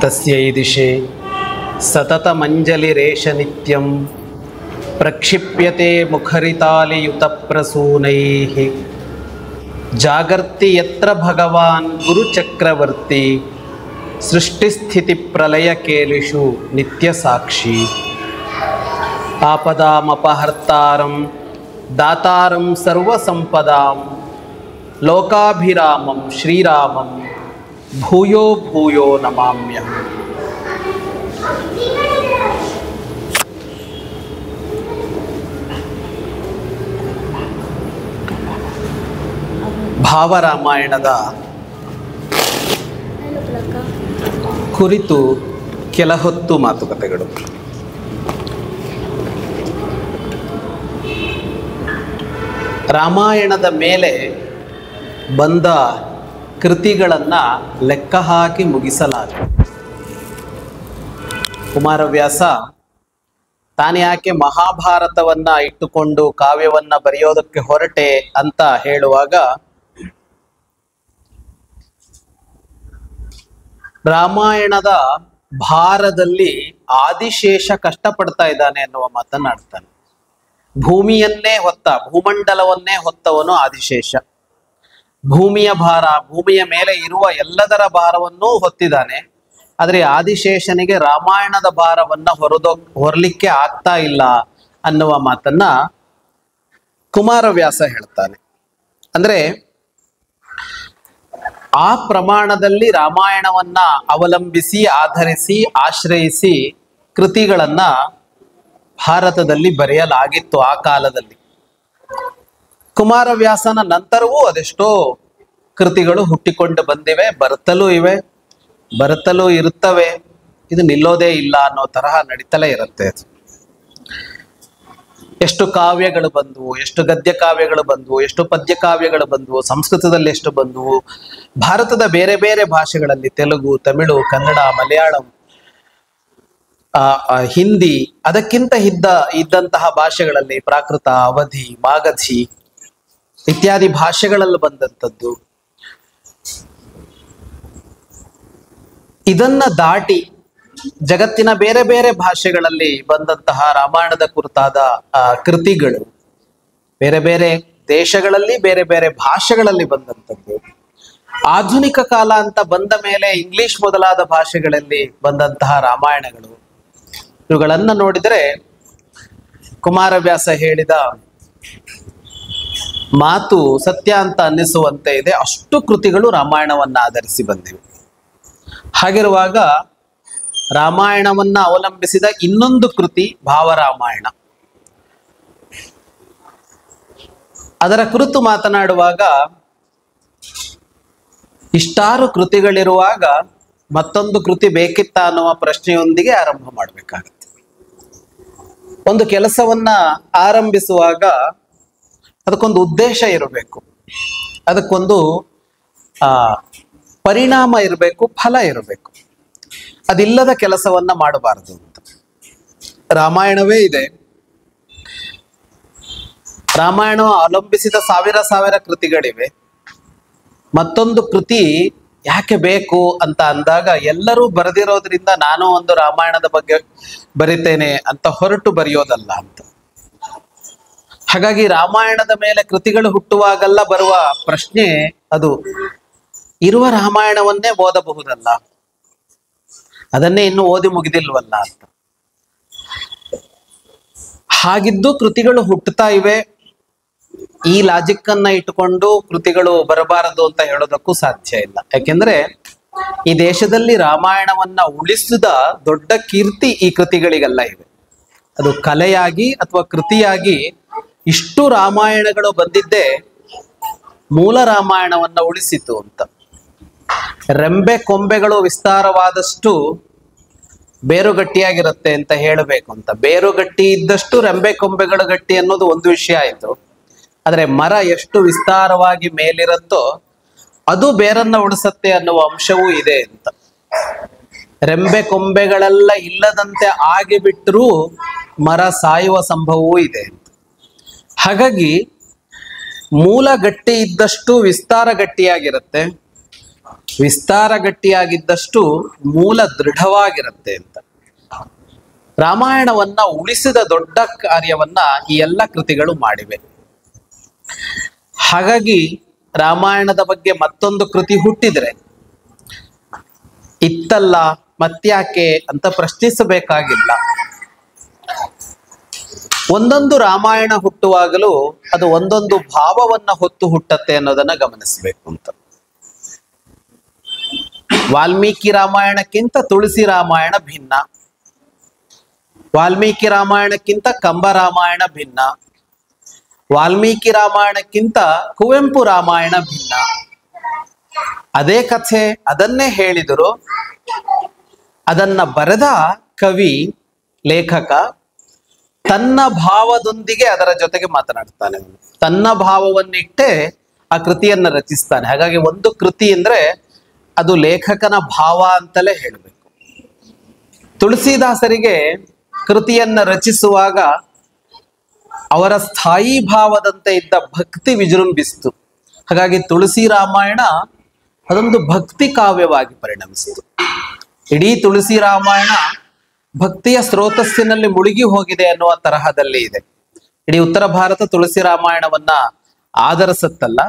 ತಸ್ಯೈ ದಿಶೆ ಸತತಮಂಜಲಿರೇಷ ನಿತ್ಯಂ ಪ್ರಕ್ಷಿಪ್ಯತೆ ಮುಖರಿತಾಲಿಯುತಪ್ರಸೂನೈಃ ಜಾಗರ್ತಿ ಯತ್ರ ಭಗವಾನ್ ಗುರುಚಕ್ರವರ್ತಿ ಸೃಷ್ಟಿಸ್ಥಿತಿಪ್ರಲಯಕೇಲಿಷು ನಿತ್ಯಸಾಕ್ಷಿ ಆಪದಾಮಪಹರ್ತಾರಂ ದಾತಾರಂ ಸರ್ವಸಂಪದಾಂ ಲೋಕಾಭಿರಾಮಂ ಶ್ರೀರಾಮಂ ಭೂಯೋ ಭೂಯೋ ನಮಾಮ್ಯಹಂ. ಭಾವರಾಮಾಯಣದ ಕುರಿತು ಕೆಲ ಹೊತ್ತು ಮಾತುಕತೆಗಳು. ರಾಮಾಯಣದ ಮೇಲೆ ಬಂದ ಕೃತಿಗಳನ್ನು ಲೆಕ್ಕ ಹಾಕಿ ಮುಗಿಸಲಾಗಿದೆ. ಕುಮಾರವ್ಯಾಸ ತಾನು ಯಾಕೆ ಮಹಾಭಾರತವನ್ನ ಇಟ್ಟುಕೊಂಡು ಕಾವ್ಯವನ್ನ ಬರೆಯೋದಕ್ಕೆ ಹೊರಟೆ ಅಂತ ಹೇಳುವಾಗ, ರಾಮಾಯಣದ ಭಾರದಲ್ಲಿ ಆದಿಶೇಷ ಕಷ್ಟಪಡ್ತಾ ಇದ್ದಾನೆ ಅನ್ನುವ ಮಾತನ್ನಾಡ್ತಾನೆ. ಭೂಮಂಡಲವನ್ನೇ ಹೊತ್ತವನು ಆದಿಶೇಷ. ಭೂಮಿಯ ಭಾರ, ಭೂಮಿಯ ಮೇಲೆ ಇರುವ ಎಲ್ಲದರ ಭಾರವನ್ನೂ ಹೊತ್ತಿದ್ದಾನೆ. ಆದರೆ ಆದಿಶೇಷನಿಗೆ ರಾಮಾಯಣದ ಭಾರವನ್ನ ಹೊರಲಿಕ್ಕೆ ಆಗ್ತಾ ಇಲ್ಲ ಅನ್ನುವ ಮಾತನ್ನ ಕುಮಾರವ್ಯಾಸ ಹೇಳ್ತಾನೆ. ಅಂದ್ರೆ ಆ ಪ್ರಮಾಣದಲ್ಲಿ ರಾಮಾಯಣವನ್ನ ಅವಲಂಬಿಸಿ, ಆಧರಿಸಿ, ಆಶ್ರಯಿಸಿ ಕೃತಿಗಳನ್ನ ಭಾರತದಲ್ಲಿ ಬರೆಯಲಾಗಿತ್ತು ಆ ಕಾಲದಲ್ಲಿ. ಕುಮಾರವ್ಯಾಸನ ನಂತರವೂ ಅದೆಷ್ಟೋ ಕೃತಿಗಳು ಹುಟ್ಟಿಕೊಂಡು ಬಂದಿವೆ, ಬರುತ್ತಲೂ ಇರುತ್ತವೆ. ಇದು ನಿಲ್ಲೋದೇ ಇಲ್ಲ ಅನ್ನೋ ತರಹ ನಡೀತಲೇ ಇರುತ್ತೆ. ಎಷ್ಟು ಕಾವ್ಯಗಳು ಬಂದವು, ಎಷ್ಟು ಗದ್ಯ ಕಾವ್ಯಗಳು ಬಂದವು, ಎಷ್ಟು ಪದ್ಯ ಕಾವ್ಯಗಳು ಬಂದವು, ಸಂಸ್ಕೃತದಲ್ಲಿ ಎಷ್ಟು ಬಂದವು, ಭಾರತದ ಬೇರೆ ಬೇರೆ ಭಾಷೆಗಳಲ್ಲಿ, ತೆಲುಗು, ತಮಿಳು, ಕನ್ನಡ, ಮಲಯಾಳಂ, ಹಿಂದಿ, ಅದಕ್ಕಿಂತ ಇದ್ದಂತಹ ಭಾಷೆಗಳಲ್ಲಿ ಪ್ರಾಕೃತ, ಅವಧಿ, ಮಾಗಧಿ ಇತ್ಯಾದಿ ಭಾಷೆಗಳಲ್ಲಿ ಬಂದಂಥದ್ದು. ಇದನ್ನ ದಾಟಿ ಜಗತ್ತಿನ ಬೇರೆ ಬೇರೆ ಭಾಷೆಗಳಲ್ಲಿ ಬಂದಂತಹ ರಾಮಾಯಣದ ಕುರಿತಾದ ಕೃತಿಗಳು ಬೇರೆ ಬೇರೆ ದೇಶಗಳಲ್ಲಿ, ಬೇರೆ ಬೇರೆ ಭಾಷೆಗಳಲ್ಲಿ ಬಂದಂಥದ್ದು. ಆಧುನಿಕ ಕಾಲ ಅಂತ ಬಂದ ಮೇಲೆ ಇಂಗ್ಲಿಷ್ ಮೊದಲಾದ ಭಾಷೆಗಳಲ್ಲಿ ಬಂದಂತಹ ರಾಮಾಯಣಗಳು, ಇವುಗಳನ್ನ ನೋಡಿದರೆ ಕುಮಾರವ್ಯಾಸ ಹೇಳಿದ ಮಾತು ಸತ್ಯ ಅಂತ ಅನ್ನಿಸುವಂತೆ ಇದೆ. ಅಷ್ಟು ಕೃತಿಗಳು ರಾಮಾಯಣವನ್ನ ಆಧರಿಸಿ ಬಂದಿವೆ. ಹಾಗಿರುವಾಗ ರಾಮಾಯಣವನ್ನ ಅವಲಂಬಿಸಿದ ಇನ್ನೊಂದು ಕೃತಿ ಭಾವರಾಮಾಯಣ. ಅದರ ಕುರಿತು ಮಾತನಾಡುವಾಗ ಇಷ್ಟಾರು ಕೃತಿಗಳಿರುವಾಗ ಮತ್ತೊಂದು ಕೃತಿ ಬೇಕಿತ್ತ ಅನ್ನುವ ಪ್ರಶ್ನೆಯೊಂದಿಗೆ ಆರಂಭ ಮಾಡಬೇಕಾಗುತ್ತೆ. ಒಂದು ಕೆಲಸವನ್ನ ಆರಂಭಿಸುವಾಗ ಅದಕ್ಕೊಂದು ಉದ್ದೇಶ ಇರಬೇಕು, ಅದಕ್ಕೊಂದು ಪರಿಣಾಮ ಇರಬೇಕು, ಫಲ ಇರಬೇಕು. ಅದಿಲ್ಲದ ಕೆಲಸವನ್ನ ಮಾಡಬಾರದು ಅಂತ. ರಾಮಾಯಣವೇ ಇದೆ. ರಾಮಾಯಣ ಅವಲಂಬಿಸಿದ ಸಾವಿರ ಕೃತಿಗಳಿವೆ. ಮತ್ತೊಂದು ಕೃತಿ ಯಾಕೆ ಬೇಕು ಅಂತ ಅಂದಾಗ, ಎಲ್ಲರೂ ಬರೆದಿರೋದ್ರಿಂದ ನಾನು ಒಂದು ರಾಮಾಯಣದ ಬಗ್ಗೆ ಬರಿತೇನೆ ಅಂತ ಹೊರಟು ಬರೆಯೋದಲ್ಲ ಅಂತ. ಹಾಗಾಗಿ ರಾಮಾಯಣದ ಮೇಲೆ ಕೃತಿಗಳು ಹುಟ್ಟುವಾಗೆಲ್ಲ ಬರುವ ಪ್ರಶ್ನೆ ಅದು, ಇರುವ ರಾಮಾಯಣವನ್ನೇ ಓದಬಹುದಲ್ಲ, ಅದನ್ನೇ ಇನ್ನು ಓದಿ ಮುಗಿದಿಲ್ವಲ್ಲ ಅಂತ. ಹಾಗಿದ್ದು ಕೃತಿಗಳು ಹುಟ್ಟುತ್ತಾ ಇವೆ. ಈ ಲಾಜಿಕ್ ಅನ್ನ ಇಟ್ಟುಕೊಂಡು ಕೃತಿಗಳು ಬರಬಾರದು ಅಂತ ಹೇಳೋದಕ್ಕೂ ಸಾಧ್ಯ ಇಲ್ಲ. ಯಾಕೆಂದ್ರೆ ಈ ದೇಶದಲ್ಲಿ ರಾಮಾಯಣವನ್ನ ಉಳಿಸಿದ ದೊಡ್ಡ ಕೀರ್ತಿ ಈ ಕೃತಿಗಳಿಗೆಲ್ಲ ಇದೆ. ಅದು ಕಲೆಯಾಗಿ ಅಥವಾ ಕೃತಿಯಾಗಿ ಇಷ್ಟು ರಾಮಾಯಣಗಳು ಬಂದಿದ್ದೇ ಮೂಲ ರಾಮಾಯಣವನ್ನ ಉಳಿಸಿತು ಅಂತ. ರೆಂಬೆ ಕೊಂಬೆಗಳು ವಿಸ್ತಾರವಾದಷ್ಟು ಬೇರು ಗಟ್ಟಿಯಾಗಿರುತ್ತೆ ಅಂತ ಹೇಳಬೇಕು ಅಂತ. ಬೇರು ಗಟ್ಟಿ ಇದ್ದಷ್ಟು ರೆಂಬೆ ಕೊಂಬೆಗಳು ಗಟ್ಟಿ ಅನ್ನೋದು ಒಂದು ವಿಷಯ ಆಯ್ತು. ಆದ್ರೆ ಮರ ಎಷ್ಟು ವಿಸ್ತಾರವಾಗಿ ಮೇಲಿರುತ್ತೋ ಅದು ಬೇರನ್ನ ಉಳಿಸತ್ತೆ ಅನ್ನುವ ಅಂಶವೂ ಇದೆ ಅಂತ. ರೆಂಬೆ ಕೊಂಬೆಗಳೆಲ್ಲ ಇಲ್ಲದಂತೆ ಆಗಿಬಿಟ್ಟರೂ ಮರ ಸಾಯುವ ಸಂಭವವೂ ಇದೆ ಅಂತ. ಹಾಗಾಗಿ ಮೂಲ ಗಟ್ಟಿ ಇದ್ದಷ್ಟು ವಿಸ್ತಾರ ಗಟ್ಟಿಯಾಗಿರುತ್ತೆ, ವಿಸ್ತಾರ ಗಟ್ಟಿಯಾಗಿದ್ದಷ್ಟು ಮೂಲ ದೃಢವಾಗಿರುತ್ತೆ ಅಂತ. ರಾಮಾಯಣವನ್ನ ಉಳಿಸಿದ ದೊಡ್ಡ ಕಾರ್ಯವನ್ನ ಈ ಎಲ್ಲ ಕೃತಿಗಳು ಮಾಡಿವೆ. ಹಾಗಾಗಿ ರಾಮಾಯಣದ ಬಗ್ಗೆ ಮತ್ತೊಂದು ಕೃತಿ ಹುಟ್ಟಿದ್ರೆ ಇತ್ತಲ್ಲ ಮತ್ಯಾಕೆ ಅಂತ ಪ್ರಶ್ನಿಸಬೇಕಾಗಿಲ್ಲ. ಒಂದೊಂದು ರಾಮಾಯಣ ಹುಟ್ಟುವಾಗಲೂ ಅದು ಒಂದೊಂದು ಭಾವವನ್ನ ಹೊತ್ತು ಹುಟ್ಟತ್ತೆ ಅನ್ನೋದನ್ನ ಗಮನಿಸಬೇಕು ಅಂತ. ವಾಲ್ಮೀಕಿ ರಾಮಾಯಣಕ್ಕಿಂತ ತುಳಸಿ ರಾಮಾಯಣ ಭಿನ್ನ, ವಾಲ್ಮೀಕಿ ರಾಮಾಯಣಕ್ಕಿಂತ ಕಂಬ ರಾಮಾಯಣ ಭಿನ್ನ, ವಾಲ್ಮೀಕಿ ರಾಮಾಯಣಕ್ಕಿಂತ ಕುವೆಂಪು ರಾಮಾಯಣ ಭಿನ್ನ. ಅದೇ ಕಥೆ, ಅದನ್ನೇ ಹೇಳಿದರು, ಅದನ್ನ ಬರೆದ ಕವಿ ಲೇಖಕ ತನ್ನ ಭಾವದೊಂದಿಗೆ ಅದರ ಜೊತೆಗೆ ಮಾತನಾಡ್ತಾನೆ. ತನ್ನ ಭಾವವನ್ನಿಟ್ಟೆ ಆ ಕೃತಿಯನ್ನ ರಚಿಸ್ತಾನೆ. ಹಾಗಾಗಿ ಒಂದು ಕೃತಿ ಅಂದ್ರೆ ಅದು ಲೇಖಕನ ಭಾವ ಅಂತಲೇ ಹೇಳಬೇಕು. ತುಳಸಿದಾಸರಿಗೆ ಕೃತಿಯನ್ನ ರಚಿಸುವಾಗ ಅವರ ಸ್ಥಾಯಿ ಭಾವದಂತೆ ಇದ್ದ ಭಕ್ತಿ ವಿಜೃಂಭಿಸಿತು. ಹಾಗಾಗಿ ತುಳಸಿ ರಾಮಾಯಣ ಅದೊಂದು ಭಕ್ತಿ ಕಾವ್ಯವಾಗಿ ಪರಿಣಮಿಸಿತು. ಇಡೀ ತುಳಸಿ ರಾಮಾಯಣ ಭಕ್ತಿಯ ಸ್ರೋತಸ್ಸಿನಲ್ಲಿ ಮುಳುಗಿ ಹೋಗಿದೆ ಅನ್ನುವ ತರಹದಲ್ಲಿ ಇದೆ. ಇಡೀ ಉತ್ತರ ಭಾರತ ತುಳಸಿ ರಾಮಾಯಣವನ್ನ ಆಧರಿಸುತ್ತಲ್ಲ.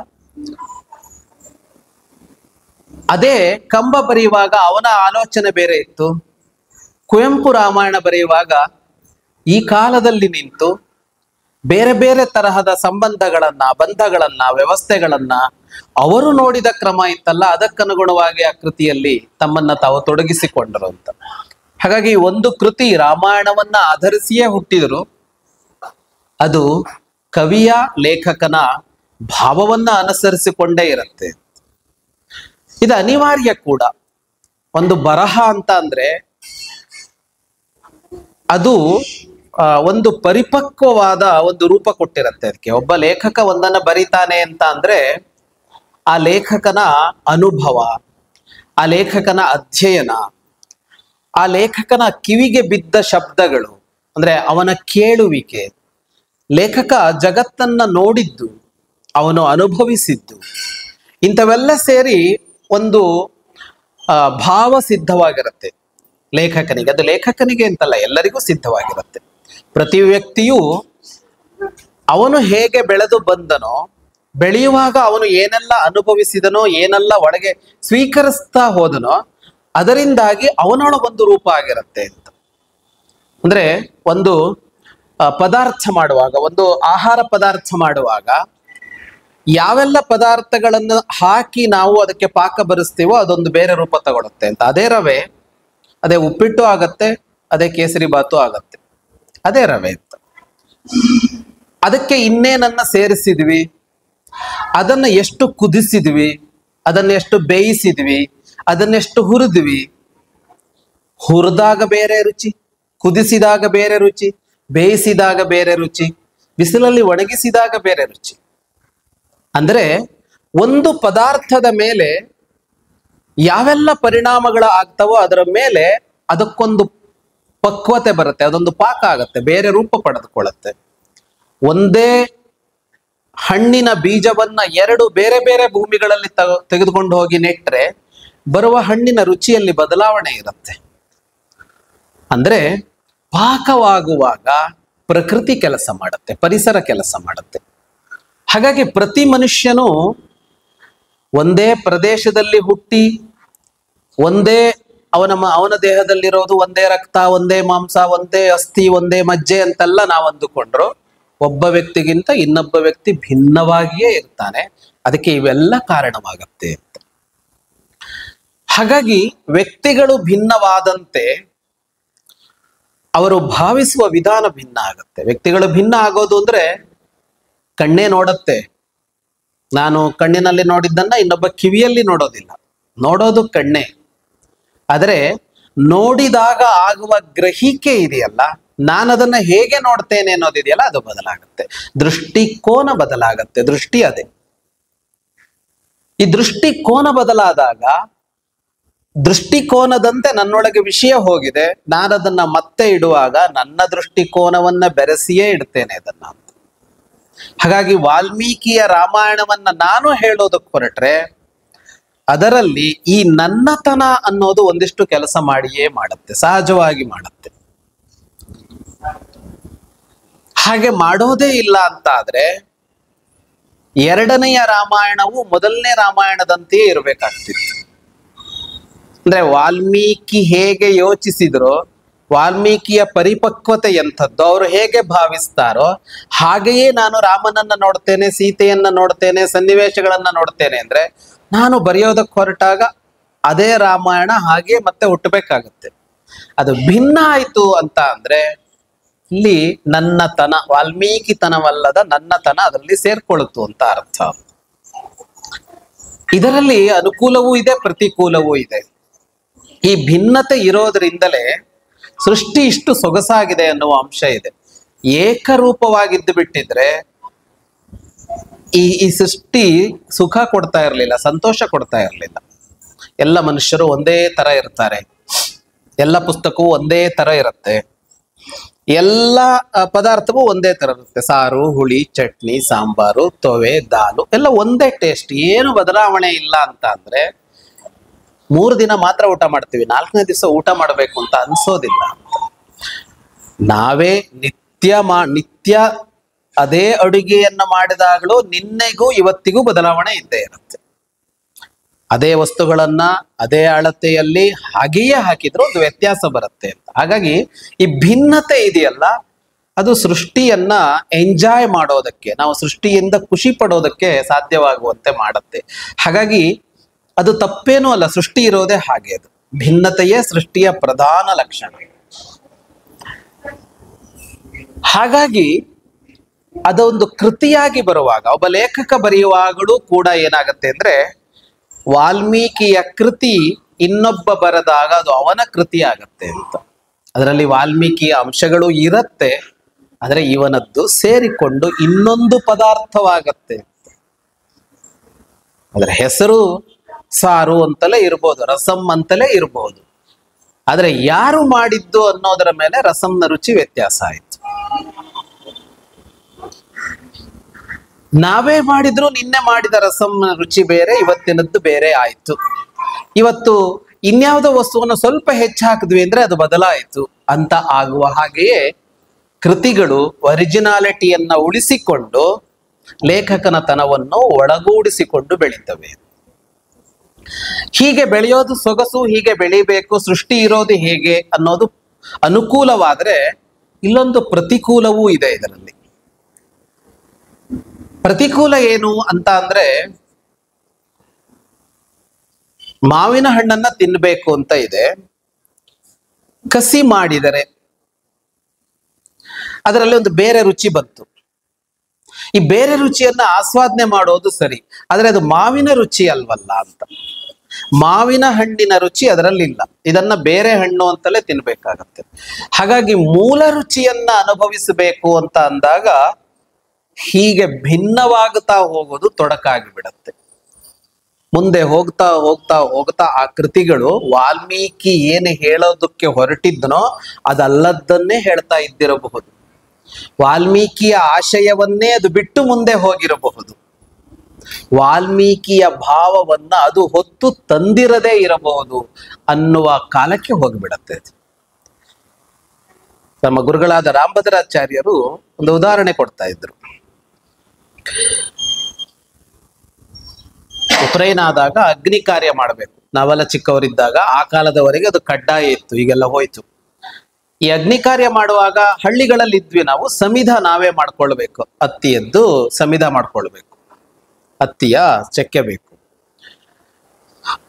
ಅದೇ ಕಂಬ ಬರೆಯುವಾಗ ಅವನ ಆಲೋಚನೆ ಬೇರೆ ಇತ್ತು. ಕುವೆಂಪು ರಾಮಾಯಣ ಬರೆಯುವಾಗ ಈ ಕಾಲದಲ್ಲಿ ನಿಂತು ಬೇರೆ ಬೇರೆ ತರಹದ ಸಂಬಂಧಗಳನ್ನ, ಬಂಧಗಳನ್ನ, ವ್ಯವಸ್ಥೆಗಳನ್ನ ಅವರು ನೋಡಿದ ಕ್ರಮ ಇತ್ತಲ್ಲ, ಅದಕ್ಕನುಗುಣವಾಗಿ ಆ ಕೃತಿಯಲ್ಲಿ ತಮ್ಮನ್ನ ತಾವು ತೊಡಗಿಸಿಕೊಂಡರು ಅಂತ. ಹಾಗಾಗಿ ಒಂದು ಕೃತಿ ರಾಮಾಯಣವನ್ನ ಆಧರಿಸಿಯೇ ಹುಟ್ಟಿದರು. ಅದು ಕವಿಯ, ಲೇಖಕನ ಭಾವವನ್ನ ಅನುಸರಿಸಿಕೊಂಡೇ ಇರುತ್ತೆ. ಇದು ಅನಿವಾರ್ಯ ಕೂಡ. ಒಂದು ಬರಹ ಅಂತ ಅಂದ್ರೆ ಅದು ಒಂದು ಪರಿಪಕ್ವವಾದ ಒಂದು ರೂಪ ಕೊಟ್ಟಿರುತ್ತೆ ಅದಕ್ಕೆ. ಒಬ್ಬ ಲೇಖಕ ಒಂದನ್ನ ಬರಿತಾನೆ ಅಂತ ಅಂದ್ರೆ ಆ ಲೇಖಕನ ಅನುಭವ, ಆ ಲೇಖಕನ ಅಧ್ಯಯನ, ಆ ಲೇಖಕನ ಕಿವಿಗೆ ಬಿದ್ದ ಶಬ್ದಗಳು, ಅಂದ್ರೆ ಅವನ ಕೇಳುವಿಕೆ, ಲೇಖಕ ಜಗತ್ತನ್ನ ನೋಡಿದ್ದು, ಅವನು ಅನುಭವಿಸಿದ್ದು, ಇಂಥವೆಲ್ಲ ಸೇರಿ ಒಂದು ಭಾವ ಸಿದ್ಧವಾಗಿರುತ್ತೆ ಲೇಖಕನಿಗೆ. ಅದು ಲೇಖಕನಿಗೆ ಅಂತಲ್ಲ, ಎಲ್ಲರಿಗೂ ಸಿದ್ಧವಾಗಿರುತ್ತೆ. ಪ್ರತಿ ವ್ಯಕ್ತಿಯೂ ಅವನು ಹೇಗೆ ಬೆಳೆದು ಬಂದನೋ, ಬೆಳೆಯುವಾಗ ಅವನು ಏನೆಲ್ಲ ಅನುಭವಿಸಿದನೋ, ಏನೆಲ್ಲ ಒಳಗೆ ಸ್ವೀಕರಿಸ್ತಾ ಹೋದನೋ, ಅದರಿಂದಾಗಿ ಅವನೊಳಗೊಂದು ರೂಪ ಆಗಿರುತ್ತೆ ಅಂತ. ಅಂದ್ರೆ ಒಂದು ಪದಾರ್ಥ ಮಾಡುವಾಗ, ಒಂದು ಆಹಾರ ಪದಾರ್ಥ ಮಾಡುವಾಗ ಯಾವೆಲ್ಲ ಪದಾರ್ಥಗಳನ್ನು ಹಾಕಿ ನಾವು ಅದಕ್ಕೆ ಪಾಕ ಬರೆಸ್ತೀವೋ ಅದೊಂದು ಬೇರೆ ರೂಪ ತಗೊಳುತ್ತೆ ಅಂತ. ಅದೇ ರವೆ, ಅದೇ ಉಪ್ಪಿಟ್ಟು ಆಗತ್ತೆ, ಅದೇ ಕೇಸರಿ ಬಾತು ಆಗತ್ತೆ, ಅದೇ ರವೆ ಅಂತ. ಅದಕ್ಕೆ ಇನ್ನೇನನ್ನ ಸೇರಿಸಿದ್ವಿ, ಅದನ್ನ ಎಷ್ಟು ಕುದಿಸಿದ್ವಿ, ಅದನ್ನ ಎಷ್ಟು ಬೇಯಿಸಿದ್ವಿ, ಅದನ್ನೆಷ್ಟು ಹುರಿದ್ವಿ. ಹುರಿದಾಗ ಬೇರೆ ರುಚಿ, ಕುದಿಸಿದಾಗ ಬೇರೆ ರುಚಿ, ಬೇಯಿಸಿದಾಗ ಬೇರೆ ರುಚಿ, ಬಿಸಿಲಲ್ಲಿ ಒಣಗಿಸಿದಾಗ ಬೇರೆ ರುಚಿ. ಅಂದ್ರೆ ಒಂದು ಪದಾರ್ಥದ ಮೇಲೆ ಯಾವೆಲ್ಲ ಪರಿಣಾಮಗಳು ಆಗ್ತವೋ ಅದರ ಮೇಲೆ ಅದಕ್ಕೊಂದು ಪಕ್ವತೆ ಬರುತ್ತೆ, ಅದೊಂದು ಪಾಕ ಆಗತ್ತೆ, ಬೇರೆ ರೂಪ ಪಡೆದುಕೊಳ್ಳುತ್ತೆ. ಒಂದೇ ಹಣ್ಣಿನ ಬೀಜವನ್ನ ಎರಡು ಬೇರೆ ಬೇರೆ ಭೂಮಿಗಳಲ್ಲಿ ತೆಗೆದುಕೊಂಡು ಹೋಗಿ ನೆಟ್ರೆ ಬರುವ ಹಣ್ಣಿನ ರುಚಿಯಲ್ಲಿ ಬದಲಾವಣೆ ಇರುತ್ತೆ. ಅಂದ್ರೆ ಪಾಕವಾಗುವಾಗ ಪ್ರಕೃತಿ ಕೆಲಸ ಮಾಡುತ್ತೆ, ಪರಿಸರ ಕೆಲಸ ಮಾಡುತ್ತೆ. ಹಾಗಾಗಿ ಪ್ರತಿ ಮನುಷ್ಯನು ಒಂದೇ ಪ್ರದೇಶದಲ್ಲಿ ಹುಟ್ಟಿ ಒಂದೇ ಅವನ ದೇಹದಲ್ಲಿರೋದು ಒಂದೇ ರಕ್ತ, ಒಂದೇ ಮಾಂಸ, ಒಂದೇ ಅಸ್ಥಿ, ಒಂದೇ ಮಜ್ಜೆ ಅಂತೆಲ್ಲ ನಾವು ಅಂದುಕೊಂಡ್ರು ಒಬ್ಬ ವ್ಯಕ್ತಿಗಿಂತ ಇನ್ನೊಬ್ಬ ವ್ಯಕ್ತಿ ಭಿನ್ನವಾಗಿಯೇ ಇರ್ತಾನೆ. ಅದಕ್ಕೆ ಇವೆಲ್ಲ ಕಾರಣವಾಗತ್ತೆ ಅಂತ. ಹಾಗಾಗಿ ವ್ಯಕ್ತಿಗಳು ಭಿನ್ನವಾದಂತೆ ಅವರು ಭಾವಿಸುವ ವಿಧಾನ ಭಿನ್ನ ಆಗುತ್ತೆ. ವ್ಯಕ್ತಿಗಳು ಭಿನ್ನ ಆಗೋದು ಅಂದ್ರೆ ಕಣ್ಣೇ ನೋಡತ್ತೆ. ನಾನು ಕಣ್ಣಿನಲ್ಲಿ ನೋಡಿದ್ದನ್ನ ಇನ್ನೊಬ್ಬ ಕಿವಿಯಲ್ಲಿ ನೋಡೋದಿಲ್ಲ, ನೋಡೋದು ಕಣ್ಣೇ. ಆದರೆ ನೋಡಿದಾಗ ಆಗುವ ಗ್ರಹಿಕೆ ಇದೆಯಲ್ಲ, ನಾನದನ್ನ ಹೇಗೆ ನೋಡ್ತೇನೆ ಅನ್ನೋದಿದೆಯಲ್ಲ, ಅದು ಬದಲಾಗುತ್ತೆ. ದೃಷ್ಟಿಕೋನ ಬದಲಾಗತ್ತೆ. ದೃಷ್ಟಿ ಅದೇ. ಈ ದೃಷ್ಟಿಕೋನ ಬದಲಾದಾಗ ದೃಷ್ಟಿಕೋನದಂತೆ ನನ್ನೊಳಗೆ ವಿಷಯ ಹೋಗಿದೆ, ನಾನದನ್ನ ಮತ್ತೆ ಇಡುವಾಗ ನನ್ನ ದೃಷ್ಟಿಕೋನವನ್ನ ಬೆರೆಸಿಯೇ ಇಡ್ತೇನೆ ಅದನ್ನ. ಹಾಗಾಗಿ ವಾಲ್ಮೀಕಿಯ ರಾಮಾಯಣವನ್ನ ನಾನು ಹೇಳೋದಕ್ಕೆ ಹೊರಟ್ರೆ ಅದರಲ್ಲಿ ಈ ನನ್ನತನ ಅನ್ನೋದು ಒಂದಿಷ್ಟು ಕೆಲಸ ಮಾಡಿಯೇ ಮಾಡುತ್ತೆ, ಸಹಜವಾಗಿ ಮಾಡುತ್ತೆ. ಹಾಗೆ ಮಾಡೋದೇ ಇಲ್ಲ ಅಂತ ಆದ್ರೆ ಎರಡನೆಯ ರಾಮಾಯಣವು ಮೊದಲನೇ ರಾಮಾಯಣದಂತೆಯೇ ಇರಬೇಕಾಗ್ತಿತ್ತು. ಅಂದ್ರೆ ವಾಲ್ಮೀಕಿ ಹೇಗೆ ಯೋಚಿಸಿದ್ರೋ, ವಾಲ್ಮೀಕಿಯ ಪರಿಪಕ್ವತೆ ಎಂಥದ್ದು, ಅವರು ಹೇಗೆ ಭಾವಿಸ್ತಾರೋ ಹಾಗೆಯೇ ನಾನು ರಾಮನನ್ನ ನೋಡ್ತೇನೆ, ಸೀತೆಯನ್ನ ನೋಡ್ತೇನೆ, ಸನ್ನಿವೇಶಗಳನ್ನ ನೋಡ್ತೇನೆ ಅಂದ್ರೆ ನಾನು ಬರೆಯೋದಕ್ಕೆ ಹೊರಟಾಗ ಅದೇ ರಾಮಾಯಣ ಹಾಗೆ ಮತ್ತೆ ಹುಟ್ಟಬೇಕಾಗತ್ತೆ. ಅದು ಭಿನ್ನ ಆಯ್ತು ಅಂತ ಅಂದ್ರೆ ಇಲ್ಲಿ ನನ್ನತನ, ವಾಲ್ಮೀಕಿತನವಲ್ಲದ ನನ್ನತನ ಅದರಲ್ಲಿ ಸೇರ್ಕೊಳ್ತು ಅಂತ ಅರ್ಥ. ಇದರಲ್ಲಿ ಅನುಕೂಲವೂ ಇದೆ, ಪ್ರತಿಕೂಲವೂ ಇದೆ. ಈ ಭಿನ್ನತೆ ಇರೋದ್ರಿಂದಲೇ ಸೃಷ್ಟಿ ಇಷ್ಟು ಸೊಗಸಾಗಿದೆ ಅನ್ನುವ ಅಂಶ ಇದೆ. ಏಕರೂಪವಾಗಿದ್ದು ಬಿಟ್ಟಿದ್ರೆ ಈ ಸೃಷ್ಟಿ ಸುಖ ಕೊಡ್ತಾ ಇರಲಿಲ್ಲ, ಸಂತೋಷ ಕೊಡ್ತಾ ಇರಲಿಲ್ಲ. ಎಲ್ಲ ಮನುಷ್ಯರು ಒಂದೇ ತರ ಇರ್ತಾರೆ, ಎಲ್ಲ ಪುಸ್ತಕವೂ ಒಂದೇ ತರ ಇರುತ್ತೆ, ಎಲ್ಲ ಪದಾರ್ಥವೂ ಒಂದೇ ತರ ಇರುತ್ತೆ. ಸಾರು, ಹುಳಿ, ಚಟ್ನಿ, ಸಾಂಬಾರು, ತೊವೆ, ದಾಲು ಎಲ್ಲ ಒಂದೇ ಟೇಸ್ಟ್, ಏನು ಬದಲಾವಣೆ ಇಲ್ಲ ಅಂತ ಅಂದ್ರೆ 3 ದಿನ ಮಾತ್ರ ಊಟ ಮಾಡ್ತೀವಿ, 4ನೇ ದಿವಸ ಊಟ ಮಾಡಬೇಕು ಅಂತ ಅನ್ಸೋದಿಲ್ಲ ಅಂತ. ನಾವೇ ನಿತ್ಯ ಅದೇ ಅಡುಗೆಯನ್ನ ಮಾಡಿದಾಗಲೂ ನಿನ್ನೆಗೂ ಇವತ್ತಿಗೂ ಬದಲಾವಣೆ ಇದ್ದೇ ಇರುತ್ತೆ. ಅದೇ ವಸ್ತುಗಳನ್ನ ಅದೇ ಅಳತೆಯಲ್ಲಿ ಹಾಗೆಯೇ ಹಾಕಿದ್ರು ಒಂದು ವ್ಯತ್ಯಾಸ ಬರುತ್ತೆ ಅಂತ. ಹಾಗಾಗಿ ಈ ಭಿನ್ನತೆ ಇದೆಯಲ್ಲ, ಅದು ಸೃಷ್ಟಿಯನ್ನ ಎಂಜಾಯ್ ಮಾಡೋದಕ್ಕೆ, ನಾವು ಸೃಷ್ಟಿಯಿಂದ ಖುಷಿ ಪಡೋದಕ್ಕೆ ಸಾಧ್ಯವಾಗುವಂತೆ ಮಾಡುತ್ತೆ. ಹಾಗಾಗಿ ಅದು ತಪ್ಪೇನೂ ಅಲ್ಲ, ಸೃಷ್ಟಿ ಇರೋದೇ ಹಾಗೆ. ಅದು ಭಿನ್ನತೆಯೇ ಸೃಷ್ಟಿಯ ಪ್ರಧಾನ ಲಕ್ಷಣ. ಹಾಗಾಗಿ ಅದೊಂದು ಕೃತಿಯಾಗಿ ಬರುವಾಗ, ಒಬ್ಬ ಲೇಖಕ ಬರೆಯುವಾಗಲೂ ಕೂಡ ಏನಾಗತ್ತೆ ಅಂದ್ರೆ ವಾಲ್ಮೀಕಿಯ ಕೃತಿ ಇನ್ನೊಬ್ಬ ಬರೆದಾಗ ಅದು ಅವನ ಕೃತಿ ಆಗತ್ತೆ ಅಂತ. ಅದರಲ್ಲಿ ವಾಲ್ಮೀಕಿಯ ಅಂಶಗಳು ಇರತ್ತೆ, ಆದ್ರೆ ಇವನದ್ದು ಸೇರಿಕೊಂಡು ಇನ್ನೊಂದು ಪದಾರ್ಥವಾಗತ್ತೆ. ಅದರ ಹೆಸರು ಸಾರು ಅಂತಲೇ ಇರ್ಬೋದು, ರಸಂ ಅಂತಲೇ ಇರ್ಬೋದು, ಆದ್ರೆ ಯಾರು ಮಾಡಿದ್ದು ಅನ್ನೋದರ ಮೇಲೆ ರಸಂನ ರುಚಿ ವ್ಯತ್ಯಾಸ ಆಯ್ತು. ನಾವೇ ಮಾಡಿದ್ರು ನಿನ್ನೆ ಮಾಡಿದ ರಸಂನ ರುಚಿ ಬೇರೆ, ಇವತ್ತಿನದ್ದು ಬೇರೆ ಆಯ್ತು. ಇವತ್ತು ಇನ್ಯಾವುದೋ ವಸ್ತುವನ್ನು ಸ್ವಲ್ಪ ಹೆಚ್ಚು ಹಾಕಿದ್ವಿ ಅಂದ್ರೆ ಅದು ಬದಲಾಯಿತು ಅಂತ ಆಗುವ ಹಾಗೆಯೇ ಕೃತಿಗಳು ಒರಿಜಿನಾಲಿಟಿಯನ್ನ ಉಳಿಸಿಕೊಂಡು ಲೇಖಕನ ತನವನ್ನು ಒಳಗೂಡಿಸಿಕೊಂಡು ಬೆಳೀತವೆ. ಹೀಗೆ ಬೆಳೆಯೋದು ಸೊಗಸು, ಹೀಗೆ ಬೆಳಿಬೇಕು, ಸೃಷ್ಟಿ ಇರೋದು ಹೇಗೆ ಅನ್ನೋದು ಅನುಕೂಲವಾದ್ರೆ ಇಲ್ಲೊಂದು ಪ್ರತಿಕೂಲವೂ ಇದೆ. ಇದರಲ್ಲಿ ಪ್ರತಿಕೂಲ ಏನು ಅಂತ ಅಂದ್ರೆ ಮಾವಿನ ಹಣ್ಣನ್ನ ತಿನ್ಬೇಕು ಅಂತ ಇದೆ, ಕಸಿ ಮಾಡಿದರೆ ಅದರಲ್ಲಿ ಒಂದು ಬೇರೆ ರುಚಿ ಬಂತು. ಈ ಬೇರೆ ರುಚಿಯನ್ನ ಆಸ್ವಾದನೆ ಮಾಡೋದು ಸರಿ, ಆದ್ರೆ ಅದು ಮಾವಿನ ರುಚಿ ಅಲ್ವಲ್ಲ ಅಂತ. ಮಾವಿನ ಹಣ್ಣಿನ ರುಚಿ ಅದರಲ್ಲಿಲ್ಲ, ಇದನ್ನ ಬೇರೆ ಹಣ್ಣು ಅಂತಲೇ ತಿನ್ಬೇಕಾಗತ್ತೆ. ಹಾಗಾಗಿ ಮೂಲ ರುಚಿಯನ್ನ ಅನುಭವಿಸಬೇಕು ಅಂತ ಅಂದಾಗ ಹೀಗೆ ಭಿನ್ನವಾಗುತ್ತಾ ಹೋಗೋದು ತೊಡಕಾಗಿ ಬಿಡತ್ತೆ. ಮುಂದೆ ಹೋಗ್ತಾ ಹೋಗ್ತಾ ಹೋಗ್ತಾ ಆ ಕೃತಿಗಳು ವಾಲ್ಮೀಕಿ ಏನು ಹೇಳೋದಕ್ಕೆ ಹೊರಟಿದ್ನೋ ಅದಲ್ಲದನ್ನೇ ಹೇಳ್ತಾ ಇದ್ದಿರಬಹುದು, ವಾಲ್ಮೀಕಿಯ ಆಶಯವನ್ನೇ ಅದು ಬಿಟ್ಟು ಮುಂದೆ ಹೋಗಿರಬಹುದು, ವಾಲ್ಮೀಕಿಯ ಭಾವವನ್ನ ಅದು ಹೊತ್ತು ತಂದಿರದೇ ಇರಬಹುದು ಅನ್ನುವ ಕಾಲಕ್ಕೆ ಹೋಗಿಬಿಡತ್ತೆ. ನಮ್ಮ ಗುರುಗಳಾದ ರಾಮಭದ್ರಾಚಾರ್ಯರು ಒಂದು ಉದಾಹರಣೆ ಕೊಡ್ತಾ ಇದ್ರು. ಉಪನಯನ ಆದಾಗ ಅಗ್ನಿ ಕಾರ್ಯ ಮಾಡಬೇಕು. ನಾವೆಲ್ಲ ಚಿಕ್ಕವರಿದ್ದಾಗ ಆ ಕಾಲದವರೆಗೆ ಅದು ಕಡ್ಡಾಯ ಇತ್ತು, ಈಗೆಲ್ಲ ಹೋಯ್ತು. ಈ ಅಗ್ನಿ ಕಾರ್ಯ ಮಾಡುವಾಗ ಹಳ್ಳಿಗಳಲ್ಲಿ ಇದ್ವಿ ನಾವು, ಸಮಿಧ ನಾವೇ ಮಾಡ್ಕೊಳ್ಬೇಕು, ಹತ್ತಿಯದ್ದು ಸಮಿಧ ಮಾಡ್ಕೊಳ್ಬೇಕು, ಹತ್ತಿಯ ಚಕ್ಕೆ ಬೇಕು.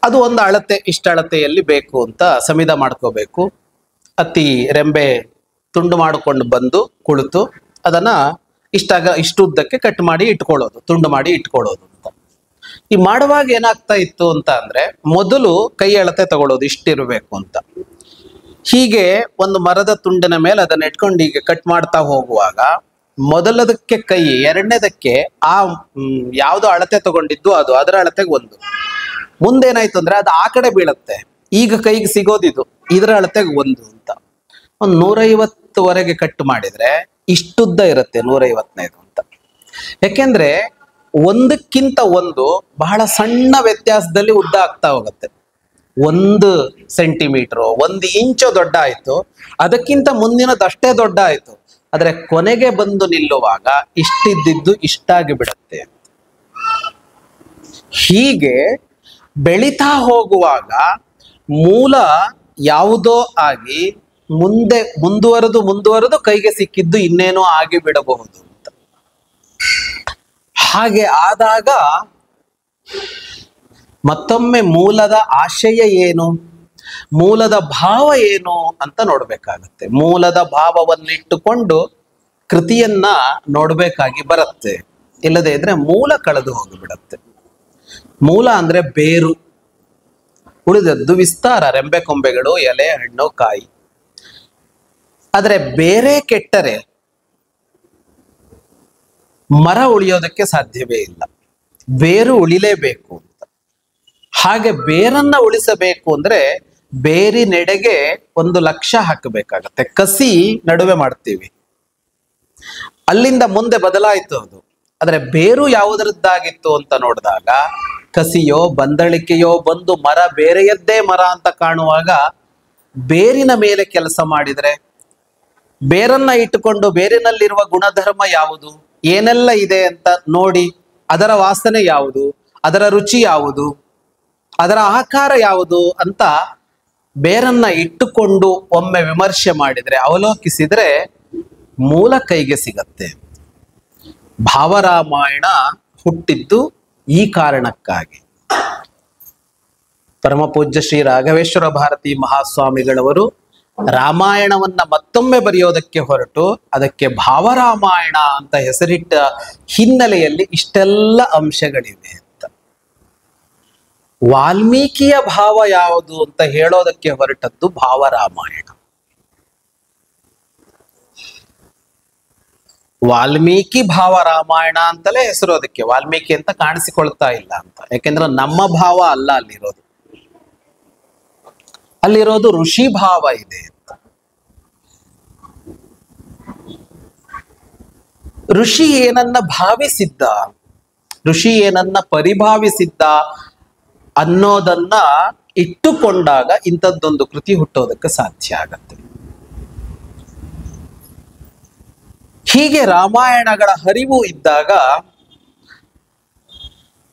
ಅದು ಒಂದು ಅಳತೆ, ಇಷ್ಟ ಅಳತೆಯಲ್ಲಿ ಬೇಕು ಅಂತ ಸಮಿಧ ಮಾಡ್ಕೋಬೇಕು. ಹತ್ತಿ ರೆಂಬೆ ತುಂಡು ಮಾಡಿಕೊಂಡು ಬಂದು ಕುಳಿತು ಅದನ್ನ ಇಷ್ಟುದ್ದಕ್ಕೆ ಕಟ್ ಮಾಡಿ ಇಟ್ಕೊಳ್ಳೋದು, ತುಂಡು ಮಾಡಿ ಇಟ್ಕೊಳ್ಳೋದು ಅಂತ. ಈ ಮಾಡುವಾಗ ಏನಾಗ್ತಾ ಇತ್ತು ಅಂತ ಅಂದ್ರೆ ಮೊದಲು ಕೈ ಅಳತೆ ತಗೊಳ್ಳೋದು, ಇಷ್ಟಿರ್ಬೇಕು ಅಂತ. ಹೀಗೆ ಒಂದು ಮರದ ತುಂಡಿನ ಮೇಲೆ ಅದನ್ನ ಇಟ್ಕೊಂಡು ಹೀಗೆ ಕಟ್ ಮಾಡ್ತಾ ಹೋಗುವಾಗ ಮೊದಲದಕ್ಕೆ ಕೈ, ಎರಡನೇದಕ್ಕೆ ಆ ಯಾವ್ದೋ ಅಳತೆ ತಗೊಂಡಿದ್ದು ಅದು ಅದರ ಅಳತೆಗೆ ಒಂದು. ಮುಂದೇನಾಯ್ತು ಅಂದ್ರೆ ಅದು ಆ ಕಡೆ ಬೀಳತ್ತೆ, ಈಗ ಕೈಗೆ ಸಿಗೋದಿದು, ಇದರ ಅಳತೆಗೆ ಒಂದು ಅಂತ. ಒಂದು 150ವರೆಗೆ ಕಟ್ ಮಾಡಿದ್ರೆ ಇಷ್ಟುದ್ದ ಇರುತ್ತೆ, 150 ಅಂತ. ಯಾಕೆಂದ್ರೆ ಒಂದಕ್ಕಿಂತ ಒಂದು ಬಹಳ ಸಣ್ಣ ವ್ಯತ್ಯಾಸದಲ್ಲಿ ಉದ್ದ ಆಗ್ತಾ ಹೋಗುತ್ತೆ. 1 ಸೆಂಟಿಮೀಟರ್ 1 ಇಂಚು ದೊಡ್ಡ ಆಯ್ತು, ಅದಕ್ಕಿಂತ ಮುಂದಿನದಷ್ಟೇ ದೊಡ್ಡ ಆಯ್ತು. ಆದ್ರೆ ಕೊನೆಗೆ ಬಂದು ನಿಲ್ಲುವಾಗ ಇಷ್ಟಿದ್ದಿದ್ದು ಇಷ್ಟಾಗಿ ಬಿಡುತ್ತೆ. ಹೀಗೆ ಬೆಳೀತಾ ಹೋಗುವಾಗ ಮೂಲ ಯಾವುದೋ ಆಗಿ ಮುಂದೆ ಮುಂದುವರೆದು ಕೈಗೆ ಸಿಕ್ಕಿದ್ದು ಇನ್ನೇನೋ ಆಗಿ ಬಿಡಬಹುದು ಅಂತ. ಹಾಗೆ ಆದಾಗ ಮತ್ತೊಮ್ಮೆ ಮೂಲದ ಆಶಯ ಏನು, ಮೂಲದ ಭಾವ ಏನು ಅಂತ ನೋಡ್ಬೇಕಾಗತ್ತೆ. ಮೂಲದ ಭಾವವನ್ನಿಟ್ಟುಕೊಂಡು ಕೃತಿಯನ್ನ ನೋಡ್ಬೇಕಾಗಿ ಬರುತ್ತೆ. ಇಲ್ಲದೆ ಇದ್ರೆ ಮೂಲ ಕಳೆದು ಹೋಗಿಬಿಡತ್ತೆ. ಮೂಲ ಅಂದ್ರೆ ಬೇರು, ಉಳಿದದ್ದು ವಿಸ್ತಾರ, ರೆಂಬೆ ಕೊಂಬೆಗಳು, ಎಲೆ, ಹಣ್ಣು, ಕಾಯಿ. ಆದ್ರೆ ಬೇರೆ ಕೆಟ್ಟರೆ ಮರ ಉಳಿಯೋದಕ್ಕೆ ಸಾಧ್ಯವೇ ಇಲ್ಲ. ಬೇರು ಉಳಿಲೇಬೇಕು ಅಂತ. ಹಾಗೆ ಬೇರನ್ನ ಉಳಿಸಬೇಕು ಅಂದ್ರೆ ಬೇರಿನೆಡೆಗೆ ಒಂದು ಲಕ್ಷ್ಯ ಹಾಕಬೇಕಾಗತ್ತೆ. ಕಸಿ ನಡುವೆ ಮಾಡ್ತೀವಿ, ಅಲ್ಲಿಂದ ಮುಂದೆ ಬದಲಾಯಿತು ಅದು. ಆದ್ರೆ ಬೇರು ಯಾವುದರದ್ದಾಗಿತ್ತು ಅಂತ ನೋಡಿದಾಗ ಕಸಿಯೋ ಬಂದಳಿಕೆಯೋ ಬಂದು ಮರ ಬೇರೆಯದ್ದೇ ಮರ ಅಂತ ಕಾಣುವಾಗ ಬೇರಿನ ಮೇಲೆ ಕೆಲಸ ಮಾಡಿದ್ರೆ, ಬೇರನ್ನ ಇಟ್ಟುಕೊಂಡು ಬೇರಿನಲ್ಲಿರುವ ಗುಣಧರ್ಮ ಯಾವುದು, ಏನೆಲ್ಲ ಇದೆ ಅಂತ ನೋಡಿ, ಅದರ ವಾಸನೆ ಯಾವುದು, ಅದರ ರುಚಿ ಯಾವುದು, ಅದರ ಆಕಾರ ಯಾವುದು ಅಂತ ಬೇರನ್ನ ಇಟ್ಟುಕೊಂಡು ಒಮ್ಮೆ ವಿಮರ್ಶೆ ಮಾಡಿದ್ರೆ, ಅವಲೋಕಿಸಿದ್ರೆ ಮೂಲ ಕೈಗೆ ಸಿಗತ್ತೆ. ಭಾವರಾಮಾಯಣ ಹುಟ್ಟಿದ್ದು ಈ ಕಾರಣಕ್ಕಾಗಿ. ಪರಮಪೂಜ್ಯ ಶ್ರೀ ರಾಘವೇಶ್ವರ ಭಾರತಿ ಮಹಾಸ್ವಾಮಿಗಳವರು ರಾಮಾಯಣವನ್ನ ಮತ್ತೊಮ್ಮೆ ಬರೆಯೋದಕ್ಕೆ ಹೊರಟು ಅದಕ್ಕೆ ಭಾವರಾಮಾಯಣ ಅಂತ ಹೆಸರಿಟ್ಟ ಹಿನ್ನೆಲೆಯಲ್ಲಿ ಇಷ್ಟೆಲ್ಲ ಅಂಶಗಳಿವೆ ಅಂತ. ವಾಲ್ಮೀಕಿಯ ಭಾವ ಯಾವುದು ಅಂತ ಹೇಳೋದಕ್ಕೆ ಹೊರಟದ್ದು ಭಾವರಾಮಾಯಣ. ವಾಲ್ಮೀಕಿ ಭಾವ ರಾಮಾಯಣ ಅಂತಲೇ ಹೆಸರು ಅದಕ್ಕೆ. ವಾಲ್ಮೀಕಿ ಅಂತ ಕಾಣಿಸಿಕೊಳ್ತಾ ಇಲ್ಲ ಅಂತ, ಯಾಕೆಂದ್ರೆ ನಮ್ಮ ಭಾವ ಅಲ್ಲ ಅಲ್ಲಿರೋದು. ಅಲ್ಲಿರೋದು ಋಷಿ ಭಾವ ಇದೆ ಅಂತ. ಋಷಿ ಏನನ್ನ ಭಾವಿಸಿದ್ದ, ಋಷಿ ಏನನ್ನ ಪರಿಭಾವಿಸಿದ್ದ ಅನ್ನೋದನ್ನ ಇಟ್ಟುಕೊಂಡಾಗ ಇಂಥದ್ದೊಂದು ಕೃತಿ ಹುಟ್ಟೋದಕ್ಕೆ ಸಾಧ್ಯ ಆಗತ್ತೆ. ಹೀಗೆ ರಾಮಾಯಣಗಳ ಹರಿವು ಇದ್ದಾಗ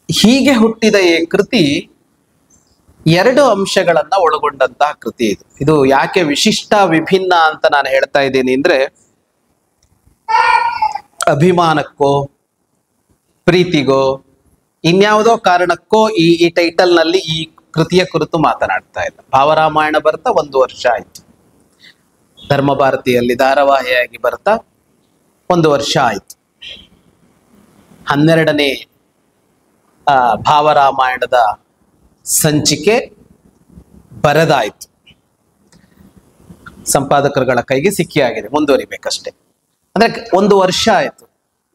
ಹೀಗೆ ಹುಟ್ಟಿದ ಈ ಕೃತಿ 2 ಅಂಶಗಳನ್ನ ಒಳಗೊಂಡಂತಹ ಕೃತಿ ಇದು. ಇದು ಯಾಕೆ ವಿಶಿಷ್ಟ ವಿಭಿನ್ನ ಅಂತ ನಾನು ಹೇಳ್ತಾ ಇದ್ದೀನಿ ಅಂದ್ರೆ, ಅಭಿಮಾನಕ್ಕೋ ಪ್ರೀತಿಗೋ ಇನ್ಯಾವುದೋ ಕಾರಣಕ್ಕೋ ಈ ಟೈಟಲ್ ನಲ್ಲಿ ಈ ಕೃತಿಯ ಕುರಿತು ಮಾತನಾಡ್ತಾ ಇಲ್ಲ. ಭಾವರಾಮಾಯಣ ಬರ್ತಾ 1 ವರ್ಷ ಆಯ್ತು, ಧರ್ಮ ಭಾರತಿಯಲ್ಲಿ ಧಾರಾವಾಹಿಯಾಗಿ ಬರ್ತಾ 1 ವರ್ಷ ಆಯ್ತು. 12ನೇ ಭಾವರಾಮಾಯಣದ ಸಂಚಿಕೆ ಬರೆದಾಯ್ತು, ಸಂಪಾದಕರುಗಳ ಕೈಗೆ ಸಿಕ್ಕಿಯಾಗಿದೆ, ಮುಂದುವರಿಬೇಕಷ್ಟೆ. ಅಂದ್ರೆ 1 ವರ್ಷ ಆಯ್ತು.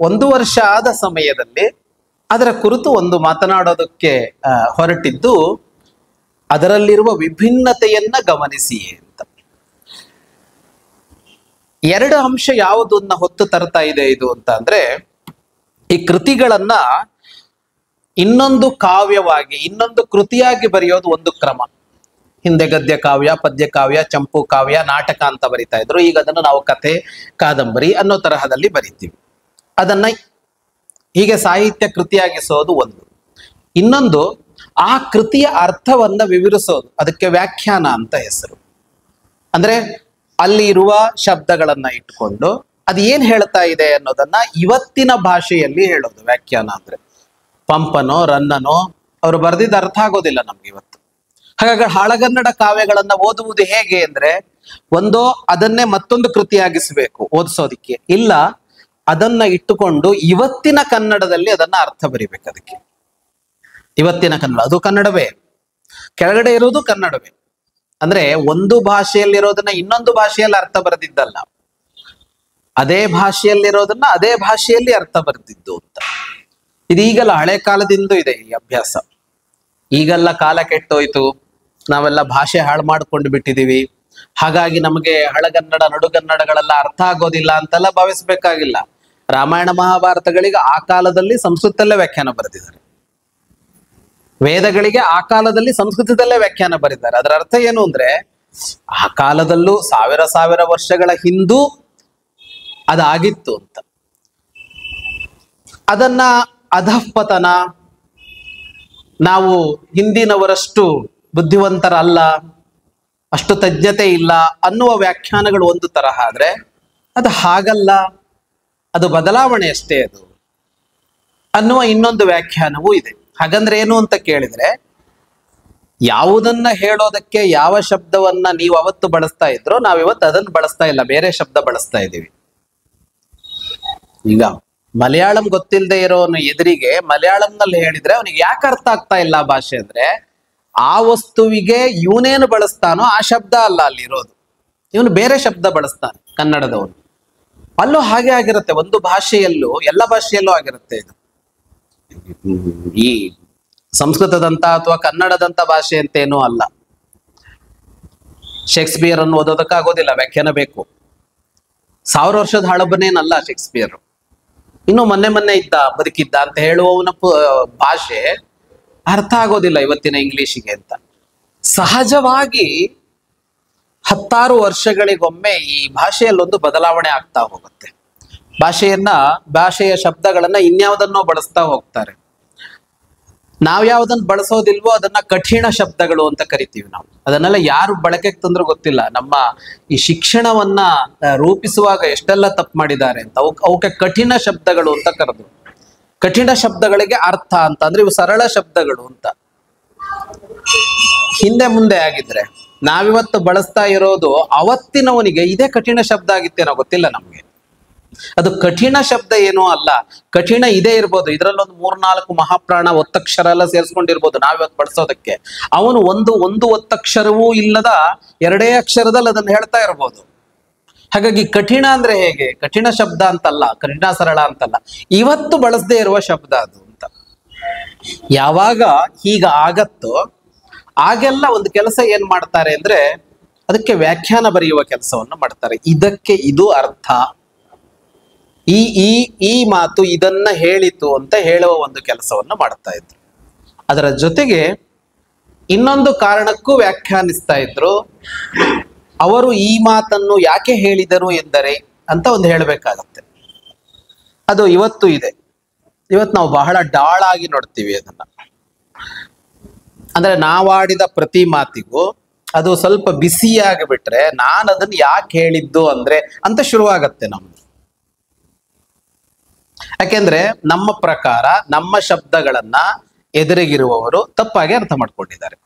1 ವರ್ಷ ಆದ ಸಮಯದಲ್ಲಿ ಅದರ ಕುರಿತು ಒಂದು ಮಾತನಾಡೋದಕ್ಕೆ ಹೊರಟಿದ್ದು ಅದರಲ್ಲಿರುವ ವಿಭಿನ್ನತೆಯನ್ನ ಗಮನಿಸಿ ಅಂತ. 2 ಅಂಶ ಯಾವುದನ್ನ ಹೊತ್ತು ತರ್ತಾ ಇದೆ ಇದು ಅಂತ ಅಂದ್ರೆ, ಈ ಕೃತಿಗಳನ್ನ ಇನ್ನೊಂದು ಕಾವ್ಯವಾಗಿ ಇನ್ನೊಂದು ಕೃತಿಯಾಗಿ ಬರೆಯೋದು ಒಂದು ಕ್ರಮ. ಹಿಂದೆ ಗದ್ಯ ಕಾವ್ಯ, ಪದ್ಯ ಕಾವ್ಯ, ಚಂಪು ಕಾವ್ಯ, ನಾಟಕ ಅಂತ ಬರಿತಾ ಇದ್ರು. ಈಗ ಅದನ್ನು ನಾವು ಕಥೆ, ಕಾದಂಬರಿ ಅನ್ನೋ ತರಹದಲ್ಲಿ ಬರಿತೀವಿ. ಅದನ್ನ ಹೀಗೆ ಸಾಹಿತ್ಯ ಕೃತಿಯಾಗಿಸೋದು ಒಂದು. ಇನ್ನೊಂದು ಆ ಕೃತಿಯ ಅರ್ಥವನ್ನ ವಿವರಿಸೋದು, ಅದಕ್ಕೆ ವ್ಯಾಖ್ಯಾನ ಅಂತ ಹೆಸರು. ಅಂದ್ರೆ ಅಲ್ಲಿ ಇರುವ ಶಬ್ದಗಳನ್ನ ಇಟ್ಕೊಂಡು ಅದು ಏನ್ ಹೇಳ್ತಾ ಇದೆ ಅನ್ನೋದನ್ನ ಇವತ್ತಿನ ಭಾಷೆಯಲ್ಲಿ ಹೇಳೋದು ವ್ಯಾಖ್ಯಾನ ಅಂದ್ರೆ. ಪಂಪನೋ ರನ್ನನೋ ಅವರು ಬರೆದಿದ್ದ ಅರ್ಥ ಆಗೋದಿಲ್ಲ ನಮ್ಗೆ ಇವತ್ತು. ಹಾಗಾಗಿ ಹಳಗನ್ನಡ ಕಾವ್ಯಗಳನ್ನ ಓದುವುದು ಹೇಗೆ ಅಂದ್ರೆ, ಒಂದೋ ಅದನ್ನೇ ಮತ್ತೊಂದು ಕೃತಿಯಾಗಿಸಬೇಕು ಓದಿಸೋದಿಕ್ಕೆ, ಇಲ್ಲ ಅದನ್ನ ಇಟ್ಟುಕೊಂಡು ಇವತ್ತಿನ ಕನ್ನಡದಲ್ಲಿ ಅದನ್ನ ಅರ್ಥ ಬರಿಬೇಕು. ಅದಕ್ಕೆ ಇವತ್ತಿನ ಕನ್ನಡ, ಅದು ಕನ್ನಡವೇ, ಕೆಳಗಡೆ ಇರುವುದು ಕನ್ನಡವೇ. ಅಂದ್ರೆ ಒಂದು ಭಾಷೆಯಲ್ಲಿರೋದನ್ನ ಇನ್ನೊಂದು ಭಾಷೆಯಲ್ಲಿ ಅರ್ಥ ಬರೆದಿದ್ದಲ್ಲ, ಅದೇ ಭಾಷೆಯಲ್ಲಿರೋದನ್ನ ಅದೇ ಭಾಷೆಯಲ್ಲಿ ಅರ್ಥ ಬರೆದಿದ್ದು ಅಂತ. ಇದೀಗಲ್ಲ, ಹಳೆ ಕಾಲದಿಂದ ಇದೆ ಈ ಅಭ್ಯಾಸ. ಈಗೆಲ್ಲ ಕಾಲ ಕೆಟ್ಟೋಯ್ತು, ನಾವೆಲ್ಲ ಭಾಷೆ ಹಾಳು ಮಾಡ್ಕೊಂಡು ಬಿಟ್ಟಿದೀವಿ, ಹಾಗಾಗಿ ನಮಗೆ ಹಳಗನ್ನಡ ನಡುಗನ್ನಡಗಳೆಲ್ಲ ಅರ್ಥ ಆಗೋದಿಲ್ಲ ಅಂತೆಲ್ಲ ಭಾವಿಸ್ಬೇಕಾಗಿಲ್ಲ. ರಾಮಾಯಣ ಮಹಾಭಾರತಗಳಿಗೆ ಆ ಕಾಲದಲ್ಲಿ ಸಂಸ್ಕೃತದಲ್ಲೇ ವ್ಯಾಖ್ಯಾನ ಬರೆದಿದ್ದಾರೆ. ವೇದಗಳಿಗೆ ಆ ಕಾಲದಲ್ಲಿ ಸಂಸ್ಕೃತದಲ್ಲೇ ವ್ಯಾಖ್ಯಾನ ಬರೆದಿದ್ದಾರೆ. ಅದರ ಅರ್ಥ ಏನು ಅಂದ್ರೆ, ಆ ಕಾಲದಲ್ಲೂ ಸಾವಿರ ಸಾವಿರ ವರ್ಷಗಳ ಹಿಂದೂ ಅದಾಗಿತ್ತು ಅಂತ. ಅದನ್ನ ಅಧಃಪತನ, ನಾವು ಹಿಂದಿನವರಷ್ಟು ಬುದ್ಧಿವಂತರಲ್ಲ, ಅಷ್ಟು ತಜ್ಞತೆ ಇಲ್ಲ ಅನ್ನುವ ವ್ಯಾಖ್ಯಾನಗಳು ಒಂದು ತರಹ ಆದ್ರೆ, ಅದು ಹಾಗಲ್ಲ, ಅದು ಬದಲಾವಣೆ ಅಷ್ಟೇ ಅದು ಅನ್ನುವ ಇನ್ನೊಂದು ವ್ಯಾಖ್ಯಾನವೂ ಇದೆ. ಹಾಗಂದ್ರೆ ಏನು ಅಂತ ಕೇಳಿದ್ರೆ, ಯಾವುದನ್ನ ಹೇಳೋದಕ್ಕೆ ಯಾವ ಶಬ್ದವನ್ನ ನೀವು ಅವತ್ತು ಬಳಸ್ತಾ ಇದ್ರೋ ನಾವಿವತ್ತು ಅದನ್ನು ಬಳಸ್ತಾ ಇಲ್ಲ, ಬೇರೆ ಶಬ್ದ ಬಳಸ್ತಾ ಇದ್ದೀವಿ. ಈಗ ಮಲಯಾಳಂ ಗೊತ್ತಿಲ್ಲದೆ ಇರೋನು ಎದುರಿಗೆ ಮಲಯಾಳಂನಲ್ಲಿ ಹೇಳಿದ್ರೆ ಅವನಿಗೆ ಯಾಕೆ ಅರ್ಥ ಆಗ್ತಾ ಇಲ್ಲ ಭಾಷೆ ಅಂದ್ರೆ, ಆ ವಸ್ತುವಿಗೆ ಇವನೇನು ಬಳಸ್ತಾನೋ ಆ ಶಬ್ದ ಅಲ್ಲ ಅಲ್ಲಿರೋದು, ಇವನು ಬೇರೆ ಶಬ್ದ ಬಳಸ್ತಾನೆ ಕನ್ನಡದವನು. ಅಲ್ಲೂ ಹಾಗೆ ಆಗಿರುತ್ತೆ, ಒಂದು ಭಾಷೆಯಲ್ಲೂ ಎಲ್ಲ ಭಾಷೆಯಲ್ಲೂ ಆಗಿರುತ್ತೆ ಇದು. ಈ ಸಂಸ್ಕೃತದಂತ ಅಥವಾ ಕನ್ನಡದಂತ ಭಾಷೆ ಅಂತೇನೂ ಅಲ್ಲ. ಶೇಕ್ಸ್ಪಿಯರ್ ಅನ್ನು ಓದೋದಕ್ಕಾಗೋದಿಲ್ಲ, ವ್ಯಾಖ್ಯಾನ ಬೇಕು. 1000 ವರ್ಷದ ಹಳಬನೇನಲ್ಲ ಶೇಕ್ಸ್ಪಿಯರ್, ಇನ್ನು ಮೊನ್ನೆ ಇದ್ದ ಬದುಕಿದ್ದ ಅಂತ ಹೇಳುವವನ ಭಾಷೆ ಅರ್ಥ ಆಗೋದಿಲ್ಲ ಇವತ್ತಿನ ಇಂಗ್ಲಿಷಿಗೆ ಅಂತ. ಸಹಜವಾಗಿ 10 ವರ್ಷಗಳಿಗೊಮ್ಮೆ ಈ ಭಾಷೆಯಲ್ಲೊಂದು ಬದಲಾವಣೆ ಆಗ್ತಾ ಹೋಗುತ್ತೆ. ಭಾಷೆಯ ಶಬ್ದಗಳನ್ನ ಇನ್ಯಾವುದನ್ನೋ ಬಳಸ್ತಾ ಹೋಗ್ತಾರೆ. ನಾವ್ಯಾವುದನ್ನ ಬಳಸೋದಿಲ್ವೋ ಅದನ್ನ ಕಠಿಣ ಶಬ್ದಗಳು ಅಂತ ಕರಿತೀವಿ ನಾವು. ಅದನ್ನೆಲ್ಲ ಯಾರು ಬಳಕೆಗೆ ತಂದ್ರೂ ಗೊತ್ತಿಲ್ಲ. ನಮ್ಮ ಈ ಶಿಕ್ಷಣವನ್ನ ರೂಪಿಸುವಾಗ ಎಷ್ಟೆಲ್ಲ ತಪ್ಪು ಮಾಡಿದ್ದಾರೆ ಅಂತ. ಅವಕ್ಕೆ ಕಠಿಣ ಶಬ್ದಗಳು ಅಂತ ಕರೆದು, ಕಠಿಣ ಶಬ್ದಗಳಿಗೆ ಅರ್ಥ ಅಂತ ಅಂದ್ರೆ ಇವು ಸರಳ ಶಬ್ದಗಳು ಅಂತ. ಹಿಂದೆ ಮುಂದೆ ಆಗಿದ್ರೆ ನಾವಿವತ್ತು ಬಳಸ್ತಾ ಇರೋದು ಅವತ್ತಿನವನಿಗೆ ಇದೇ ಕಠಿಣ ಶಬ್ದ ಆಗಿತ್ತೇನೋ ಗೊತ್ತಿಲ್ಲ ನಮ್ಗೆ. ಅದು ಕಠಿಣ ಶಬ್ದ ಏನೂ ಅಲ್ಲ, ಕಠಿಣ ಇದೇ ಇರ್ಬೋದು. ಇದ್ರಲ್ಲೊಂದು 3-4 ಮಹಾಪ್ರಾಣ ಒತ್ತಕ್ಷರ ಎಲ್ಲ ಸೇರಿಸ್ಕೊಂಡಿರ್ಬೋದು ನಾವಿವತ್ತು ಬಳಸೋದಕ್ಕೆ. ಅವನು ಒಂದು ಒತ್ತಕ್ಷರವೂ ಇಲ್ಲದ 2 ಅಕ್ಷರದಲ್ಲಿ ಅದನ್ನ ಹೇಳ್ತಾ ಇರ್ಬೋದು. ಹಾಗಾಗಿ ಕಠಿಣ ಅಂದ್ರೆ ಹೇಗೆ, ಕಠಿಣ ಶಬ್ದ ಅಂತಲ್ಲ, ಕಠಿಣ ಸರಳ ಅಂತಲ್ಲ, ಇವತ್ತು ಬಳಸದೇ ಇರುವ ಶಬ್ದ ಅದು ಅಂತ. ಯಾವಾಗ ಹೀಗ ಆಗತ್ತೋ ಆಗೆಲ್ಲ ಒಂದು ಕೆಲಸ ಏನ್ ಮಾಡ್ತಾರೆ ಅಂದ್ರೆ, ಅದಕ್ಕೆ ವ್ಯಾಖ್ಯಾನ ಬರೆಯುವ ಕೆಲಸವನ್ನು ಮಾಡ್ತಾರೆ. ಇದಕ್ಕೆ ಇದು ಅರ್ಥ, ಈ ಮಾತು ಇದನ್ನ ಹೇಳಿತು ಅಂತ ಹೇಳುವ ಒಂದು ಕೆಲಸವನ್ನು ಮಾಡ್ತಾ ಇದ್ರು. ಅದರ ಜೊತೆಗೆ ಇನ್ನೊಂದು ಕಾರಣಕ್ಕೂ ವ್ಯಾಖ್ಯಾನಿಸ್ತಾ ಇದ್ರು. ಅವರು ಈ ಮಾತನ್ನು ಯಾಕೆ ಹೇಳಿದರು ಎಂದರೆ ಅಂತ ಒಂದು ಹೇಳಬೇಕಾಗತ್ತೆ. ಅದು ಇವತ್ತು ಇದೆ. ಇವತ್ತು ನಾವು ಬಹಳ ಡಾಳಾಗಿ ನೋಡ್ತೀವಿ ಅದನ್ನ. ಅಂದ್ರೆ ನಾವಾಡಿದ ಪ್ರತಿ ಮಾತಿಗೂ ಅದು ಸ್ವಲ್ಪ ಬಿಸಿಯಾಗಿ ಬಿಟ್ರೆ ನಾನು ಅದನ್ನ ಯಾಕೆ ಹೇಳಿದ್ದು ಅಂದ್ರೆ ಅಂತ ಶುರುವಾಗತ್ತೆ ನಮ್ದು. ಯಾಕೆಂದ್ರೆ ನಮ್ಮ ಪ್ರಕಾರ ನಮ್ಮ ಶಬ್ದಗಳನ್ನ ಎದುರಿಗಿರುವವರು ತಪ್ಪಾಗಿ ಅರ್ಥ ಮಾಡ್ಕೊಂಡಿದ್ದಾರೆ.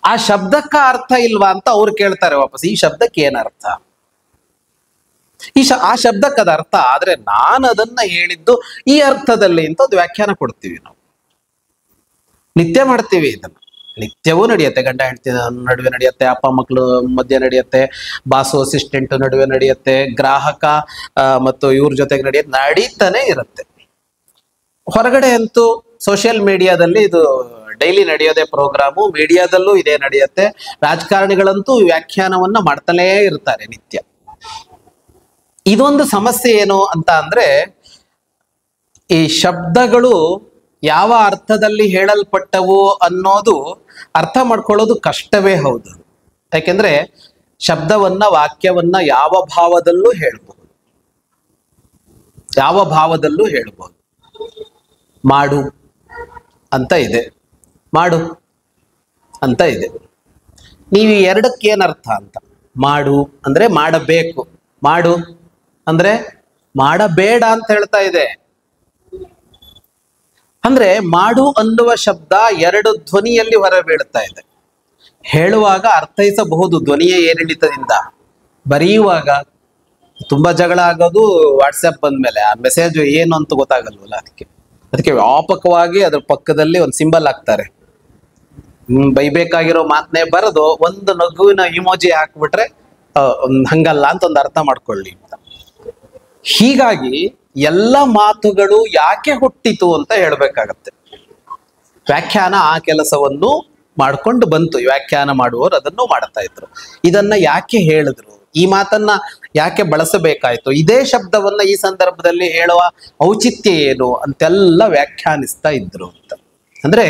ಆ ಶಬ್ದಕ್ಕ ಅರ್ಥ ಇಲ್ವಾ ಅಂತ ಅವ್ರು ಕೇಳ್ತಾರೆ ವಾಪಸ್, ಈ ಶಬ್ದಕ್ಕೆ ಏನ್ ಅರ್ಥ, ಆ ಶಬ್ದಕ್ಕೆ ಅದ ಅರ್ಥ, ಆದ್ರೆ ನಾನು ಅದನ್ನ ಹೇಳಿದ್ದು ಈ ಅರ್ಥದಲ್ಲಿ ಅಂತ ಒಂದು ವ್ಯಾಖ್ಯಾನ ಕೊಡ್ತೀವಿ ನಾವು. ನಿತ್ಯ ಮಾಡ್ತೀವಿ ಇದನ್ನ, ನಿತ್ಯವೂ ನಡೆಯುತ್ತೆ. ಗಂಡ ಹೆಂಡತಿ ನಡುವೆ ನಡೆಯುತ್ತೆ, ಅಪ್ಪ ಮಕ್ಕಳು ಮಧ್ಯೆ ನಡೆಯುತ್ತೆ, ಬಾಸು ಅಸಿಸ್ಟೆಂಟ್ ನಡುವೆ ನಡೆಯುತ್ತೆ, ಗ್ರಾಹಕ ಮತ್ತು ಇವ್ರ ಜೊತೆಗೆ ನಡೀತಾನೆ ಇರುತ್ತೆ. ಹೊರಗಡೆ ಅಂತೂ ಸೋಷಿಯಲ್ ಮೀಡಿಯಾದಲ್ಲಿ ಇದು ಡೈಲಿ ನಡೆಯೋದೇ ಪ್ರೋಗ್ರಾಮು, ಮೀಡಿಯಾದಲ್ಲೂ ಇದೇ ನಡೆಯುತ್ತೆ. ರಾಜಕಾರಣಿಗಳಂತೂ ವ್ಯಾಖ್ಯಾನವನ್ನ ಮಾಡ್ತಲೇ ಇರ್ತಾರೆ ನಿತ್ಯ. ಇದೊಂದು ಸಮಸ್ಯೆ ಏನು ಅಂತ ಅಂದ್ರೆ, ಈ ಶಬ್ದಗಳು ಯಾವ ಅರ್ಥದಲ್ಲಿ ಹೇಳಲ್ಪಟ್ಟವು ಅನ್ನೋದು ಅರ್ಥ ಮಾಡ್ಕೊಳ್ಳೋದು ಕಷ್ಟವೇ ಹೌದು. ಯಾಕೆಂದ್ರೆ ಶಬ್ದವನ್ನ ವಾಕ್ಯವನ್ನ ಯಾವ ಭಾವದಲ್ಲೂ ಹೇಳ್ಬಹುದು, ಯಾವ ಭಾವದಲ್ಲೂ ಹೇಳ್ಬಹುದು. ಮಾಡು ಅಂತ ಇದೆ, ಮಾಡು ಅಂತ ಇದೆ. ನೀವು ಎರಡಕ್ಕೆ ಏನರ್ಥ ಅಂತ, ಮಾಡು ಅಂದ್ರೆ ಮಾಡಬೇಕು, ಮಾಡು ಅಂದ್ರೆ ಮಾಡಬೇಡ ಅಂತ ಹೇಳ್ತಾ ಇದೆ. ಅಂದ್ರೆ ಮಾಡು ಅನ್ನುವ ಶಬ್ದ 2 ಧ್ವನಿಯಲ್ಲಿ ಹೊರಬೀಳ್ತಾ ಇದೆ. ಹೇಳುವಾಗ ಅರ್ಥೈಸಬಹುದು ಧ್ವನಿಯ ಏರಿಳಿತದಿಂದ, ಬರೆಯುವಾಗ ತುಂಬಾ ಜಗಳ ಆಗೋದು ವಾಟ್ಸಪ್ ಬಂದ್ಮೇಲೆ. ಆ ಮೆಸೇಜ್ ಏನು ಅಂತ ಗೊತ್ತಾಗಲ್ವಲ್ಲ, ಅದಕ್ಕೆ ವ್ಯಾಪಕವಾಗಿ ಅದ್ರ ಪಕ್ಕದಲ್ಲಿ ಒಂದು ಸಿಂಬಲ್ ಹಾಕ್ತಾರೆ. ಬೈಬೇಕಾಗಿರೋ ಮಾತನ್ನೇ ಬರೆದು ಒಂದು ನಗುವಿನ ಇಮೋಜಿ ಹಾಕ್ಬಿಟ್ರೆ ಹಂಗಲ್ಲ ಅಂತ ಒಂದು ಅರ್ಥ ಮಾಡ್ಕೊಳ್ಳಿ ಅಂತ. ಹೀಗಾಗಿ ಎಲ್ಲ ಮಾತುಗಳು ಯಾಕೆ ಹುಟ್ಟಿತು ಅಂತ ಹೇಳ್ಬೇಕಾಗತ್ತೆ. ವ್ಯಾಖ್ಯಾನ ಆ ಕೆಲಸವನ್ನು ಮಾಡ್ಕೊಂಡು ಬಂತು, ವ್ಯಾಖ್ಯಾನ ಮಾಡುವವರು ಅದನ್ನು ಮಾಡ್ತಾ ಇದ್ರು. ಇದನ್ನ ಯಾಕೆ ಹೇಳಿದ್ರು, ಈ ಮಾತನ್ನ ಯಾಕೆ ಬಳಸಬೇಕಾಯ್ತು, ಇದೇ ಶಬ್ದವನ್ನ ಈ ಸಂದರ್ಭದಲ್ಲಿ ಹೇಳುವ ಔಚಿತ್ಯ ಏನು ಅಂತೆಲ್ಲ ವ್ಯಾಖ್ಯಾನಿಸ್ತಾ ಇದ್ರು ಅಂತ. ಅಂದ್ರೆ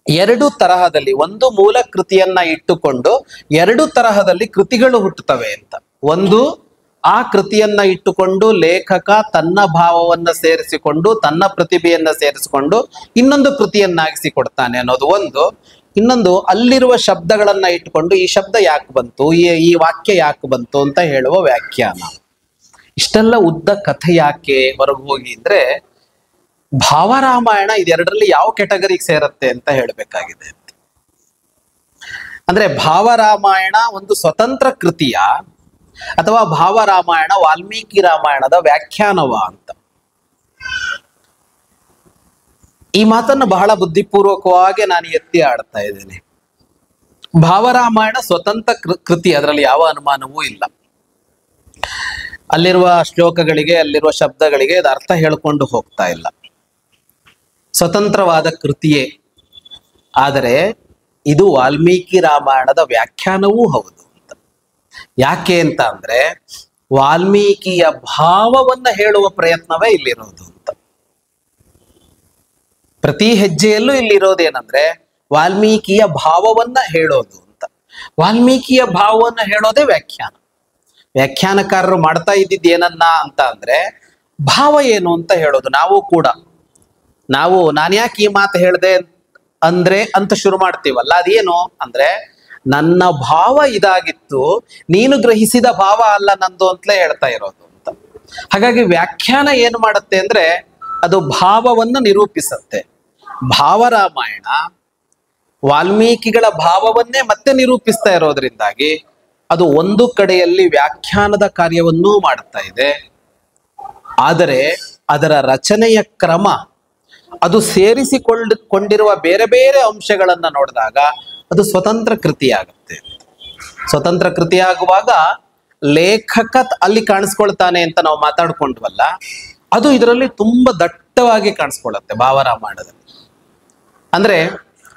ಎರಡು ತರಹದಲ್ಲಿ, ಒಂದು ಮೂಲ ಕೃತಿಯನ್ನ ಇಟ್ಟುಕೊಂಡು ಎರಡು ತರಹದಲ್ಲಿ ಕೃತಿಗಳು ಹುಟ್ಟುತ್ತವೆ ಅಂತ. ಒಂದು, ಆ ಕೃತಿಯನ್ನ ಇಟ್ಟುಕೊಂಡು ಲೇಖಕ ತನ್ನ ಭಾವವನ್ನ ಸೇರಿಸಿಕೊಂಡು ತನ್ನ ಪ್ರತಿಭೆಯನ್ನ ಸೇರಿಸಿಕೊಂಡು ಇನ್ನೊಂದು ಕೃತಿಯನ್ನಾಗಿಸಿ ಕೊಡ್ತಾನೆ ಅನ್ನೋದು ಒಂದು. ಇನ್ನೊಂದು, ಅಲ್ಲಿರುವ ಶಬ್ದಗಳನ್ನ ಇಟ್ಟುಕೊಂಡು ಈ ಶಬ್ದ ಯಾಕೆ ಬಂತು, ಈ ವಾಕ್ಯ ಯಾಕೆ ಬಂತು ಅಂತ ಹೇಳುವ ವ್ಯಾಖ್ಯಾನ. ಇಷ್ಟೆಲ್ಲ ಉದ್ದ ಕಥೆ ಯಾಕೆ ಹೊರಗೆ ಹೋಗಿ ಅಂದ್ರೆ, ಭಾವರಾಮಾಯಣ ಇದೆರಡರಲ್ಲಿ ಯಾವ ಕೆಟಗರಿಗೆ ಸೇರುತ್ತೆ ಅಂತ ಹೇಳಬೇಕಾಗಿದೆ. ಅಂದ್ರೆ ಭಾವರಾಮಾಯಣ ಒಂದು ಸ್ವತಂತ್ರ ಕೃತಿಯ ಅಥವಾ ಭಾವರಾಮಾಯಣ ವಾಲ್ಮೀಕಿ ರಾಮಾಯಣದ ವ್ಯಾಖ್ಯಾನವ ಅಂತ. ಈ ಮಾತನ್ನು ಬಹಳ ಬುದ್ಧಿಪೂರ್ವಕವಾಗಿ ನಾನು ಎತ್ತಿ ಆಡ್ತಾ ಇದ್ದೇನೆ. ಭಾವರಾಮಾಯಣ ಸ್ವತಂತ್ರ ಕೃತಿ, ಅದರಲ್ಲಿ ಯಾವ ಅನುಮಾನವೂ ಇಲ್ಲ. ಅಲ್ಲಿರುವ ಶ್ಲೋಕಗಳಿಗೆ ಅಲ್ಲಿರುವ ಶಬ್ದಗಳಿಗೆ ಇದು ಅರ್ಥ ಹೇಳ್ಕೊಂಡು ಹೋಗ್ತಾ ಇಲ್ಲ, ಸ್ವತಂತ್ರವಾದ ಕೃತಿಯೇ. ಆದರೆ ಇದು ವಾಲ್ಮೀಕಿ ರಾಮಾಯಣದ ವ್ಯಾಖ್ಯಾನವೂ ಹೌದು ಅಂತ. ಯಾಕೆ ಅಂತ ಅಂದ್ರೆ, ವಾಲ್ಮೀಕಿಯ ಭಾವವನ್ನ ಹೇಳುವ ಪ್ರಯತ್ನವೇ ಇಲ್ಲಿರೋದು ಅಂತ. ಪ್ರತಿ ಹೆಜ್ಜೆಯಲ್ಲೂ ಇಲ್ಲಿರೋದೇನಂದ್ರೆ ವಾಲ್ಮೀಕಿಯ ಭಾವವನ್ನ ಹೇಳೋದು ಅಂತ. ವಾಲ್ಮೀಕಿಯ ಭಾವವನ್ನ ಹೇಳೋದೇ ವ್ಯಾಖ್ಯಾನ. ವ್ಯಾಖ್ಯಾನಕಾರರು ಮಾಡ್ತಾ ಇದ್ದಿದ್ದು ಏನನ್ನ ಅಂತ ಅಂದ್ರೆ, ಭಾವ ಏನು ಅಂತ ಹೇಳೋದು. ನಾನು ಯಾಕೆ ಈ ಮಾತು ಹೇಳ್ದೆ ಅಂದ್ರೆ ಅಂತ ಶುರು ಮಾಡ್ತೀವಲ್ಲ, ಅದೇನು ಅಂದ್ರೆ ನನ್ನ ಭಾವ ಇದಾಗಿತ್ತು, ನೀನು ಗ್ರಹಿಸಿದ ಭಾವ ಅಲ್ಲ ನಂದು ಅಂತಲೇ ಹೇಳ್ತಾ ಇರೋದು ಅಂತ. ಹಾಗಾಗಿ ವ್ಯಾಖ್ಯಾನ ಏನು ಮಾಡುತ್ತೆ ಅಂದ್ರೆ, ಅದು ಭಾವವನ್ನು ನಿರೂಪಿಸುತ್ತೆ. ಭಾವರಾಮಾಯಣ ವಾಲ್ಮೀಕಿಗಳ ಭಾವವನ್ನೇ ಮತ್ತೆ ನಿರೂಪಿಸ್ತಾ ಇರೋದ್ರಿಂದಾಗಿ ಅದು ಒಂದು ಕಡೆಯಲ್ಲಿ ವ್ಯಾಖ್ಯಾನದ ಕಾರ್ಯವನ್ನೂ ಮಾಡುತ್ತಾ ಇದೆ. ಆದರೆ ಅದರ ರಚನೆಯ ಕ್ರಮ, ಅದು ಸೇರಿಸಿಕೊಂಡಿರುವ ಬೇರೆ ಬೇರೆ ಅಂಶಗಳನ್ನ ನೋಡಿದಾಗ ಅದು ಸ್ವತಂತ್ರ ಕೃತಿಯಾಗುತ್ತೆ. ಸ್ವತಂತ್ರ ಕೃತಿಯಾಗುವಾಗ ಲೇಖಕ ಅಲ್ಲಿ ಕಾಣಿಸ್ಕೊಳ್ತಾನೆ ಅಂತ ನಾವು ಮಾತಾಡ್ಕೊಂಡ್ವಲ್ಲ, ಅದು ಇದರಲ್ಲಿ ತುಂಬಾ ದಟ್ಟವಾಗಿ ಕಾಣಿಸ್ಕೊಳ್ಳುತ್ತೆ ಭಾವರಾಮಾಯಣದಲ್ಲಿ. ಅಂದ್ರೆ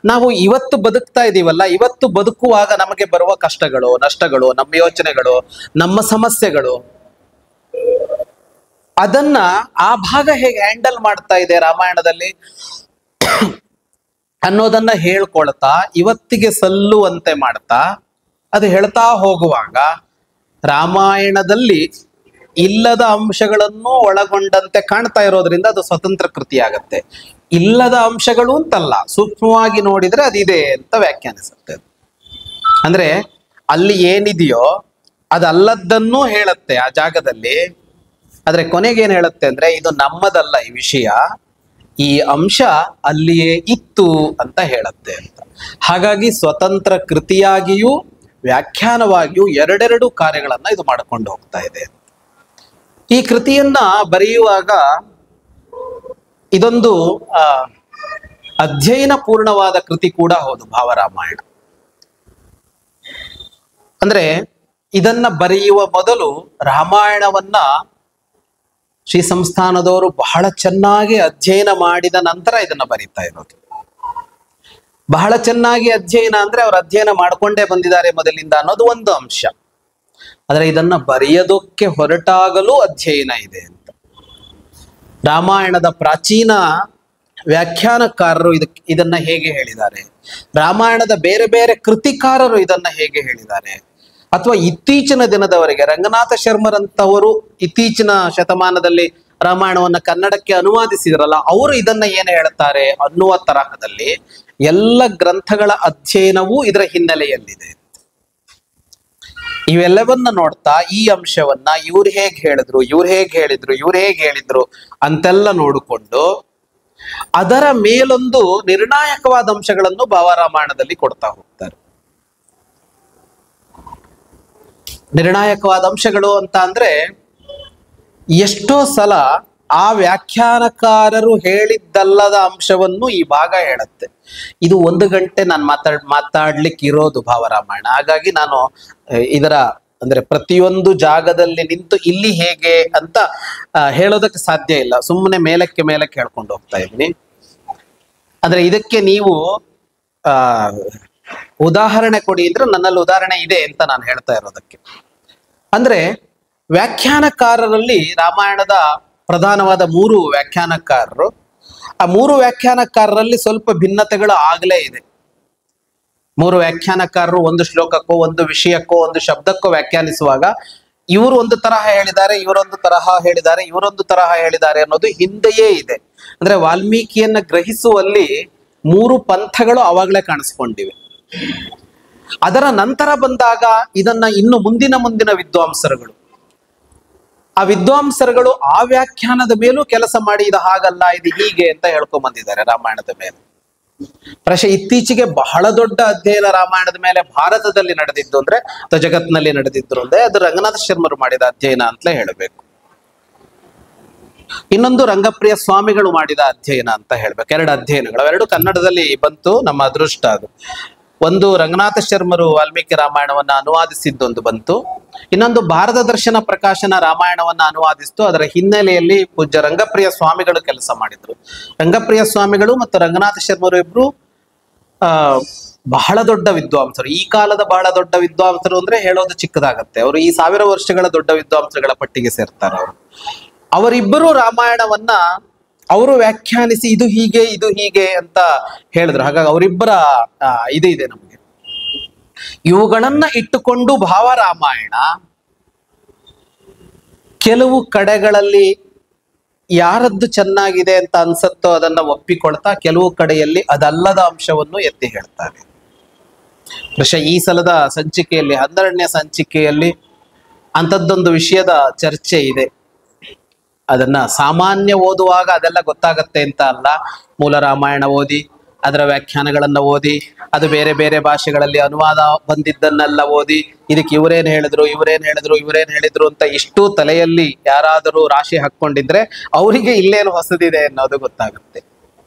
ನಾವು ಇವತ್ತು ಬದುಕ್ತಾ ಇದೀವಲ್ಲ, ಇವತ್ತು ಬದುಕುವಾಗ ನಮಗೆ ಬರುವ ಕಷ್ಟಗಳು, ನಷ್ಟಗಳು, ನಮ್ಮ ಯೋಚನೆಗಳು, ನಮ್ಮ ಸಮಸ್ಯೆಗಳು, ಅದನ್ನ ಆ ಭಾಗ ಹೇಗೆ ಹ್ಯಾಂಡಲ್ ಮಾಡ್ತಾ ಇದೆ ರಾಮಾಯಣದಲ್ಲಿ ಅನ್ನೋದನ್ನ ಹೇಳ್ಕೊಳ್ತಾ ಇವತ್ತಿಗೆ ಸಲ್ಲುವಂತೆ ಮಾಡ್ತಾ ಅದು ಹೇಳ್ತಾ ಹೋಗುವಾಗ ರಾಮಾಯಣದಲ್ಲಿ ಇಲ್ಲದ ಅಂಶಗಳನ್ನು ಒಳಗೊಂಡಂತೆ ಕಾಣ್ತಾ ಇರೋದ್ರಿಂದ ಅದು ಸ್ವತಂತ್ರ ಕೃತಿ ಆಗತ್ತೆ. ಇಲ್ಲದ ಅಂಶಗಳು ಅಂತಲ್ಲ, ಸೂಕ್ಷ್ಮವಾಗಿ ನೋಡಿದ್ರೆ ಅದಿದೆ ಅಂತ ವ್ಯಾಖ್ಯಾನಿಸುತ್ತೆ. ಅಂದ್ರೆ ಅಲ್ಲಿ ಏನಿದೆಯೋ ಅದಲ್ಲದನ್ನೂ ಹೇಳುತ್ತೆ ಆ ಜಾಗದಲ್ಲಿ. ಆದ್ರೆ ಕೊನೆಗೇನ್ ಹೇಳುತ್ತೆ ಅಂದ್ರೆ, ಇದು ನಮ್ಮದಲ್ಲ ಈ ವಿಷಯ, ಈ ಅಂಶ ಅಲ್ಲಿಯೇ ಇತ್ತು ಅಂತ ಹೇಳುತ್ತೆ ಅಂತ. ಹಾಗಾಗಿ ಸ್ವತಂತ್ರ ಕೃತಿಯಾಗಿಯೂ ವ್ಯಾಖ್ಯಾನವಾಗಿಯೂ ಎರಡೆರಡು ಕಾರ್ಯಗಳನ್ನ ಇದು ಮಾಡಿಕೊಂಡು ಹೋಗ್ತಾ ಇದೆ. ಈ ಕೃತಿಯನ್ನ ಬರೆಯುವಾಗ ಇದೊಂದು ಅಧ್ಯಯನ ಪೂರ್ಣವಾದ ಕೃತಿ ಕೂಡ ಹೌದು ಭಾವರಾಮಾಯಣ. ಅಂದ್ರೆ ಇದನ್ನ ಬರೆಯುವ ಮೊದಲು ರಾಮಾಯಣವನ್ನ ಶ್ರೀ ಸಂಸ್ಥಾನದವರು ಬಹಳ ಚೆನ್ನಾಗಿ ಅಧ್ಯಯನ ಮಾಡಿದ ನಂತರ ಇದನ್ನ ಬರೀತಾ ಇರೋದು. ಬಹಳ ಚೆನ್ನಾಗಿ ಅಧ್ಯಯನ ಅಂದ್ರೆ ಅವ್ರು ಅಧ್ಯಯನ ಮಾಡ್ಕೊಂಡೇ ಬಂದಿದ್ದಾರೆ ಮೊದಲಿಂದ ಅನ್ನೋದು ಒಂದು ಅಂಶ. ಆದ್ರೆ ಇದನ್ನ ಬರೆಯೋದಕ್ಕೆ ಹೊರಟಾಗಲೂ ಅಧ್ಯಯನ ಇದೆ ಅಂತ. ರಾಮಾಯಣದ ಪ್ರಾಚೀನ ವ್ಯಾಖ್ಯಾನಕಾರರು ಇದನ್ನ ಹೇಗೆ ಹೇಳಿದ್ದಾರೆ, ರಾಮಾಯಣದ ಬೇರೆ ಬೇರೆ ಕೃತಿಕಾರರು ಇದನ್ನ ಹೇಗೆ ಹೇಳಿದ್ದಾರೆ, ಅಥವಾ ಇತ್ತೀಚಿನ ದಿನದವರೆಗೆ ರಂಗನಾಥ ಶರ್ಮರಂತವರು ಇತ್ತೀಚಿನ ಶತಮಾನದಲ್ಲಿ ರಾಮಾಯಣವನ್ನ ಕನ್ನಡಕ್ಕೆ ಅನುವಾದಿಸಿದ್ರಲ್ಲ, ಅವರು ಇದನ್ನ ಏನು ಹೇಳ್ತಾರೆ ಅನ್ನುವ ತರಹದಲ್ಲಿ ಎಲ್ಲ ಗ್ರಂಥಗಳ ಅಧ್ಯಯನವೂ ಇದರ ಹಿನ್ನೆಲೆಯಲ್ಲಿದೆ. ಇವೆಲ್ಲವನ್ನ ನೋಡ್ತಾ ಈ ಅಂಶವನ್ನ ಇವ್ರು ಹೇಗೆ ಹೇಳಿದ್ರು, ಇವ್ರು ಹೇಗೆ ಹೇಳಿದ್ರು ಅಂತೆಲ್ಲ ನೋಡಿಕೊಂಡು ಅದರ ಮೇಲೊಂದು ನಿರ್ಣಾಯಕವಾದ ಅಂಶಗಳನ್ನು ಭಾವರಾಮಾಯಣದಲ್ಲಿ ಕೊಡ್ತಾ ಹೋಗ್ತಾರೆ. ನಿರ್ಣಾಯಕವಾದ ಅಂಶಗಳು ಅಂತ ಅಂದ್ರೆ, ಎಷ್ಟೋ ಸಲ ಆ ವ್ಯಾಖ್ಯಾನಕಾರರು ಹೇಳಿದ್ದಲ್ಲದ ಅಂಶವನ್ನು ಈ ಭಾಗ ಹೇಳುತ್ತೆ. ಇದು 1 ಗಂಟೆ ನಾನು ಮಾತಾಡ್ಲಿಕ್ಕೆ ಇರೋದು ಭಾವರಾಮಾಯಣ. ಹಾಗಾಗಿ ನಾನು ಇದರ ಅಂದ್ರೆ ಪ್ರತಿಯೊಂದು ಜಾಗದಲ್ಲಿ ನಿಂತು ಇಲ್ಲಿ ಹೇಗೆ ಅಂತ ಹೇಳೋದಕ್ಕೆ ಸಾಧ್ಯ ಇಲ್ಲ. ಸುಮ್ಮನೆ ಮೇಲಕ್ಕೆ ಹೇಳ್ಕೊಂಡು ಹೋಗ್ತಾ ಇದ್ದೀನಿ. ಅಂದ್ರೆ ಇದಕ್ಕೆ ನೀವು ಉದಾಹರಣೆ ಕೊಡಿ ಅಂದ್ರೆ ನನ್ನಲ್ಲಿ ಉದಾಹರಣೆ ಇದೆ ಅಂತ ನಾನು ಹೇಳ್ತಾ ಇರೋದಕ್ಕೆ. ಅಂದ್ರೆ ವ್ಯಾಖ್ಯಾನಕಾರರಲ್ಲಿ ರಾಮಾಯಣದ ಪ್ರಧಾನವಾದ 3 ವ್ಯಾಖ್ಯಾನಕಾರರು, ಆ 3 ವ್ಯಾಖ್ಯಾನಕಾರರಲ್ಲಿ ಸ್ವಲ್ಪ ಭಿನ್ನತೆಗಳು ಆಗಲೇ ಇದೆ. 3 ವ್ಯಾಖ್ಯಾನಕಾರರು ಒಂದು ಶ್ಲೋಕಕ್ಕೋ ಒಂದು ವಿಷಯಕ್ಕೋ ಒಂದು ಶಬ್ದಕ್ಕೋ ವ್ಯಾಖ್ಯಾನಿಸುವಾಗ ಇವರು ಒಂದು ತರಹ ಹೇಳಿದ್ದಾರೆ, ಇವರೊಂದು ತರಹ ಹೇಳಿದ್ದಾರೆ, ಇವರೊಂದು ತರಹ ಹೇಳಿದ್ದಾರೆ ಅನ್ನೋದು ಹಿಂದೆಯೇ ಇದೆ. ಅಂದ್ರೆ ವಾಲ್ಮೀಕಿಯನ್ನ ಗ್ರಹಿಸುವಲ್ಲಿ 3 ಪಂಥಗಳು ಅವಾಗಲೇ ಕಾಣಿಸ್ಕೊಂಡಿವೆ. ಅದರ ನಂತರ ಬಂದಾಗ ಇದನ್ನ ಇನ್ನು ಮುಂದಿನ ವಿದ್ವಾಂಸರುಗಳು, ಆ ವಿದ್ವಾಂಸರುಗಳು ಆ ವ್ಯಾಖ್ಯಾನದ ಮೇಲೂ ಕೆಲಸ ಮಾಡಿ ಇದು ಹಾಗಲ್ಲ ಇದು ಹೀಗೆ ಅಂತ ಹೇಳ್ಕೊಂಡ್ ಬಂದಿದ್ದಾರೆ ರಾಮಾಯಣದ ಮೇಲೆ. ಇತ್ತೀಚೆಗೆ ಬಹಳ ದೊಡ್ಡ ಅಧ್ಯಯನ ರಾಮಾಯಣದ ಮೇಲೆ ಭಾರತದಲ್ಲಿ ನಡೆದಿದ್ದು ಅಂದ್ರೆ ಅಥವಾ ಜಗತ್ತಿನಲ್ಲಿ ನಡೆದಿದ್ರು ಅಂದ್ರೆ ಅದು ರಂಗನಾಥ ಶರ್ಮರು ಮಾಡಿದ ಅಧ್ಯಯನ ಅಂತಲೇ ಹೇಳಬೇಕು. ಇನ್ನೊಂದು ರಂಗಪ್ರಿಯ ಸ್ವಾಮಿಗಳು ಮಾಡಿದ ಅಧ್ಯಯನ ಅಂತ ಹೇಳ್ಬೇಕು. 2 ಅಧ್ಯಯನಗಳು, ಅವೆರಡು ಕನ್ನಡದಲ್ಲಿ ಬಂತು, ನಮ್ಮ ಅದೃಷ್ಟ ಅದು. ಒಂದು ರಂಗನಾಥ ಶರ್ಮರು ವಾಲ್ಮೀಕಿ ರಾಮಾಯಣವನ್ನ ಅನುವಾದಿಸಿದ್ದೊಂದು ಬಂತು, ಇನ್ನೊಂದು ಭಾರತ ದರ್ಶನ ಪ್ರಕಾಶನ ರಾಮಾಯಣವನ್ನ ಅನುವಾದಿಸಿತು. ಅದರ ಹಿನ್ನೆಲೆಯಲ್ಲಿ ಪೂಜ್ಯ ರಂಗಪ್ರಿಯ ಸ್ವಾಮಿಗಳು ಕೆಲಸ ಮಾಡಿದ್ರು. ರಂಗಪ್ರಿಯ ಸ್ವಾಮಿಗಳು ಮತ್ತು ರಂಗನಾಥ ಶರ್ಮರು ಇಬ್ರು ಬಹಳ ದೊಡ್ಡ ವಿದ್ವಾಂಸರು. ಈ ಕಾಲದ ಬಹಳ ದೊಡ್ಡ ವಿದ್ವಾಂಸರು ಅಂದ್ರೆ ಹೇಳೋದು ಚಿಕ್ಕದಾಗತ್ತೆ. ಅವರು ಈ 1000 ವರ್ಷಗಳ ದೊಡ್ಡ ವಿದ್ವಾಂಸರುಗಳ ಪಟ್ಟಿಗೆ ಸೇರ್ತಾರೆ. ಅವರಿಬ್ಬರು ರಾಮಾಯಣವನ್ನ ಅವರು ವ್ಯಾಖ್ಯಾನಿಸಿ ಇದು ಹೀಗೆ ಅಂತ ಹೇಳಿದ್ರು. ಹಾಗಾಗಿ ಅವರಿಬ್ಬರ ಇದು ಇದೆ ನಮಗೆ. ಇವುಗಳನ್ನ ಇಟ್ಟುಕೊಂಡು ಭಾವರಾಮಾಯಣ ಕೆಲವು ಕಡೆಗಳಲ್ಲಿ ಯಾರದ್ದು ಚೆನ್ನಾಗಿದೆ ಅಂತ ಅನ್ಸತ್ತೋ ಅದನ್ನ ಒಪ್ಪಿಕೊಳ್ತಾ, ಕೆಲವು ಕಡೆಯಲ್ಲಿ ಅದಲ್ಲದ ಅಂಶವನ್ನು ಎತ್ತಿ ಹೇಳ್ತಾರೆ. ಈ ಸಲದ ಸಂಚಿಕೆಯಲ್ಲಿ 12ನೇ ಸಂಚಿಕೆಯಲ್ಲಿ ಅಂಥದ್ದೊಂದು ವಿಷಯದ ಚರ್ಚೆ ಇದೆ. ಅದನ್ನ ಸಾಮಾನ್ಯ ಓದುವಾಗ ಅದೆಲ್ಲ ಗೊತ್ತಾಗತ್ತೆ ಅಂತ ಅಲ್ಲ, ಮೂಲ ರಾಮಾಯಣ ಓದಿ ಅದರ ವ್ಯಾಖ್ಯಾನಗಳನ್ನ ಓದಿ, ಅದು ಬೇರೆ ಬೇರೆ ಭಾಷೆಗಳಲ್ಲಿ ಅನುವಾದ ಬಂದಿದ್ದನ್ನೆಲ್ಲ ಓದಿ, ಇದಕ್ಕೆ ಇವರೇನ್ ಹೇಳಿದ್ರು ಅಂತ ಇಷ್ಟು ತಲೆಯಲ್ಲಿ ಯಾರಾದರೂ ರಾಶಿ ಹಾಕೊಂಡಿದ್ರೆ ಅವರಿಗೆ ಇಲ್ಲೇನು ಹೊಸದಿದೆ ಅನ್ನೋದು ಗೊತ್ತಾಗುತ್ತೆ.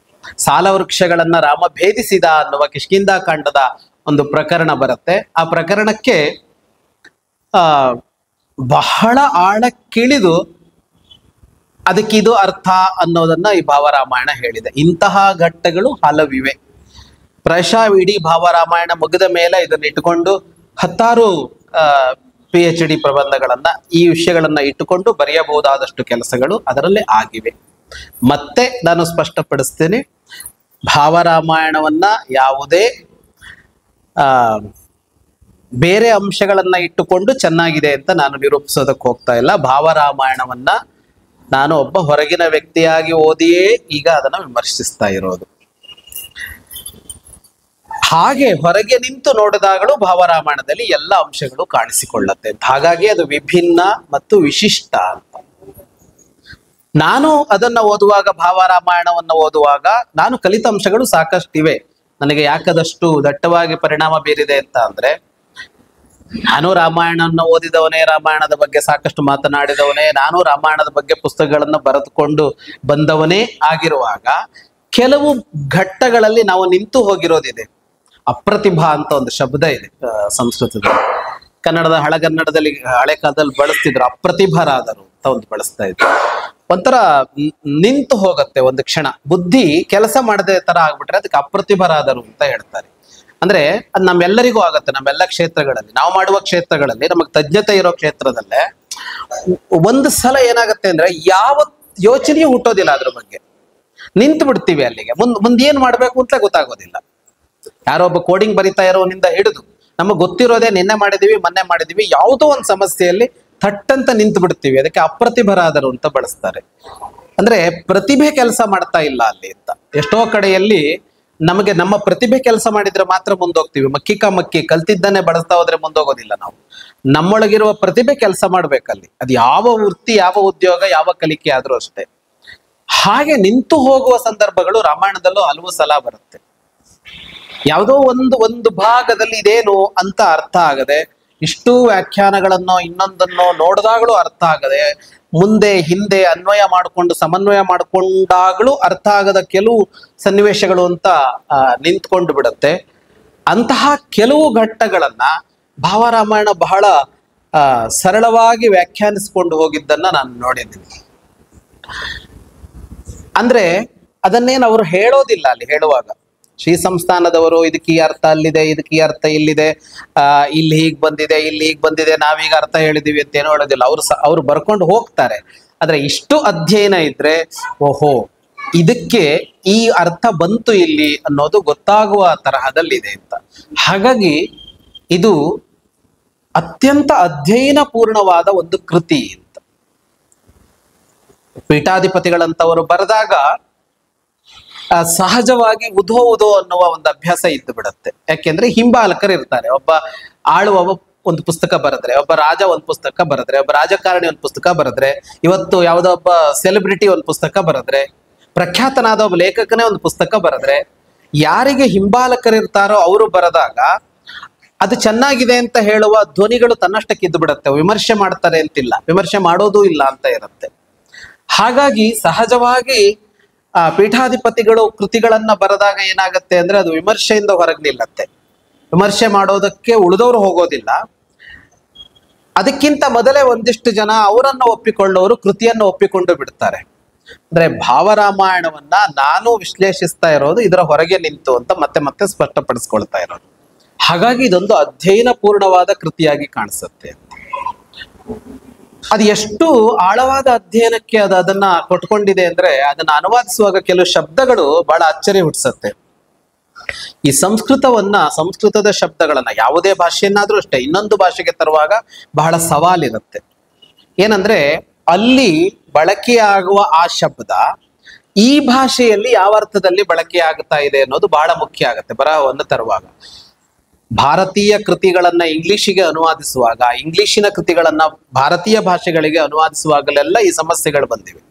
ಸಾಲವೃಕ್ಷಗಳನ್ನ ರಾಮ ಭೇದಿಸಿದ ಅನ್ನುವ ಕಿಷ್ಕಿಂಧ ಕಾಂಡದ ಒಂದು ಪ್ರಕರಣ ಬರುತ್ತೆ. ಆ ಪ್ರಕರಣಕ್ಕೆ ಬಹಳ ಆಳಕ್ಕಿಳಿದು ಅದಕ್ಕಿದು ಅರ್ಥ ಅನ್ನೋದನ್ನ ಈ ಭಾವರಾಮಾಯಣ ಹೇಳಿದೆ. ಇಂತಹ ಘಟ್ಟಗಳು ಹಲವಿವೆ. ಪ್ರಾಯಶಃ ಇಡೀ ಭಾವರಾಮಾಯಣ ಮುಗಿದ ಮೇಲೆ ಇದನ್ನ ಇಟ್ಟುಕೊಂಡು 10 PhD ಪ್ರಬಂಧಗಳನ್ನ ಈ ವಿಷಯಗಳನ್ನ ಇಟ್ಟುಕೊಂಡು ಬರೆಯಬಹುದಾದಷ್ಟು ಕೆಲಸಗಳು ಅದರಲ್ಲೇ ಆಗಿವೆ. ಮತ್ತೆ ನಾನು ಸ್ಪಷ್ಟಪಡಿಸ್ತೇನೆ, ಭಾವರಾಮಾಯಣವನ್ನ ಯಾವುದೇ ಬೇರೆ ಅಂಶಗಳನ್ನ ಇಟ್ಟುಕೊಂಡು ಚೆನ್ನಾಗಿದೆ ಅಂತ ನಾನು ನಿರೂಪಿಸೋದಕ್ಕೆ ಹೋಗ್ತಾ ಇಲ್ಲ. ಭಾವರಾಮಾಯಣವನ್ನ ನಾನು ಒಬ್ಬ ಹೊರಗಿನ ವ್ಯಕ್ತಿಯಾಗಿ ಓದಿಯೇ ಈಗ ಅದನ್ನ ವಿಮರ್ಶಿಸ್ತಾ ಇರೋದು. ಹಾಗೆ ಹೊರಗೆ ನಿಂತು ನೋಡಿದಾಗಲೂ ಭಾವರಾಮಾಯಣದಲ್ಲಿ ಎಲ್ಲ ಅಂಶಗಳು ಕಾಣಿಸಿಕೊಳ್ಳುತ್ತೆ. ಹಾಗಾಗಿ ಅದು ವಿಭಿನ್ನ ಮತ್ತು ವಿಶಿಷ್ಟ ಅಂತ. ನಾನು ಅದನ್ನ ಓದುವಾಗ, ಭಾವರಾಮಾಯಣವನ್ನು ಓದುವಾಗ ನಾನು ಕಲಿತ ಅಂಶಗಳು ಸಾಕಷ್ಟಿವೆ. ನನಗೆ ಯಾಕದಷ್ಟು ದಟ್ಟವಾಗಿ ಪರಿಣಾಮ ಬೀರಿದೆ ಅಂತ ಅಂದ್ರೆ, ನಾನು ರಾಮಾಯಣವನ್ನು ಓದಿದವನೇ, ರಾಮಾಯಣದ ಬಗ್ಗೆ ಸಾಕಷ್ಟು ಮಾತನಾಡಿದವನೇ, ನಾನು ರಾಮಾಯಣದ ಬಗ್ಗೆ ಪುಸ್ತಕಗಳನ್ನು ಬರೆದುಕೊಂಡು ಬಂದವನೇ ಆಗಿರುವಾಗ ಕೆಲವು ಘಟ್ಟಗಳಲ್ಲಿ ನಾವು ನಿಂತು ಹೋಗಿರೋದಿದೆ. ಅಪ್ರತಿಭಾ ಅಂತ ಒಂದು ಶಬ್ದ ಇದೆ ಸಂಸ್ಕೃತದಲ್ಲಿ. ಕನ್ನಡದ ಹಳಗನ್ನಡದಲ್ಲಿ ಹಳೆ ಕಾಲದಲ್ಲಿ ಬಳಸ್ತಿದ್ರು, ಅಪ್ರತಿಭರಾದರು ಅಂತ ಒಂದು ಬಳಸ್ತಾ ಇದ್ರು. ಒಂಥರ ನಿಂತು ಹೋಗುತ್ತೆ ಒಂದು ಕ್ಷಣ, ಬುದ್ಧಿ ಕೆಲಸ ಮಾಡದೆ ತರ ಆಗ್ಬಿಟ್ರೆ ಅದಕ್ಕೆ ಅಪ್ರತಿಭರಾದರು ಅಂತ ಹೇಳ್ತಾರೆ. ಅಂದ್ರೆ ಅದು ನಮ್ಮೆಲ್ಲರಿಗೂ ಆಗತ್ತೆ. ನಮ್ಮೆಲ್ಲ ಕ್ಷೇತ್ರಗಳಲ್ಲಿ, ನಾವು ಮಾಡುವ ಕ್ಷೇತ್ರಗಳಲ್ಲಿ, ನಮಗೆ ತಜ್ಞತೆ ಇರೋ ಕ್ಷೇತ್ರದಲ್ಲೇ ಒಂದು ಸಲ ಏನಾಗತ್ತೆ ಅಂದ್ರೆ ಯಾವ ಯೋಚನೆಯೂ ಹುಟ್ಟೋದಿಲ್ಲ ಅದ್ರ ಬಗ್ಗೆ. ನಿಂತು ಬಿಡ್ತೀವಿ ಅಲ್ಲಿಗೆ. ಮುಂದೆ ಏನ್ ಮಾಡ್ಬೇಕು ಅಂತ ಗೊತ್ತಾಗೋದಿಲ್ಲ. ಯಾರೋ ಒಬ್ಬ ಕೋಡಿಂಗ್ ಬರಿತಾ ಇರೋನಿಂದ ಹಿಡಿದು ನಮಗೆ ಗೊತ್ತಿರೋದೇ ನಿನ್ನೆ ಮಾಡಿದೀವಿ ಮೊನ್ನೆ ಮಾಡಿದೀವಿ, ಯಾವುದೋ ಒಂದು ಸಮಸ್ಯೆಯಲ್ಲಿ ಥಟ್ಟಂತ ನಿಂತು ಬಿಡ್ತೀವಿ. ಅದಕ್ಕೆ ಅಪ್ರತಿಭರಾದರು ಅಂತ ಬಳಸ್ತಾರೆ. ಅಂದ್ರೆ ಪ್ರತಿಭೆ ಕೆಲಸ ಮಾಡ್ತಾ ಇಲ್ಲ ಅಲ್ಲಿ ಅಂತ. ಎಷ್ಟೋ ಕಡೆಯಲ್ಲಿ ನಮಗೆ ನಮ್ಮ ಪ್ರತಿಭೆ ಕೆಲಸ ಮಾಡಿದ್ರೆ ಮಾತ್ರ ಮುಂದೋಗ್ತೀವಿ. ಮಕ್ಕಿ ಕಲ್ತಿದ್ದನ್ನೇ ಬಳಸ್ತಾ ಹೋದ್ರೆ ಮುಂದೋಗೋದಿಲ್ಲ ನಾವು. ನಮ್ಮೊಳಗಿರುವ ಪ್ರತಿಭೆ ಕೆಲಸ ಮಾಡ್ಬೇಕಲ್ಲಿ. ಅದು ಯಾವ ವೃತ್ತಿ, ಯಾವ ಉದ್ಯೋಗ, ಯಾವ ಕಲಿಕೆ ಆದ್ರೂ ಅಷ್ಟೇ. ಹಾಗೆ ನಿಂತು ಹೋಗುವ ಸಂದರ್ಭಗಳು ರಾಮಾಯಣದಲ್ಲೂ ಹಲವು ಸಲ ಬರುತ್ತೆ. ಯಾವುದೋ ಒಂದು ಭಾಗದಲ್ಲಿ ಇದೇನು ಅಂತ ಅರ್ಥ ಆಗದೆ, ಇಷ್ಟು ವ್ಯಾಖ್ಯಾನಗಳನ್ನೋ ಇನ್ನೊಂದನ್ನೋ ನೋಡಿದಾಗಲೂ ಅರ್ಥ ಆಗದೆ, ಮುಂದೆ ಹಿಂದೆ ಅನ್ವಯ ಮಾಡಿಕೊಂಡು ಸಮನ್ವಯ ಮಾಡಿಕೊಂಡಾಗಲೂ ಅರ್ಥ ಆಗದ ಕೆಲವು ಸನ್ನಿವೇಶಗಳು ಅಂತ ನಿಂತ್ಕೊಂಡು ಬಿಡುತ್ತೆ. ಅಂತಹ ಕೆಲವು ಘಟ್ಟಗಳನ್ನ ಭಾವರಾಮಾಯಣ ಬಹಳ ಸರಳವಾಗಿ ವ್ಯಾಖ್ಯಾನಿಸಿಕೊಂಡು ಹೋಗಿದ್ದನ್ನ ನಾನು ನೋಡಿದ್ದೀನಿ. ಅಂದ್ರೆ ಅದನ್ನೇನು ಅವರು ಹೇಳೋದಿಲ್ಲ ಅಲ್ಲಿ ಹೇಳುವಾಗ. ಶ್ರೀ ಸಂಸ್ಥಾನದವರು ಇದಕ್ಕೆ ಈ ಅರ್ಥ ಅಲ್ಲಿದೆ, ಇದಕ್ಕೆ ಈ ಅರ್ಥ ಇಲ್ಲಿದೆ, ಇಲ್ಲಿ ಹೀಗೆ ಬಂದಿದೆ, ಇಲ್ಲಿ ಹೀಗೆ ಬಂದಿದೆ, ನಾವೀಗ ಅರ್ಥ ಹೇಳಿದೀವಿ ಅಂತ ಏನೋ ಹೇಳೋದಿಲ್ಲ. ಅವ್ರು ಬರ್ಕೊಂಡು ಹೋಗ್ತಾರೆ. ಆದ್ರೆ ಇಷ್ಟು ಅಧ್ಯಯನ ಇದ್ರೆ ಓಹೋ ಇದಕ್ಕೆ ಈ ಅರ್ಥ ಬಂತು ಇಲ್ಲಿ ಅನ್ನೋದು ಗೊತ್ತಾಗುವ ತರಹದಲ್ಲಿದೆ ಅಂತ. ಹಾಗಾಗಿ ಇದು ಅತ್ಯಂತ ಅಧ್ಯಯನ ಪೂರ್ಣವಾದ ಒಂದು ಕೃತಿ ಅಂತ. ಪೀಠಾಧಿಪತಿಗಳಂತವರು ಬರೆದಾಗ ಸಹಜವಾಗಿ ಉದೋ ಅನ್ನುವ ಒಂದು ಅಭ್ಯಾಸ ಇದ್ದು ಬಿಡುತ್ತೆ. ಯಾಕೆಂದ್ರೆ ಹಿಂಬಾಲಕರು ಇರ್ತಾರೆ. ಒಬ್ಬ ಆಳುವವ ಒಂದು ಪುಸ್ತಕ ಬರೆದ್ರೆ, ಒಬ್ಬ ರಾಜ ಒಂದು ಪುಸ್ತಕ ಬರೆದ್ರೆ, ಒಬ್ಬ ರಾಜಕಾರಣಿ ಒಂದು ಪುಸ್ತಕ ಬರೆದ್ರೆ, ಇವತ್ತು ಯಾವುದೋ ಒಬ್ಬ ಸೆಲೆಬ್ರಿಟಿ ಒಂದು ಪುಸ್ತಕ ಬರೆದ್ರೆ, ಪ್ರಖ್ಯಾತನಾದ ಒಬ್ಬ ಲೇಖಕನೇ ಒಂದು ಪುಸ್ತಕ ಬರೆದ್ರೆ, ಯಾರಿಗೆ ಹಿಂಬಾಲಕರಿರ್ತಾರೋ ಅವರು ಬರೆದಾಗ ಅದು ಚೆನ್ನಾಗಿದೆ ಅಂತ ಹೇಳುವ ಧ್ವನಿಗಳು ತನ್ನಷ್ಟಕ್ಕೆ ಇದ್ದು ಬಿಡುತ್ತೆ. ವಿಮರ್ಶೆ ಮಾಡ್ತಾರೆ ಅಂತಿಲ್ಲ, ವಿಮರ್ಶೆ ಮಾಡೋದೂ ಇಲ್ಲ ಅಂತ ಇರುತ್ತೆ. ಹಾಗಾಗಿ ಸಹಜವಾಗಿ ಪೀಠಾಧಿಪತಿಗಳು ಕೃತಿಗಳನ್ನ ಬರೆದಾಗ ಏನಾಗತ್ತೆ ಅಂದ್ರೆ ಅದು ವಿಮರ್ಶೆಯಿಂದ ಹೊರಗೆ ನಿಲ್ಲತ್ತೆ. ವಿಮರ್ಶೆ ಮಾಡೋದಕ್ಕೆ ಉಳಿದವರು ಹೋಗೋದಿಲ್ಲ. ಅದಕ್ಕಿಂತ ಮೊದಲೇ ಒಂದಿಷ್ಟು ಜನ ಅವರನ್ನು ಒಪ್ಪಿಕೊಳ್ಳೋರು ಕೃತಿಯನ್ನು ಒಪ್ಪಿಕೊಂಡು ಬಿಡ್ತಾರೆ. ಅಂದ್ರೆ ಭಾವರಾಮಾಯಣವನ್ನ ನಾನು ವಿಶ್ಲೇಷಿಸ್ತಾ ಇರೋದು ಇದರ ಹೊರಗೆ ನಿಂತು ಅಂತ ಮತ್ತೆ ಮತ್ತೆ ಸ್ಪಷ್ಟಪಡಿಸ್ಕೊಳ್ತಾ ಇರೋದು. ಹಾಗಾಗಿ ಇದೊಂದು ಅಧ್ಯಯನ ಪೂರ್ಣವಾದ ಕೃತಿಯಾಗಿ ಕಾಣಿಸುತ್ತೆ. ಅದು ಎಷ್ಟು ಆಳವಾದ ಅಧ್ಯಯನಕ್ಕೆ ಅದನ್ನ ಕೊಟ್ಕೊಂಡಿದೆ ಅಂದ್ರೆ ಅದನ್ನ ಅನುವಾದಿಸುವಾಗ ಕೆಲವು ಶಬ್ದಗಳು ಬಹಳ ಅಚ್ಚರಿ ಹುಟ್ಟಿಸುತ್ತೆ. ಈ ಸಂಸ್ಕೃತದ ಶಬ್ದಗಳನ್ನ ಯಾವುದೇ ಭಾಷೆಯನ್ನಾದ್ರೂ ಅಷ್ಟೇ ಇನ್ನೊಂದು ಭಾಷೆಗೆ ತರುವಾಗ ಬಹಳ ಸವಾಲಿರುತ್ತೆ. ಏನಂದ್ರೆ ಅಲ್ಲಿ ಬಳಕೆಯಾಗುವ ಆ ಶಬ್ದ ಈ ಭಾಷೆಯಲ್ಲಿ ಯಾವ ಅರ್ಥದಲ್ಲಿ ಬಳಕೆಯಾಗ್ತಾ ಇದೆ ಅನ್ನೋದು ಬಹಳ ಮುಖ್ಯ ಆಗುತ್ತೆ ಬರಹವನ್ನು ತರುವಾಗ. ಭಾರತೀಯ ಕೃತಿಗಳನ್ನ ಇಂಗ್ಲಿಷಿಗೆ ಅನುವಾದಿಸುವಾಗ, ಇಂಗ್ಲಿಶಿನ ಕೃತಿಗಳನ್ನ ಭಾರತೀಯ ಭಾಷೆಗಳಿಗೆ ಅನುವಾದಿಸುವಾಗಲೆಲ್ಲ ಈ ಸಮಸ್ಯೆಗಳು ಬಂದಿವೆ.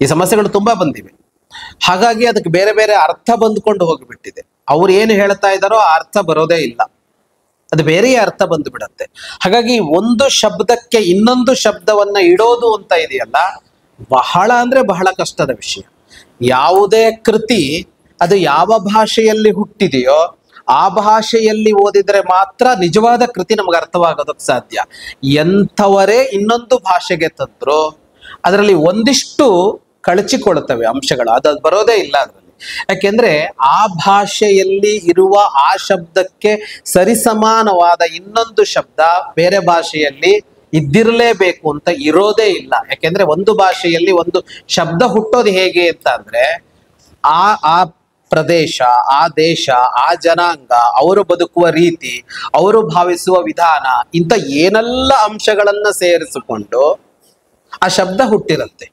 ಈ ಸಮಸ್ಯೆಗಳು ತುಂಬಾ ಬಂದಿವೆ. ಹಾಗಾಗಿ ಅದಕ್ಕೆ ಬೇರೆ ಬೇರೆ ಅರ್ಥ ಬಂದುಕೊಂಡು ಹೋಗಿಬಿಟ್ಟಿದೆ. ಅವ್ರು ಏನು ಹೇಳ್ತಾ ಇದ್ದಾರೋ ಆ ಅರ್ಥ ಬರೋದೇ ಇಲ್ಲ, ಅದು ಬೇರೆಯೇ ಅರ್ಥ ಬಂದು ಬಿಡತ್ತೆ. ಹಾಗಾಗಿ ಒಂದು ಶಬ್ದಕ್ಕೆ ಇನ್ನೊಂದು ಶಬ್ದವನ್ನ ಇಡೋದು ಅಂತ ಇದೆಯಲ್ಲ, ಬಹಳ ಅಂದ್ರೆ ಬಹಳ ಕಷ್ಟದ ವಿಷಯ. ಯಾವುದೇ ಕೃತಿ ಅದು ಯಾವ ಭಾಷೆಯಲ್ಲಿ ಹುಟ್ಟಿದೆಯೋ ಆ ಭಾಷೆಯಲ್ಲಿ ಓದಿದ್ರೆ ಮಾತ್ರ ನಿಜವಾದ ಕೃತಿ ನಮ್ಗೆ ಅರ್ಥವಾಗೋದಕ್ಕೆ ಸಾಧ್ಯ. ಎಂಥವರೇ ಇನ್ನೊಂದು ಭಾಷೆಗೆ ತಂದ್ರು ಅದರಲ್ಲಿ ಒಂದಿಷ್ಟು ಕಳಚಿಕೊಳ್ತವೆ ಅಂಶಗಳು, ಅದು ಬರೋದೇ ಇಲ್ಲ ಅದರಲ್ಲಿ. ಯಾಕೆಂದ್ರೆ ಆ ಭಾಷೆಯಲ್ಲಿ ಇರುವ ಆ ಶಬ್ದಕ್ಕೆ ಸರಿಸಮಾನವಾದ ಇನ್ನೊಂದು ಶಬ್ದ ಬೇರೆ ಭಾಷೆಯಲ್ಲಿ ಇದ್ದಿರಲೇಬೇಕು ಅಂತ ಇರೋದೇ ಇಲ್ಲ. ಯಾಕೆಂದ್ರೆ ಒಂದು ಭಾಷೆಯಲ್ಲಿ ಒಂದು ಶಬ್ದ ಹುಟ್ಟೋದು ಹೇಗೆ ಅಂತ ಅಂದ್ರೆ ಆ ಪ್ರದೇಶ, ಆ ದೇಶ, ಆ ಜನಾಂಗ, ಅವರು ಬದುಕುವ ರೀತಿ, ಅವರು ಭಾವಿಸುವ ವಿಧಾನ, ಇಂಥ ಏನೆಲ್ಲ ಅಂಶಗಳನ್ನ ಸೇರಿಸಿಕೊಂಡು ಆ ಶಬ್ದ ಹುಟ್ಟಿರುತ್ತೆ.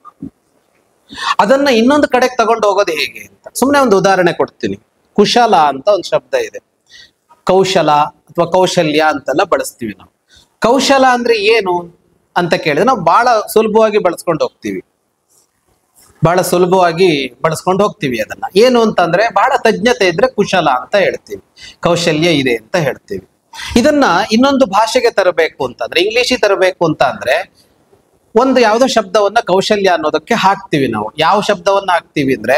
ಅದನ್ನ ಇನ್ನೊಂದು ಕಡೆಗೆ ತಗೊಂಡು ಹೋಗೋದು ಹೇಗೆ ಅಂತ ಸುಮ್ಮನೆ ಒಂದು ಉದಾಹರಣೆ ಕೊಡ್ತೀನಿ. ಕುಶಲ ಅಂತ ಒಂದು ಶಬ್ದ ಇದೆ. ಕೌಶಲ ಅಥವಾ ಕೌಶಲ್ಯ ಅಂತೆಲ್ಲ ಬಳಸ್ತೀವಿ ನಾವು. ಕೌಶಲ ಅಂದ್ರೆ ಏನು ಅಂತ ಕೇಳಿದ್ರೆ ನಾವು ಬಹಳ ಸುಲಭವಾಗಿ ಬಳಸ್ಕೊಂಡು ಹೋಗ್ತೀವಿ. ಅದನ್ನ ಏನು ಅಂತಂದ್ರೆ ಬಹಳ ತಜ್ಞತೆ ಇದ್ರೆ ಕುಶಲ ಅಂತ ಹೇಳ್ತೀವಿ, ಕೌಶಲ್ಯ ಇದೆ ಅಂತ ಹೇಳ್ತೀವಿ. ಇದನ್ನ ಇನ್ನೊಂದು ಭಾಷೆಗೆ ತರಬೇಕು ಅಂತಂದ್ರೆ, ಇಂಗ್ಲಿಷಿಗೆ ತರಬೇಕು ಅಂತ ಅಂದ್ರೆ ಒಂದು ಯಾವುದೋ ಶಬ್ದವನ್ನ ಕೌಶಲ್ಯ ಅನ್ನೋದಕ್ಕೆ ಹಾಕ್ತಿವಿ ನಾವು. ಯಾವ ಶಬ್ದವನ್ನ ಹಾಕ್ತಿವಿ ಅಂದ್ರೆ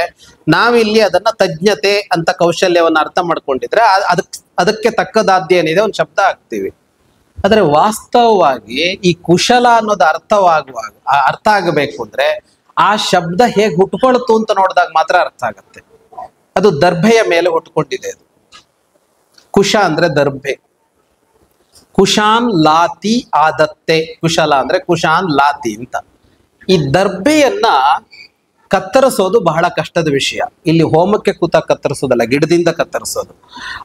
ನಾವಿಲ್ಲಿ ಅದನ್ನ ತಜ್ಞತೆ ಅಂತ ಕೌಶಲ್ಯವನ್ನ ಅರ್ಥ ಮಾಡ್ಕೊಂಡಿದ್ರೆ ಅದಕ್ಕೆ ತಕ್ಕದಾದ್ದೇನಿದೆ ಒಂದು ಶಬ್ದ ಹಾಕ್ತಿವಿ. ಆದ್ರೆ ವಾಸ್ತವವಾಗಿ ಈ ಕುಶಲ ಅನ್ನೋದು ಅರ್ಥ ಆಗಬೇಕು ಅಂದ್ರೆ ಆ ಶಬ್ದ ಹೇಗೆ ಹುಟ್ಕೊಳ್ತು ಅಂತ ನೋಡಿದಾಗ ಮಾತ್ರ ಅರ್ಥ ಆಗತ್ತೆ. ಅದು ದರ್ಭೆಯ ಮೇಲೆ ಹುಟ್ಕೊಂಡಿದೆ. ಅದು ಕುಶ ಅಂದ್ರೆ ದರ್ಭೆ. ಕುಶಾನ್ ಲಾತಿ ಆದತ್ತೆ, ಕುಶಲ ಅಂದ್ರೆ ಕುಶಾನ್ ಲಾತಿ ಅಂತ. ಈ ದರ್ಭೆಯನ್ನ ಕತ್ತರಿಸೋದು ಬಹಳ ಕಷ್ಟದ ವಿಷಯ. ಇಲ್ಲಿ ಹೋಮಕ್ಕೆ ಕೂತ ಕತ್ತರಿಸೋದಲ್ಲ, ಗಿಡದಿಂದ ಕತ್ತರಿಸೋದು.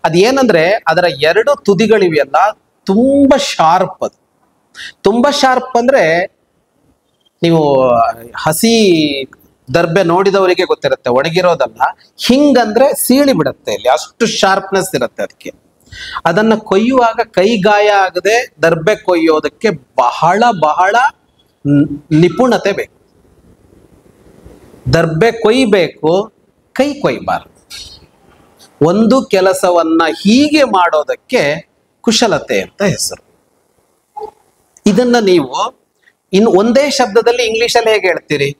ಅದೇನಂದ್ರೆ ಅದರ ಎರಡು ತುದಿಗಳಿವೆಯಲ್ಲ ತುಂಬಾ ಶಾರ್ಪ್. ಅದು ತುಂಬಾ ಶಾರ್ಪ್ ಅಂದ್ರೆ ನೀವು ಹಸಿ ದರ್ಬೆ ನೋಡಿದವರಿಗೆ ಗೊತ್ತಿರುತ್ತೆ, ಒಣಗಿರೋದಲ್ಲ. ಹಿಂಗಂದ್ರೆ ಸೀಳಿ ಬಿಡತ್ತೆ, ಇಲ್ಲಿ ಅಷ್ಟು ಶಾರ್ಪ್ನೆಸ್ ಇರುತ್ತೆ ಅದಕ್ಕೆ. ಅದನ್ನ ಕೊಯ್ಯುವಾಗ ಕೈ ಗಾಯ ಆಗದೆ ದರ್ಬೆ ಕೊಯ್ಯೋದಕ್ಕೆ ಬಹಳ ಬಹಳ ನಿಪುಣತೆ ಬೇಕು. ದರ್ಬೆ ಕೊಯ್ಬೇಕು, ಕೈ ಕೊಯ್ಬಾರ್ದು. ಒಂದು ಕೆಲಸವನ್ನ ಹೀಗೆ ಮಾಡೋದಕ್ಕೆ ಕುಶಲತೆ ಅಂತ ಹೆಸರು. ಇದನ್ನ ನೀವು ಇನ್ನು ಒಂದೇ ಶಬ್ದದಲ್ಲಿ ಇಂಗ್ಲಿಷಲ್ಲಿ ಹೇಗೆ ಹೇಳ್ತೀರಿ?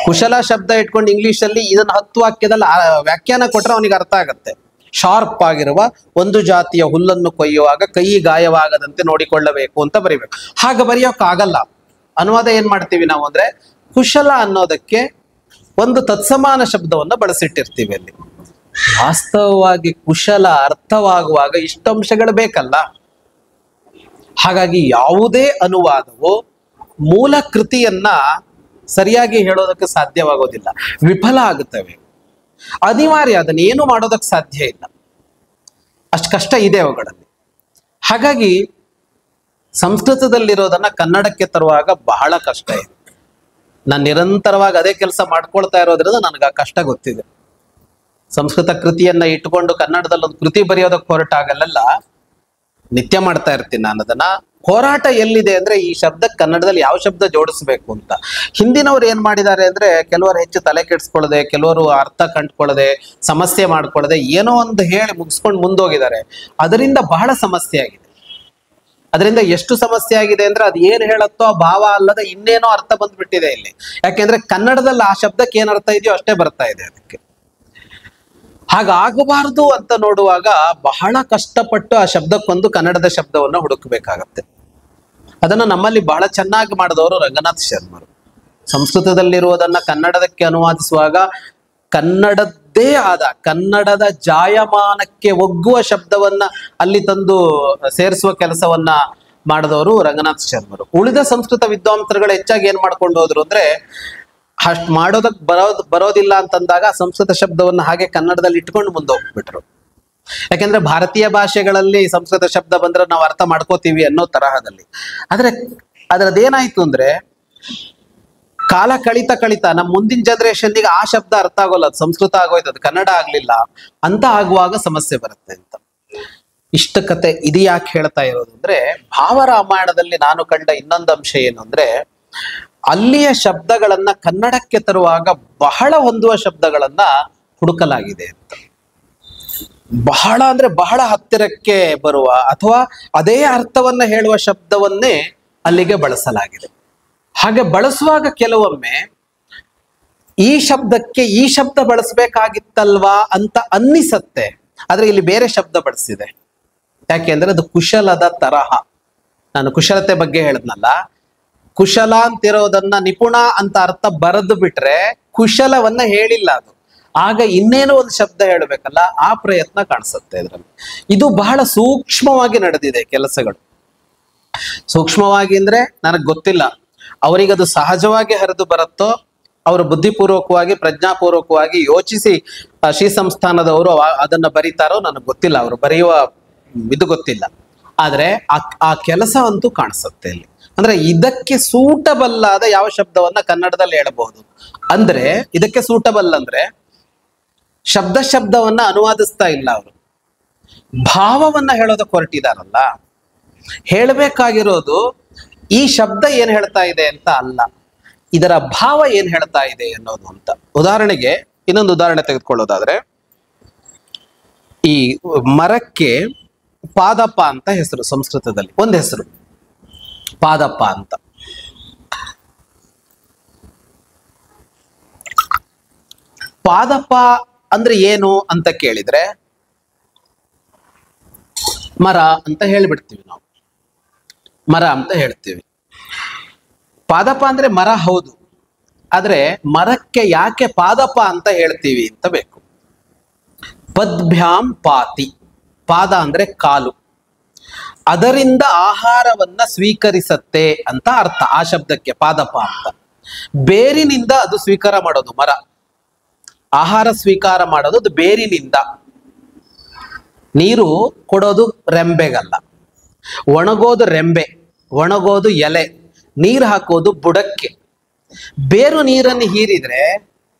ಕುಶಲ ಶಬ್ದ ಇಟ್ಕೊಂಡು ಇಂಗ್ಲಿಷಲ್ಲಿ ಇದನ್ನ 10 ವಾಕ್ಯದಲ್ಲಿ ವ್ಯಾಖ್ಯಾನ ಕೊಟ್ರೆ ಅವನಿಗೆ ಅರ್ಥ ಆಗತ್ತೆ. ಶಾರ್ಪ್ ಆಗಿರುವ ಒಂದು ಜಾತಿಯ ಹುಲ್ಲನ್ನು ಕೊಯ್ಯುವಾಗ ಕೈ ಗಾಯವಾಗದಂತೆ ನೋಡಿಕೊಳ್ಳಬೇಕು ಅಂತ ಬರಿಬೇಕು. ಹಾಗೆ ಬರೆಯೋಕ್ಕಾಗಲ್ಲ. ಅನುವಾದ ಏನ್ ಮಾಡ್ತೀವಿ ನಾವು ಅಂದ್ರೆ ಕುಶಲ ಅನ್ನೋದಕ್ಕೆ ಒಂದು ತತ್ಸಮಾನ ಶಬ್ದವನ್ನ ಬಳಸಿಟ್ಟಿರ್ತೀವಿ ಅಲ್ಲಿ. ವಾಸ್ತವವಾಗಿ ಕುಶಲ ಅರ್ಥವಾಗುವಾಗ ಇಷ್ಟಂಶಗಳು ಬೇಕಲ್ಲ. ಹಾಗಾಗಿ ಯಾವುದೇ ಅನುವಾದವು ಮೂಲ ಕೃತಿಯನ್ನ ಸರಿಯಾಗಿ ಹೇಳೋದಕ್ಕೆ ಸಾಧ್ಯವಾಗೋದಿಲ್ಲ, ವಿಫಲ ಆಗುತ್ತವೆ. ಅನಿವಾರ್ಯ, ಅದನ್ನ ಏನು ಮಾಡೋದಕ್ಕೆ ಸಾಧ್ಯ ಇಲ್ಲ, ಅಷ್ಟು ಕಷ್ಟ ಇದೆ ಅವುಗಳಲ್ಲಿ. ಹಾಗಾಗಿ ಸಂಸ್ಕೃತದಲ್ಲಿರೋದನ್ನ ಕನ್ನಡಕ್ಕೆ ತರುವಾಗ ಬಹಳ ಕಷ್ಟ ಇದೆ. ನಾನು ನಿರಂತರವಾಗಿ ಅದೇ ಕೆಲಸ ಮಾಡ್ಕೊಳ್ತಾ ಇರೋದ್ರಿಂದ ನನಗೆ ಆ ಕಷ್ಟ ಗೊತ್ತಿದೆ. ಸಂಸ್ಕೃತ ಕೃತಿಯನ್ನ ಇಟ್ಕೊಂಡು ಕನ್ನಡದಲ್ಲಿ ಒಂದು ಕೃತಿ ಬರೆಯೋದಕ್ಕೆ ಹೊರಟಾಗಲೆಲ್ಲ ನಿತ್ಯ ಮಾಡ್ತಾ ಇರ್ತೀನಿ ನಾನು ಅದನ್ನ. ಹೋರಾಟ ಎಲ್ಲಿದೆ ಅಂದ್ರೆ ಈ ಶಬ್ದ ಕನ್ನಡದಲ್ಲಿ ಯಾವ ಶಬ್ದ ಜೋಡಿಸ್ಬೇಕು ಅಂತ. ಹಿಂದಿನವ್ರು ಏನ್ ಮಾಡಿದ್ದಾರೆ ಅಂದ್ರೆ ಕೆಲವರು ಹೆಚ್ಚು ತಲೆ ಕೆಡಿಸ್ಕೊಳ್ಳದೆ, ಕೆಲವರು ಅರ್ಥ ಕಂಡ್ಕೊಳ್ಳದೆ, ಸಮಸ್ಯೆ ಮಾಡ್ಕೊಳ್ಳದೆ ಏನೋ ಒಂದು ಹೇಳಿ ಮುಗಿಸ್ಕೊಂಡು ಮುಂದೋಗಿದ್ದಾರೆ. ಅದರಿಂದ ಬಹಳ ಸಮಸ್ಯೆ ಆಗಿದೆ. ಅದರಿಂದ ಎಷ್ಟು ಸಮಸ್ಯೆ ಆಗಿದೆ ಅಂದ್ರೆ ಅದು ಏನ್ ಹೇಳತ್ತೋ ಆ ಭಾವ ಅಲ್ಲದೆ ಇನ್ನೇನೋ ಅರ್ಥ ಬಂದ್ಬಿಟ್ಟಿದೆ ಇಲ್ಲಿ. ಯಾಕೆಂದ್ರೆ ಕನ್ನಡದಲ್ಲಿ ಆ ಶಬ್ದಕ್ಕೆ ಏನ್ ಅರ್ಥ ಇದೆಯೋ ಅಷ್ಟೇ ಬರ್ತಾ ಇದೆ ಅದಕ್ಕೆ. ಹಾಗಾಗಬಾರದು ಅಂತ ನೋಡುವಾಗ ಬಹಳ ಕಷ್ಟಪಟ್ಟು ಆ ಶಬ್ದಕ್ಕೊಂದು ಕನ್ನಡದ ಶಬ್ದವನ್ನು ಹುಡುಕಬೇಕಾಗತ್ತೆ. ಅದನ್ನ ನಮ್ಮಲ್ಲಿ ಬಹಳ ಚೆನ್ನಾಗಿ ಮಾಡಿದವರು ರಂಗನಾಥ್ ಶರ್ಮರು. ಸಂಸ್ಕೃತದಲ್ಲಿರುವುದನ್ನ ಕನ್ನಡದಕ್ಕೆ ಅನುವಾದಿಸುವಾಗ ಕನ್ನಡದ್ದೇ ಆದ, ಕನ್ನಡದ ಜಾಯಮಾನಕ್ಕೆ ಒಗ್ಗುವ ಶಬ್ದವನ್ನ ಅಲ್ಲಿ ತಂದು ಸೇರಿಸುವ ಕೆಲಸವನ್ನ ಮಾಡಿದವರು ರಂಗನಾಥ್ ಶರ್ಮರು. ಉಳಿದ ಸಂಸ್ಕೃತ ವಿದ್ವಾಂಸರುಗಳು ಹೆಚ್ಚಾಗಿ ಏನ್ ಮಾಡ್ಕೊಂಡು ಹೋದ್ರು ಅಂದ್ರೆ ಅಷ್ಟ್ ಮಾಡೋದಕ್ ಬರೋದಿಲ್ಲ ಅಂತಂದಾಗ ಸಂಸ್ಕೃತ ಶಬ್ದವನ್ನ ಹಾಗೆ ಕನ್ನಡದಲ್ಲಿ ಇಟ್ಕೊಂಡು ಮುಂದೆ ಹೋಗ್ಬಿಟ್ರು. ಯಾಕೆಂದ್ರೆ ಭಾರತೀಯ ಭಾಷೆಗಳಲ್ಲಿ ಸಂಸ್ಕೃತ ಶಬ್ದ ಬಂದ್ರೆ ನಾವು ಅರ್ಥ ಮಾಡ್ಕೋತೀವಿ ಅನ್ನೋ ತರಹದಲ್ಲಿ. ಆದ್ರೆ ಅದ್ರದ್ದೇನಾಯ್ತು ಅಂದ್ರೆ ಕಾಲ ಕಳಿತಾ ನಮ್ಮ ಮುಂದಿನ ಜನರೇಷನ್ಗೆ ಆ ಶಬ್ದ ಅರ್ಥ ಆಗೋಲ್ಲ, ಅದು ಸಂಸ್ಕೃತ ಆಗೋಯ್ತು, ಅದು ಕನ್ನಡ ಆಗ್ಲಿಲ್ಲ ಅಂತ ಆಗುವಾಗ ಸಮಸ್ಯೆ ಬರುತ್ತೆ ಅಂತ. ಇಷ್ಟ ಕತೆ ಇದು ಯಾಕೆ ಹೇಳ್ತಾ ಇರೋದು ಅಂದ್ರೆ ಭಾವರಾಮಾಯಣದಲ್ಲಿ ನಾನು ಕಂಡ ಇನ್ನೊಂದು ಅಂಶ ಏನು ಅಂದ್ರೆ ಅಲ್ಲಿಯ ಶಬ್ದಗಳನ್ನ ಕನ್ನಡಕ್ಕೆ ತರುವಾಗ ಬಹಳ ಹೊಂದುವ ಶಬ್ದಗಳನ್ನ ಹುಡುಕಲಾಗಿದೆ ಅಂತ. ಬಹಳ ಅಂದ್ರೆ ಬಹಳ ಹತ್ತಿರಕ್ಕೆ ಬರುವ ಅಥವಾ ಅದೇ ಅರ್ಥವನ್ನ ಹೇಳುವ ಶಬ್ದವನ್ನೇ ಅಲ್ಲಿಗೆ ಬಳಸಲಾಗಿದೆ. ಹಾಗೆ ಬಳಸುವಾಗ ಕೆಲವೊಮ್ಮೆ ಈ ಶಬ್ದಕ್ಕೆ ಈ ಶಬ್ದ ಬಳಸಬೇಕಾಗಿತ್ತಲ್ವಾ ಅಂತ ಅನ್ನಿಸತ್ತೆ, ಆದ್ರೆ ಇಲ್ಲಿ ಬೇರೆ ಶಬ್ದ ಬಳಸಿದೆ. ಯಾಕೆಂದ್ರೆ ಅದು ಕುಶಲದ ತರಹ. ನಾನು ಕುಶಲತೆ ಬಗ್ಗೆ ಹೇಳಿದ್ನಲ್ಲ, ಕುಶಲ ಅಂತಿರೋದನ್ನ ನಿಪುಣ ಅಂತ ಅರ್ಥ ಬರೆದು ಬಿಟ್ರೆ ಕುಶಲವನ್ನ ಹೇಳಿಲ್ಲ ಅದು. ಆಗ ಇನ್ನೇನೋ ಒಂದು ಶಬ್ದ ಹೇಳಬೇಕಲ್ಲ, ಆ ಪ್ರಯತ್ನ ಕಾಣಿಸುತ್ತೆ ಇದರಲ್ಲಿ. ಇದು ಬಹಳ ಸೂಕ್ಷ್ಮವಾಗಿ ನಡೆದಿದೆ ಕೆಲಸಗಳು. ಸೂಕ್ಷ್ಮವಾಗಿ ಅಂದ್ರೆ ನನಗೆ ಗೊತ್ತಿಲ್ಲ, ಅವರಿಗದು ಸಹಜವಾಗಿ ಹರಿದು ಬರುತ್ತೋ, ಅವರು ಬುದ್ಧಿಪೂರ್ವಕವಾಗಿ ಪ್ರಜ್ಞಾಪೂರ್ವಕವಾಗಿ ಯೋಚಿಸಿ ಶ್ರೀ ಸಂಸ್ಥಾನದವರು ಅದನ್ನ ಬರೀತಾರೋ ನನಗೆ ಗೊತ್ತಿಲ್ಲ, ಅವರು ಬರೆಯುವ ಇದು ಗೊತ್ತಿಲ್ಲ. ಆದ್ರೆ ಆ ಕೆಲಸ ಅಂತೂ ಕಾಣಿಸುತ್ತೆ ಇಲ್ಲಿ. ಅಂದ್ರೆ ಇದಕ್ಕೆ ಸೂಟಬಲ್ ಆದ ಯಾವ ಶಬ್ದವನ್ನ ಕನ್ನಡದಲ್ಲಿ ಹೇಳಬಹುದು ಅಂದ್ರೆ, ಇದಕ್ಕೆ ಸೂಟಬಲ್ ಅಂದ್ರೆ ಶಬ್ದವನ್ನ ಅನುವಾದಿಸ್ತಾ ಇಲ್ಲ ಅವರು, ಭಾವವನ್ನ ಹೇಳೋದಕ್ಕೆ ಹೊರಟಿದಾರಲ್ಲ. ಹೇಳಬೇಕಾಗಿರೋದು ಈ ಶಬ್ದ ಏನ್ ಹೇಳ್ತಾ ಇದೆ ಅಂತ ಅಲ್ಲ, ಇದರ ಭಾವ ಏನ್ ಹೇಳ್ತಾ ಇದೆ ಅನ್ನೋದು ಅಂತ. ಉದಾಹರಣೆಗೆ ಇನ್ನೊಂದು ಉದಾಹರಣೆ ತೆಗೆದುಕೊಳ್ಳೋದಾದ್ರೆ, ಈ ಮರಕ್ಕೆ ಪಾದಪ ಅಂತ ಹೆಸರು, ಸಂಸ್ಕೃತದಲ್ಲಿ ಒಂದು ಹೆಸರು ಪಾದಪ ಅಂತ. ಪಾದಪ ಅಂದ್ರೆ ಏನು ಅಂತ ಕೇಳಿದ್ರೆ ಮರ ಅಂತ ಹೇಳಿಬಿಡ್ತೀವಿ ನಾವು, ಮರ ಅಂತ ಹೇಳ್ತೀವಿ. ಪಾದಪ ಅಂದ್ರೆ ಮರ ಹೌದು, ಆದ್ರೆ ಮರಕ್ಕೆ ಯಾಕೆ ಪಾದಪ ಅಂತ ಹೇಳ್ತೀವಿ ಅಂತ ಬೇಕು. ಪದ್ಭ್ಯಾಂ ಪಾತಿ, ಪಾದ ಅಂದ್ರೆ ಕಾಲು, ಅದರಿಂದ ಆಹಾರವನ್ನ ಸ್ವೀಕರಿಸತ್ತೆ ಅಂತ ಅರ್ಥ ಆ ಶಬ್ದಕ್ಕೆ ಪಾದಪ ಅಂತ. ಬೇರಿನಿಂದ ಅದು ಸ್ವೀಕಾರ ಮಾಡೋದು, ಮರ ಆಹಾರ ಸ್ವೀಕಾರ ಮಾಡೋದು ಅದು ಬೇರಿನಿಂದ. ನೀರು ಕೊಡೋದು ರೆಂಬೆಗಲ್ಲ, ಒಣಗೋದು ರೆಂಬೆ, ಒಣಗೋದು ಎಲೆ, ನೀರು ಹಾಕೋದು ಬುಡಕ್ಕೆ. ಬೇರು ನೀರನ್ನು ಹೀರಿದ್ರೆ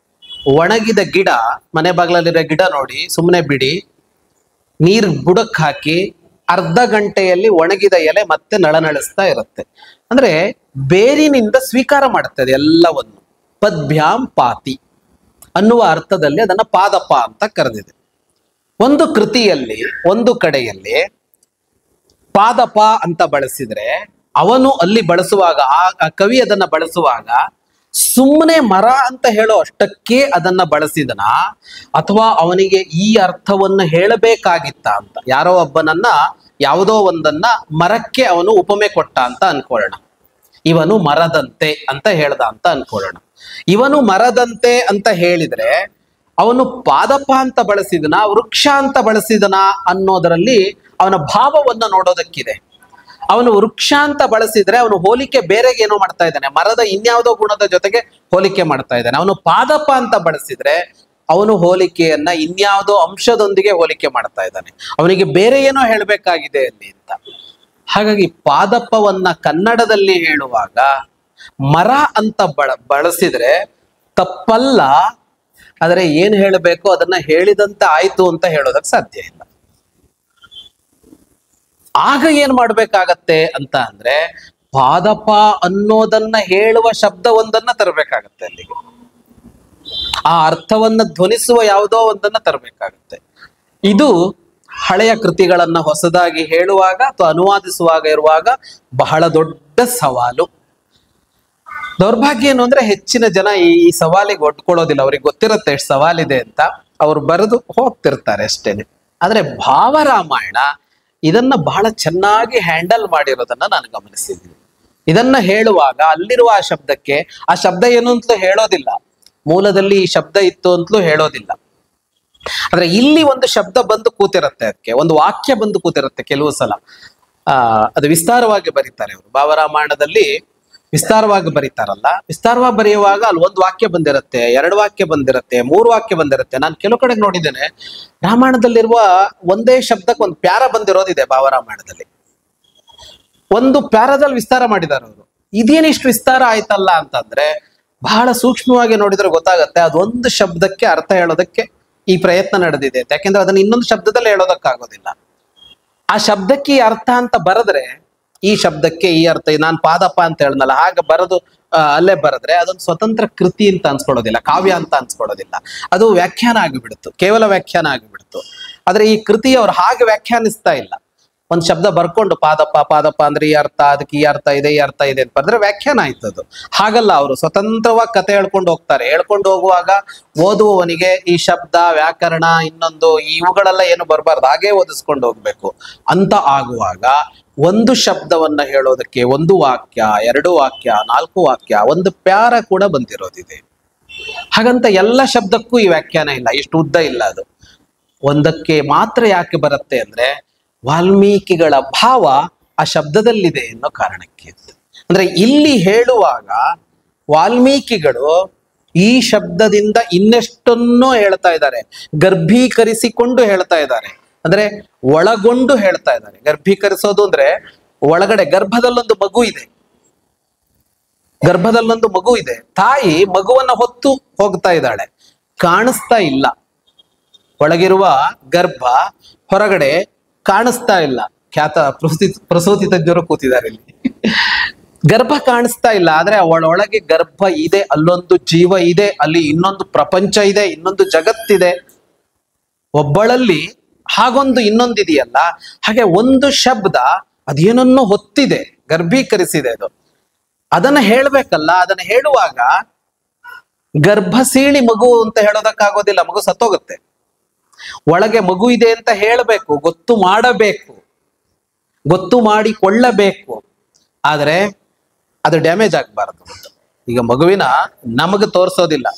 ಒಣಗಿದ ಗಿಡ, ಮನೆ ಬಾಗಿಲಲ್ಲಿರೋ ಗಿಡ ನೋಡಿ ಸುಮ್ಮನೆ ಬಿಡಿ, ನೀರು ಬುಡಕ್ಕೆ ಹಾಕಿ ಅರ್ಧ ಗಂಟೆಯಲ್ಲಿ ಒಣಗಿದ ಎಲೆ ಮತ್ತೆ ನಳನಳಿಸ್ತಾ ಇರುತ್ತೆ. ಅಂದ್ರೆ ಬೇರಿನಿಂದ ಸ್ವೀಕಾರ ಮಾಡ್ತದೆ ಎಲ್ಲವನ್ನು. ಪದ್ಭ್ಯಾಂ ಪಾತಿ ಅನ್ನುವ ಅರ್ಥದಲ್ಲಿ ಅದನ್ನ ಪಾದಪ ಅಂತ ಕರೆದಿದೆ. ಒಂದು ಕೃತಿಯಲ್ಲಿ ಒಂದು ಕಡೆಯಲ್ಲಿ ಪಾದಪ ಅಂತ ಬಳಸಿದ್ರೆ ಅವನು ಅಲ್ಲಿ ಬಳಸುವಾಗ, ಆ ಕವಿ ಅದನ್ನ ಬಳಸುವಾಗ ಸುಮ್ಮನೆ ಮರ ಅಂತ ಹೇಳೋ ಅಷ್ಟಕ್ಕೆ ಅದನ್ನ ಬಳಸಿದನ ಅಥವಾ ಅವನಿಗೆ ಈ ಅರ್ಥವನ್ನ ಹೇಳಬೇಕಾಗಿತ್ತ ಅಂತ. ಯಾರೋ ಒಬ್ಬನನ್ನ ಯಾವುದೋ ಒಂದನ್ನ ಮರಕ್ಕೆ ಅವನು ಉಪಮೆ ಕೊಟ್ಟ ಅಂತ ಅನ್ಕೊಳ್ಳೋಣ, ಇವನು ಮರದಂತೆ ಅಂತ ಹೇಳ್ದ ಅಂತ ಅನ್ಕೊಳ್ಳೋಣ. ಇವನು ಮರದಂತೆ ಅಂತ ಹೇಳಿದ್ರೆ ಅವನು ಪಾದಪ ಅಂತ ಬಳಸಿದನ, ವೃಕ್ಷ ಅಂತ ಬಳಸಿದನ ಅನ್ನೋದರಲ್ಲಿ ಅವನ ಭಾವವನ್ನು ನೋಡೋದಕ್ಕಿದೆ. ಅವನು ವೃಕ್ಷ ಅಂತ ಬಳಸಿದ್ರೆ ಅವನು ಹೋಲಿಕೆ ಬೇರೆಗೆ ಏನೋ ಮಾಡ್ತಾ ಇದ್ದಾನೆ, ಮರದ ಇನ್ಯಾವುದೋ ಗುಣದ ಜೊತೆಗೆ ಹೋಲಿಕೆ ಮಾಡ್ತಾ ಇದ್ದಾನೆ. ಅವನು ಪಾದಪ ಅಂತ ಬಳಸಿದ್ರೆ ಅವನು ಹೋಲಿಕೆಯನ್ನ ಇನ್ಯಾವುದೋ ಅಂಶದೊಂದಿಗೆ ಹೋಲಿಕೆ ಮಾಡ್ತಾ ಇದ್ದಾನೆ, ಅವನಿಗೆ ಬೇರೆ ಏನೋ ಹೇಳಬೇಕಾಗಿದೆ ಅಲ್ಲಿ ಅಂತ. ಹಾಗಾಗಿ ಪಾದಪವನ್ನ ಕನ್ನಡದಲ್ಲಿ ಹೇಳುವಾಗ ಮರ ಅಂತ ಬಳಸಿದ್ರೆ ತಪ್ಪಲ್ಲ, ಆದರೆ ಏನ್ ಹೇಳಬೇಕು ಅದನ್ನ ಹೇಳಿದಂತೆ ಆಯ್ತು ಅಂತ ಹೇಳೋದಕ್ಕೆ ಸಾಧ್ಯ ಇಲ್ಲ. ಆಗ ಏನ್ ಮಾಡ್ಬೇಕಾಗತ್ತೆ ಅಂತ ಅಂದ್ರೆ ಪಾದಪ ಅನ್ನೋದನ್ನ ಹೇಳುವ ಶಬ್ದವೊಂದನ್ನ ತರಬೇಕಾಗತ್ತೆ ಅಲ್ಲಿಗೆ, ಆ ಅರ್ಥವನ್ನ ಧ್ವನಿಸುವ ಯಾವುದೋ ಒಂದನ್ನ ತರಬೇಕಾಗತ್ತೆ. ಇದು ಹಳೆಯ ಕೃತಿಗಳನ್ನ ಹೊಸದಾಗಿ ಹೇಳುವಾಗ ಅಥವಾ ಅನುವಾದಿಸುವಾಗ ಇರುವಾಗ ಬಹಳ ದೊಡ್ಡ ಸವಾಲು. ದೌರ್ಭಾಗ್ಯ ಏನು ಅಂದ್ರೆ ಹೆಚ್ಚಿನ ಜನ ಈ ಸವಾಲಿಗೆ ಒಡ್ಕೊಳ್ಳೋದಿಲ್ಲ. ಅವ್ರಿಗೆ ಗೊತ್ತಿರುತ್ತೆ ಎಷ್ಟು ಸವಾಲಿದೆ ಅಂತ, ಅವ್ರು ಬರೆದು ಹೋಗ್ತಿರ್ತಾರೆ ಅಷ್ಟೇನೆ. ಆದ್ರೆ ಭಾವರಾಮಾಯಣ ಇದನ್ನ ಬಹಳ ಚೆನ್ನಾಗಿ ಹ್ಯಾಂಡಲ್ ಮಾಡಿರೋದನ್ನ ನಾನು ಗಮನಿಸಿದ್ದೀನಿ. ಇದನ್ನ ಹೇಳುವಾಗ ಅಲ್ಲಿರುವ ಆ ಶಬ್ದಕ್ಕೆ ಆ ಶಬ್ದ ಏನು ಅಂತಲೂ ಹೇಳೋದಿಲ್ಲ, ಮೂಲದಲ್ಲಿ ಈ ಶಬ್ದ ಇತ್ತು ಅಂತಲೂ ಹೇಳೋದಿಲ್ಲ. ಆದ್ರೆ ಇಲ್ಲಿ ಒಂದು ಶಬ್ದ ಬಂದು ಕೂತಿರತ್ತೆ, ಅದಕ್ಕೆ ಒಂದು ವಾಕ್ಯ ಬಂದು ಕೂತಿರತ್ತೆ. ಕೆಲವು ಸಲ ಅದು ವಿಸ್ತಾರವಾಗಿ ಬರೀತಾರೆ ಅವರು. ಭಾವರಾಮಾಯಣದಲ್ಲಿ ವಿಸ್ತಾರವಾಗಿ ಬರೀತಾರಲ್ಲ, ವಿಸ್ತಾರವಾಗಿ ಬರೆಯುವಾಗ ಅಲ್ಲಿ ಒಂದು ವಾಕ್ಯ ಬಂದಿರತ್ತೆ, 2 ವಾಕ್ಯ ಬಂದಿರತ್ತೆ, 3 ವಾಕ್ಯ ಬಂದಿರತ್ತೆ. ನಾನು ಕೆಲವು ಕಡೆ ನೋಡಿದ್ದೇನೆ, ರಾಮಾಯಣದಲ್ಲಿರುವ ಒಂದೇ ಶಬ್ದಕ್ಕೆ ಒಂದು ಪ್ಯಾರ ಬಂದಿರೋದಿದೆ. ಭಾವರಾಮಾಯಣದಲ್ಲಿ ಒಂದು ಪ್ಯಾರದಲ್ಲಿ ವಿಸ್ತಾರ ಮಾಡಿದ್ದಾರೆ ಅವರು. ಇದೇನು ಇಷ್ಟು ವಿಸ್ತಾರ ಆಯ್ತಲ್ಲ ಅಂತಂದ್ರೆ ಬಹಳ ಸೂಕ್ಷ್ಮವಾಗಿ ನೋಡಿದ್ರೆ ಗೊತ್ತಾಗತ್ತೆ ಅದೊಂದು ಶಬ್ದಕ್ಕೆ ಅರ್ಥ ಹೇಳೋದಕ್ಕೆ ಈ ಪ್ರಯತ್ನ ನಡೆದಿದೆ ಅಂತ. ಯಾಕೆಂದ್ರೆ ಅದನ್ನ ಇನ್ನೊಂದು ಶಬ್ದದಲ್ಲಿ ಹೇಳೋದಕ್ಕಾಗೋದಿಲ್ಲ. ಆ ಶಬ್ದಕ್ಕೆ ಈ ಅರ್ಥ ಅಂತ ಬರೆದ್ರೆ ಈ ಶಬ್ದಕ್ಕೆ ಈ ಅರ್ಥ, ನಾನು ಪಾದಪ ಅಂತ ಹೇಳನಲ್ಲ ಹಾಗೆ ಬರೆದು ಅಲ್ಲೇ ಬರೆದ್ರೆ ಅದೊಂದು ಸ್ವತಂತ್ರ ಕೃತಿ ಅಂತ ಅನ್ಸ್ಕೊಳ್ಳೋದಿಲ್ಲ, ಕಾವ್ಯ ಅಂತ ಅನ್ಸ್ಕೊಳ್ಳೋದಿಲ್ಲ. ಅದು ವ್ಯಾಖ್ಯಾನ ಆಗಿಬಿಡ್ತು, ಕೇವಲ ವ್ಯಾಖ್ಯಾನ ಆಗಿಬಿಡ್ತು. ಆದ್ರೆ ಈ ಕೃತಿ ಅವ್ರು ಹಾಗೆ ವ್ಯಾಖ್ಯಾನಿಸ್ತಾ ಇಲ್ಲ. ಒಂದು ಶಬ್ದ ಬರ್ಕೊಂಡು ಪಾದಪ ಪಾದಪ ಅಂದ್ರೆ ಈ ಅರ್ಥ, ಅದಕ್ಕೆ ಈ ಅರ್ಥ ಇದೆ, ಈ ಅರ್ಥ ಇದೆ ಅಂತ ಬರೆದ್ರೆ ವ್ಯಾಖ್ಯಾನ ಆಯ್ತದು. ಹಾಗಲ್ಲ, ಅವರು ಸ್ವತಂತ್ರವಾಗಿ ಕತೆ ಹೇಳ್ಕೊಂಡು ಹೋಗ್ತಾರೆ. ಹೇಳ್ಕೊಂಡು ಹೋಗುವಾಗ ಓದುವವನಿಗೆ ಈ ಶಬ್ದ, ವ್ಯಾಕರಣ, ಇನ್ನೊಂದು ಇವುಗಳೆಲ್ಲ ಏನು ಬರಬಾರ್ದು, ಹಾಗೆ ಓದಿಸ್ಕೊಂಡು ಹೋಗ್ಬೇಕು ಅಂತ ಆಗುವಾಗ ಒಂದು ಶಬ್ದವನ್ನ ಹೇಳೋದಕ್ಕೆ 1 ವಾಕ್ಯ, 2 ವಾಕ್ಯ, 4 ವಾಕ್ಯ, ಒಂದು ಪ್ಯಾರ ಕೂಡ ಬಂದಿರೋದಿದೆ. ಹಾಗಂತ ಎಲ್ಲ ಶಬ್ದಕ್ಕೂ ಈ ವ್ಯಾಖ್ಯಾನ ಇಲ್ಲ, ಇಷ್ಟು ಉದ್ದ ಇಲ್ಲ. ಅದು ಒಂದಕ್ಕೆ ಮಾತ್ರ ಯಾಕೆ ಬರುತ್ತೆ ಅಂದ್ರೆ ವಾಲ್ಮೀಕಿಗಳ ಭಾವ ಆ ಶಬ್ದದಲ್ಲಿದೆ ಅನ್ನೋ ಕಾರಣಕ್ಕೆ. ಅಂದ್ರೆ ಇಲ್ಲಿ ಹೇಳುವಾಗ ವಾಲ್ಮೀಕಿಗಳು ಈ ಶಬ್ದದಿಂದ ಇನ್ನೆಷ್ಟನ್ನೋ ಹೇಳ್ತಾ ಇದ್ದಾರೆ, ಗರ್ಭೀಕರಿಸಿಕೊಂಡು ಹೇಳ್ತಾ ಇದ್ದಾರೆ. ಅಂದ್ರೆ ಒಳಗೊಂಡು ಹೇಳ್ತಾ ಇದ್ದಾರೆ. ಗರ್ಭೀಕರಿಸೋದು ಅಂದ್ರೆ ಒಳಗಡೆ ಗರ್ಭದಲ್ಲೊಂದು ಮಗು ಇದೆ, ಗರ್ಭದಲ್ಲೊಂದು ಮಗು ಇದೆ. ತಾಯಿ ಮಗುವನ್ನ ಹೊತ್ತು ಹೋಗ್ತಾ ಇದ್ದಾಳೆ, ಕಾಣಿಸ್ತಾ ಇಲ್ಲ. ಒಳಗಿರುವ ಗರ್ಭ ಹೊರಗಡೆ ಕಾಣಿಸ್ತಾ ಇಲ್ಲ. ಖ್ಯಾತ ಪ್ರಸೂತಿ ತಜ್ಞರು ಕೂತಿದ್ದಾರೆ ಇಲ್ಲಿ. ಗರ್ಭ ಕಾಣಿಸ್ತಾ ಇಲ್ಲ, ಆದ್ರೆ ಅವಳೊಳಗೆ ಗರ್ಭ ಇದೆ, ಅಲ್ಲೊಂದು ಜೀವ ಇದೆ, ಅಲ್ಲಿ ಇನ್ನೊಂದು ಪ್ರಪಂಚ ಇದೆ, ಇನ್ನೊಂದು ಜಗತ್ತಿದೆ. ಒಬ್ಬಳಲ್ಲಿ ಹಾಗೊಂದು ಇನ್ನೊಂದಿದೆಯಲ್ಲ, ಹಾಗೆ ಒಂದು ಶಬ್ದ ಅದೇನನ್ನು ಹೊತ್ತಿದೆ, ಗರ್ಭೀಕರಿಸಿದೆ. ಅದು ಅದನ್ನ ಹೇಳ್ಬೇಕಲ್ಲ. ಅದನ್ನ ಹೇಳುವಾಗ ಗರ್ಭ ಸೀಳಿ ಮಗು ಅಂತ ಹೇಳೋದಕ್ಕಾಗೋದಿಲ್ಲ, ಮಗು ಸತ್ತೋಗುತ್ತೆ. ಒಳಗೆ ಮಗು ಇದೆ ಅಂತ ಹೇಳಬೇಕು, ಗೊತ್ತು ಮಾಡಬೇಕು, ಗೊತ್ತು ಮಾಡಿಕೊಳ್ಳಬೇಕು. ಆದ್ರೆ ಅದು ಡ್ಯಾಮೇಜ್ ಆಗಬಾರದು. ಈಗ ಮಗುವಿನ ನಮಗೆ ತೋರಿಸೋದಿಲ್ಲ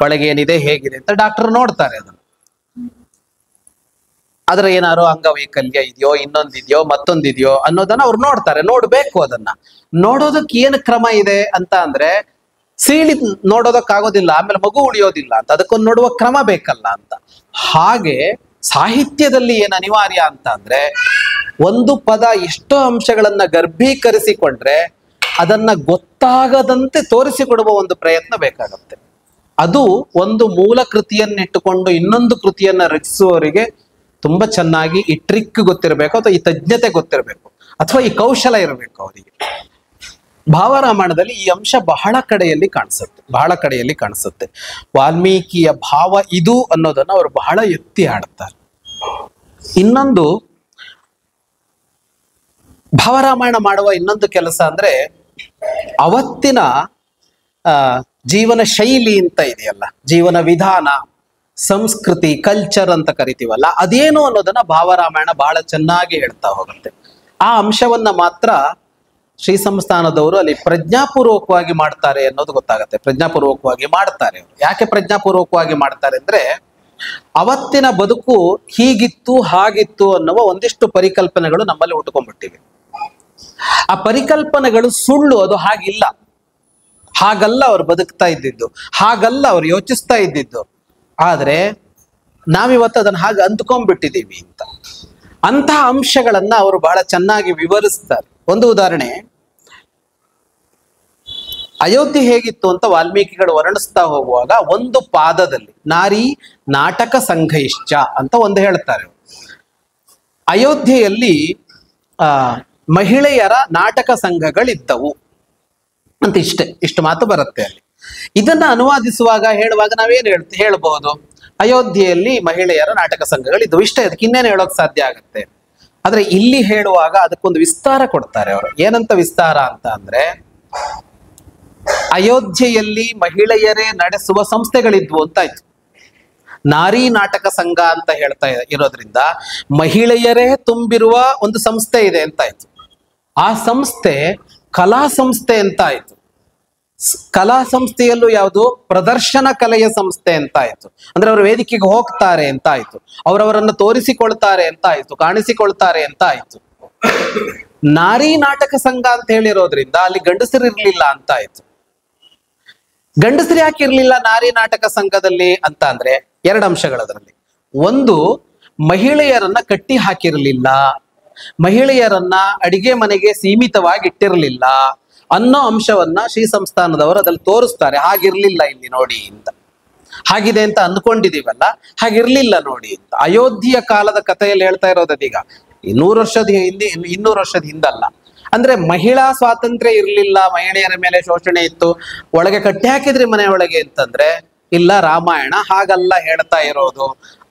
ಒಳಗೆ ಏನಿದೆ ಹೇಗಿದೆ ಅಂತ, ಡಾಕ್ಟರ್ ನೋಡ್ತಾರೆ ಅದನ್ನು. ಆದ್ರೆ ಏನಾರು ಅಂಗವೈಕಲ್ಯ ಇದೆಯೋ, ಇನ್ನೊಂದಿದೆಯೋ, ಮತ್ತೊಂದಿದೆಯೋ ಅನ್ನೋದನ್ನ ಅವ್ರು ನೋಡ್ತಾರೆ. ನೋಡ್ಬೇಕು. ಅದನ್ನ ನೋಡೋದಕ್ಕೆ ಏನು ಕ್ರಮ ಇದೆ ಅಂತ ಅಂದ್ರೆ ಸೀಳಿ ನೋಡೋದಕ್ಕಾಗೋದಿಲ್ಲ, ಆಮೇಲೆ ಮಗು ಉಳಿಯೋದಿಲ್ಲ ಅಂತ, ಅದಕ್ಕೊಂದು ನೋಡುವ ಕ್ರಮ ಬೇಕಲ್ಲ ಅಂತ. ಹಾಗೆ ಸಾಹಿತ್ಯದಲ್ಲಿ ಏನು ಅನಿವಾರ್ಯ ಅಂತ ಅಂದ್ರೆ ಒಂದು ಪದ ಎಷ್ಟೋ ಅಂಶಗಳನ್ನ ಗರ್ಭೀಕರಿಸಿಕೊಂಡ್ರೆ ಅದನ್ನ ಗೊತ್ತಾಗದಂತೆ ತೋರಿಸಿಕೊಡುವ ಒಂದು ಪ್ರಯತ್ನ ಬೇಕಾಗುತ್ತೆ. ಅದು ಒಂದು ಮೂಲ ಕೃತಿಯನ್ನಿಟ್ಟುಕೊಂಡು ಇನ್ನೊಂದು ಕೃತಿಯನ್ನ ರಚಿಸುವವರಿಗೆ ತುಂಬಾ ಚೆನ್ನಾಗಿ ಈ ಟ್ರಿಕ್ ಗೊತ್ತಿರಬೇಕು, ಅಥವಾ ಈ ತಜ್ಞತೆ ಗೊತ್ತಿರಬೇಕು, ಅಥವಾ ಈ ಕೌಶಲ ಇರಬೇಕು ಅವರಿಗೆ. ಭಾವರಾಮಾಯಣದಲ್ಲಿ ಈ ಅಂಶ ಬಹಳ ಕಡೆಯಲ್ಲಿ ಕಾಣಿಸುತ್ತೆ. ವಾಲ್ಮೀಕಿಯ ಭಾವ ಇದು ಅನ್ನೋದನ್ನ ಅವರು ಬಹಳ ಎತ್ತಿ ಆಡ್ತಾರೆ. ಇನ್ನೊಂದು ಭಾವರಾಮಾಯಣ ಮಾಡುವ ಇನ್ನೊಂದು ಕೆಲಸ ಅಂದ್ರೆ ಅವತ್ತಿನ ಜೀವನ ಶೈಲಿ ಅಂತ ಇದೆಯಲ್ಲ, ಜೀವನ ವಿಧಾನ, ಸಂಸ್ಕೃತಿ, ಕಲ್ಚರ್ ಅಂತ ಕರಿತೀವಲ್ಲ, ಅದೇನು ಅನ್ನೋದನ್ನ ಭಾವರಾಮಾಯಣ ಬಹಳ ಚೆನ್ನಾಗಿ ಹೇಳ್ತಾ ಹೋಗುತ್ತೆ. ಆ ಅಂಶವನ್ನ ಮಾತ್ರ ಶ್ರೀ ಸಂಸ್ಥಾನದವರು ಅಲ್ಲಿ ಪ್ರಜ್ಞಾಪೂರ್ವಕವಾಗಿ ಮಾಡ್ತಾರೆ ಅನ್ನೋದು ಗೊತ್ತಾಗತ್ತೆ. ಪ್ರಜ್ಞಾಪೂರ್ವಕವಾಗಿ ಮಾಡ್ತಾರೆ ಅವರು. ಯಾಕೆ ಪ್ರಜ್ಞಾಪೂರ್ವಕವಾಗಿ ಮಾಡ್ತಾರೆ ಅಂದ್ರೆ, ಅವತ್ತಿನ ಬದುಕು ಹೀಗಿತ್ತು ಹಾಗಿತ್ತು ಅನ್ನುವ ಒಂದಿಷ್ಟು ಪರಿಕಲ್ಪನೆಗಳು ನಮ್ಮಲ್ಲಿ ಹುಟ್ಟುಕೊಂಡ್ಬಿಟ್ಟಿವೆ. ಆ ಪರಿಕಲ್ಪನೆಗಳು ಸುಳ್ಳು, ಅದು ಹಾಗಿಲ್ಲ. ಹಾಗಲ್ಲ ಅವ್ರು ಬದುಕ್ತಾ ಇದ್ದಿದ್ದು, ಹಾಗಲ್ಲ ಅವ್ರು ಯೋಚಿಸ್ತಾ ಇದ್ದಿದ್ದು. ಆದ್ರೆ ನಾವಿವತ್ತು ಅದನ್ನ ಹಾಗೆ ಅಂದ್ಕೊಂಡ್ಬಿಟ್ಟಿದ್ದೀವಿ ಅಂತ. ಅಂತಹ ಅಂಶಗಳನ್ನ ಅವರು ಬಹಳ ಚೆನ್ನಾಗಿ ವಿವರಿಸ್ತಾರೆ. ಒಂದು ಉದಾಹರಣೆ, ಅಯೋಧ್ಯೆ ಹೇಗಿತ್ತು ಅಂತ ವಾಲ್ಮೀಕಿಗಳು ವರ್ಣಿಸ್ತಾ ಹೋಗುವಾಗ ಒಂದು ಪಾದದಲ್ಲಿ ನಾರಿ ನಾಟಕ ಸಂಘೈಶ್ಚ ಅಂತ ಒಂದು ಹೇಳ್ತಾರೆ. ಅಯೋಧ್ಯೆಯಲ್ಲಿ ಮಹಿಳೆಯರ ನಾಟಕ ಸಂಘಗಳಿದ್ದವು ಅಂತ ಇಷ್ಟು ಮಾತು ಬರುತ್ತೆ ಅಲ್ಲಿ. ಇದನ್ನ ಅನುವಾದಿಸುವಾಗ ಹೇಳುವಾಗ ನಾವೇನು ಹೇಳ್ಬಹುದು, ಅಯೋಧ್ಯೆಯಲ್ಲಿ ಮಹಿಳೆಯರ ನಾಟಕ ಸಂಘಗಳಿದ್ದವು, ಇಷ್ಟೇ. ಅದಕ್ಕೆ ಇನ್ನೇನು ಹೇಳೋಕ್ ಸಾಧ್ಯ ಆಗುತ್ತೆ. ಆದ್ರೆ ಇಲ್ಲಿ ಹೇಳುವಾಗ ಅದಕ್ಕೊಂದು ವಿಸ್ತಾರ ಕೊಡ್ತಾರೆ ಅವರು. ಏನಂತ ವಿಸ್ತಾರ ಅಂತ ಅಂದ್ರೆ, ಅಯೋಧ್ಯೆಯಲ್ಲಿ ಮಹಿಳೆಯರೇ ನಡೆಸುವ ಸಂಸ್ಥೆಗಳಿದ್ವು ಅಂತಾಯ್ತು. ನಾರಿ ನಾಟಕ ಸಂಘ ಅಂತ ಹೇಳ್ತಾ ಇರೋದ್ರಿಂದ ಮಹಿಳೆಯರೇ ತುಂಬಿರುವ ಒಂದು ಸಂಸ್ಥೆ ಇದೆ ಅಂತಾಯ್ತು. ಆ ಸಂಸ್ಥೆ ಕಲಾ ಸಂಸ್ಥೆ ಅಂತ ಆಯ್ತು. ಕಲಾ ಸಂಸ್ಥೆಯಲ್ಲೂ ಯಾವುದು, ಪ್ರದರ್ಶನ ಕಲೆಯ ಸಂಸ್ಥೆ ಅಂತ ಆಯ್ತು. ಅಂದ್ರೆ ಅವರು ವೇದಿಕೆಗೆ ಹೋಗ್ತಾರೆ ಅಂತ ಆಯ್ತು, ಅವರವರನ್ನು ತೋರಿಸಿಕೊಳ್ತಾರೆ ಅಂತ ಆಯ್ತು, ಕಾಣಿಸಿಕೊಳ್ತಾರೆ ಅಂತ ಆಯ್ತು. ನಾರಿ ನಾಟಕ ಸಂಘ ಅಂತ ಹೇಳಿರೋದ್ರಿಂದ ಅಲ್ಲಿ ಗಂಡಸರು ಇರ್ಲಿಲ್ಲ ಅಂತ ಆಯ್ತು. ಗಂಡಸರು ಯಾಕೆ ಇರ್ಲಿಲ್ಲ ನಾರಿ ನಾಟಕ ಸಂಘದಲ್ಲಿ ಅಂತ ಅಂದ್ರೆ, ಎರಡು ಅಂಶಗಳದರಲ್ಲಿ. ಒಂದು, ಮಹಿಳೆಯರನ್ನ ಕಟ್ಟಿ ಹಾಕಿರ್ಲಿಲ್ಲ, ಮಹಿಳೆಯರನ್ನ ಅಡಿಗೆ ಮನೆಗೆ ಸೀಮಿತವಾಗಿ ಇಟ್ಟಿರಲಿಲ್ಲ ಅನ್ನೋ ಅಂಶವನ್ನ ಶ್ರೀ ಸಂಸ್ಥಾನದವರು ಅದ್ರಲ್ಲಿ ತೋರಿಸ್ತಾರೆ. ಹಾಗಿರ್ಲಿಲ್ಲ ಇಲ್ಲಿ ನೋಡಿ ಅಂತ. ಹಾಗಿದೆ ಅಂತ ಅಂದ್ಕೊಂಡಿದೀವಲ್ಲ, ಹಾಗಿರ್ಲಿಲ್ಲ ನೋಡಿ ಅಂತ. ಅಯೋಧ್ಯೆಯ ಕಾಲದ ಕಥೆಯಲ್ಲಿ ಹೇಳ್ತಾ ಇರೋದೀಗ 100 ವರ್ಷದ ಹಿಂದೆ, 200 ವರ್ಷದ ಹಿಂದಲ್ಲ. ಅಂದ್ರೆ ಮಹಿಳಾ ಸ್ವಾತಂತ್ರ್ಯ ಇರ್ಲಿಲ್ಲ, ಮಹಿಳೆಯರ ಮೇಲೆ ಶೋಷಣೆ ಇತ್ತು, ಒಳಗೆ ಕಟ್ಟಿ ಹಾಕಿದ್ರಿ ಮನೆ ಒಳಗೆ ಅಂತಂದ್ರೆ, ಇಲ್ಲ, ರಾಮಾಯಣ ಹಾಗಲ್ಲ ಹೇಳ್ತಾ ಇರೋದು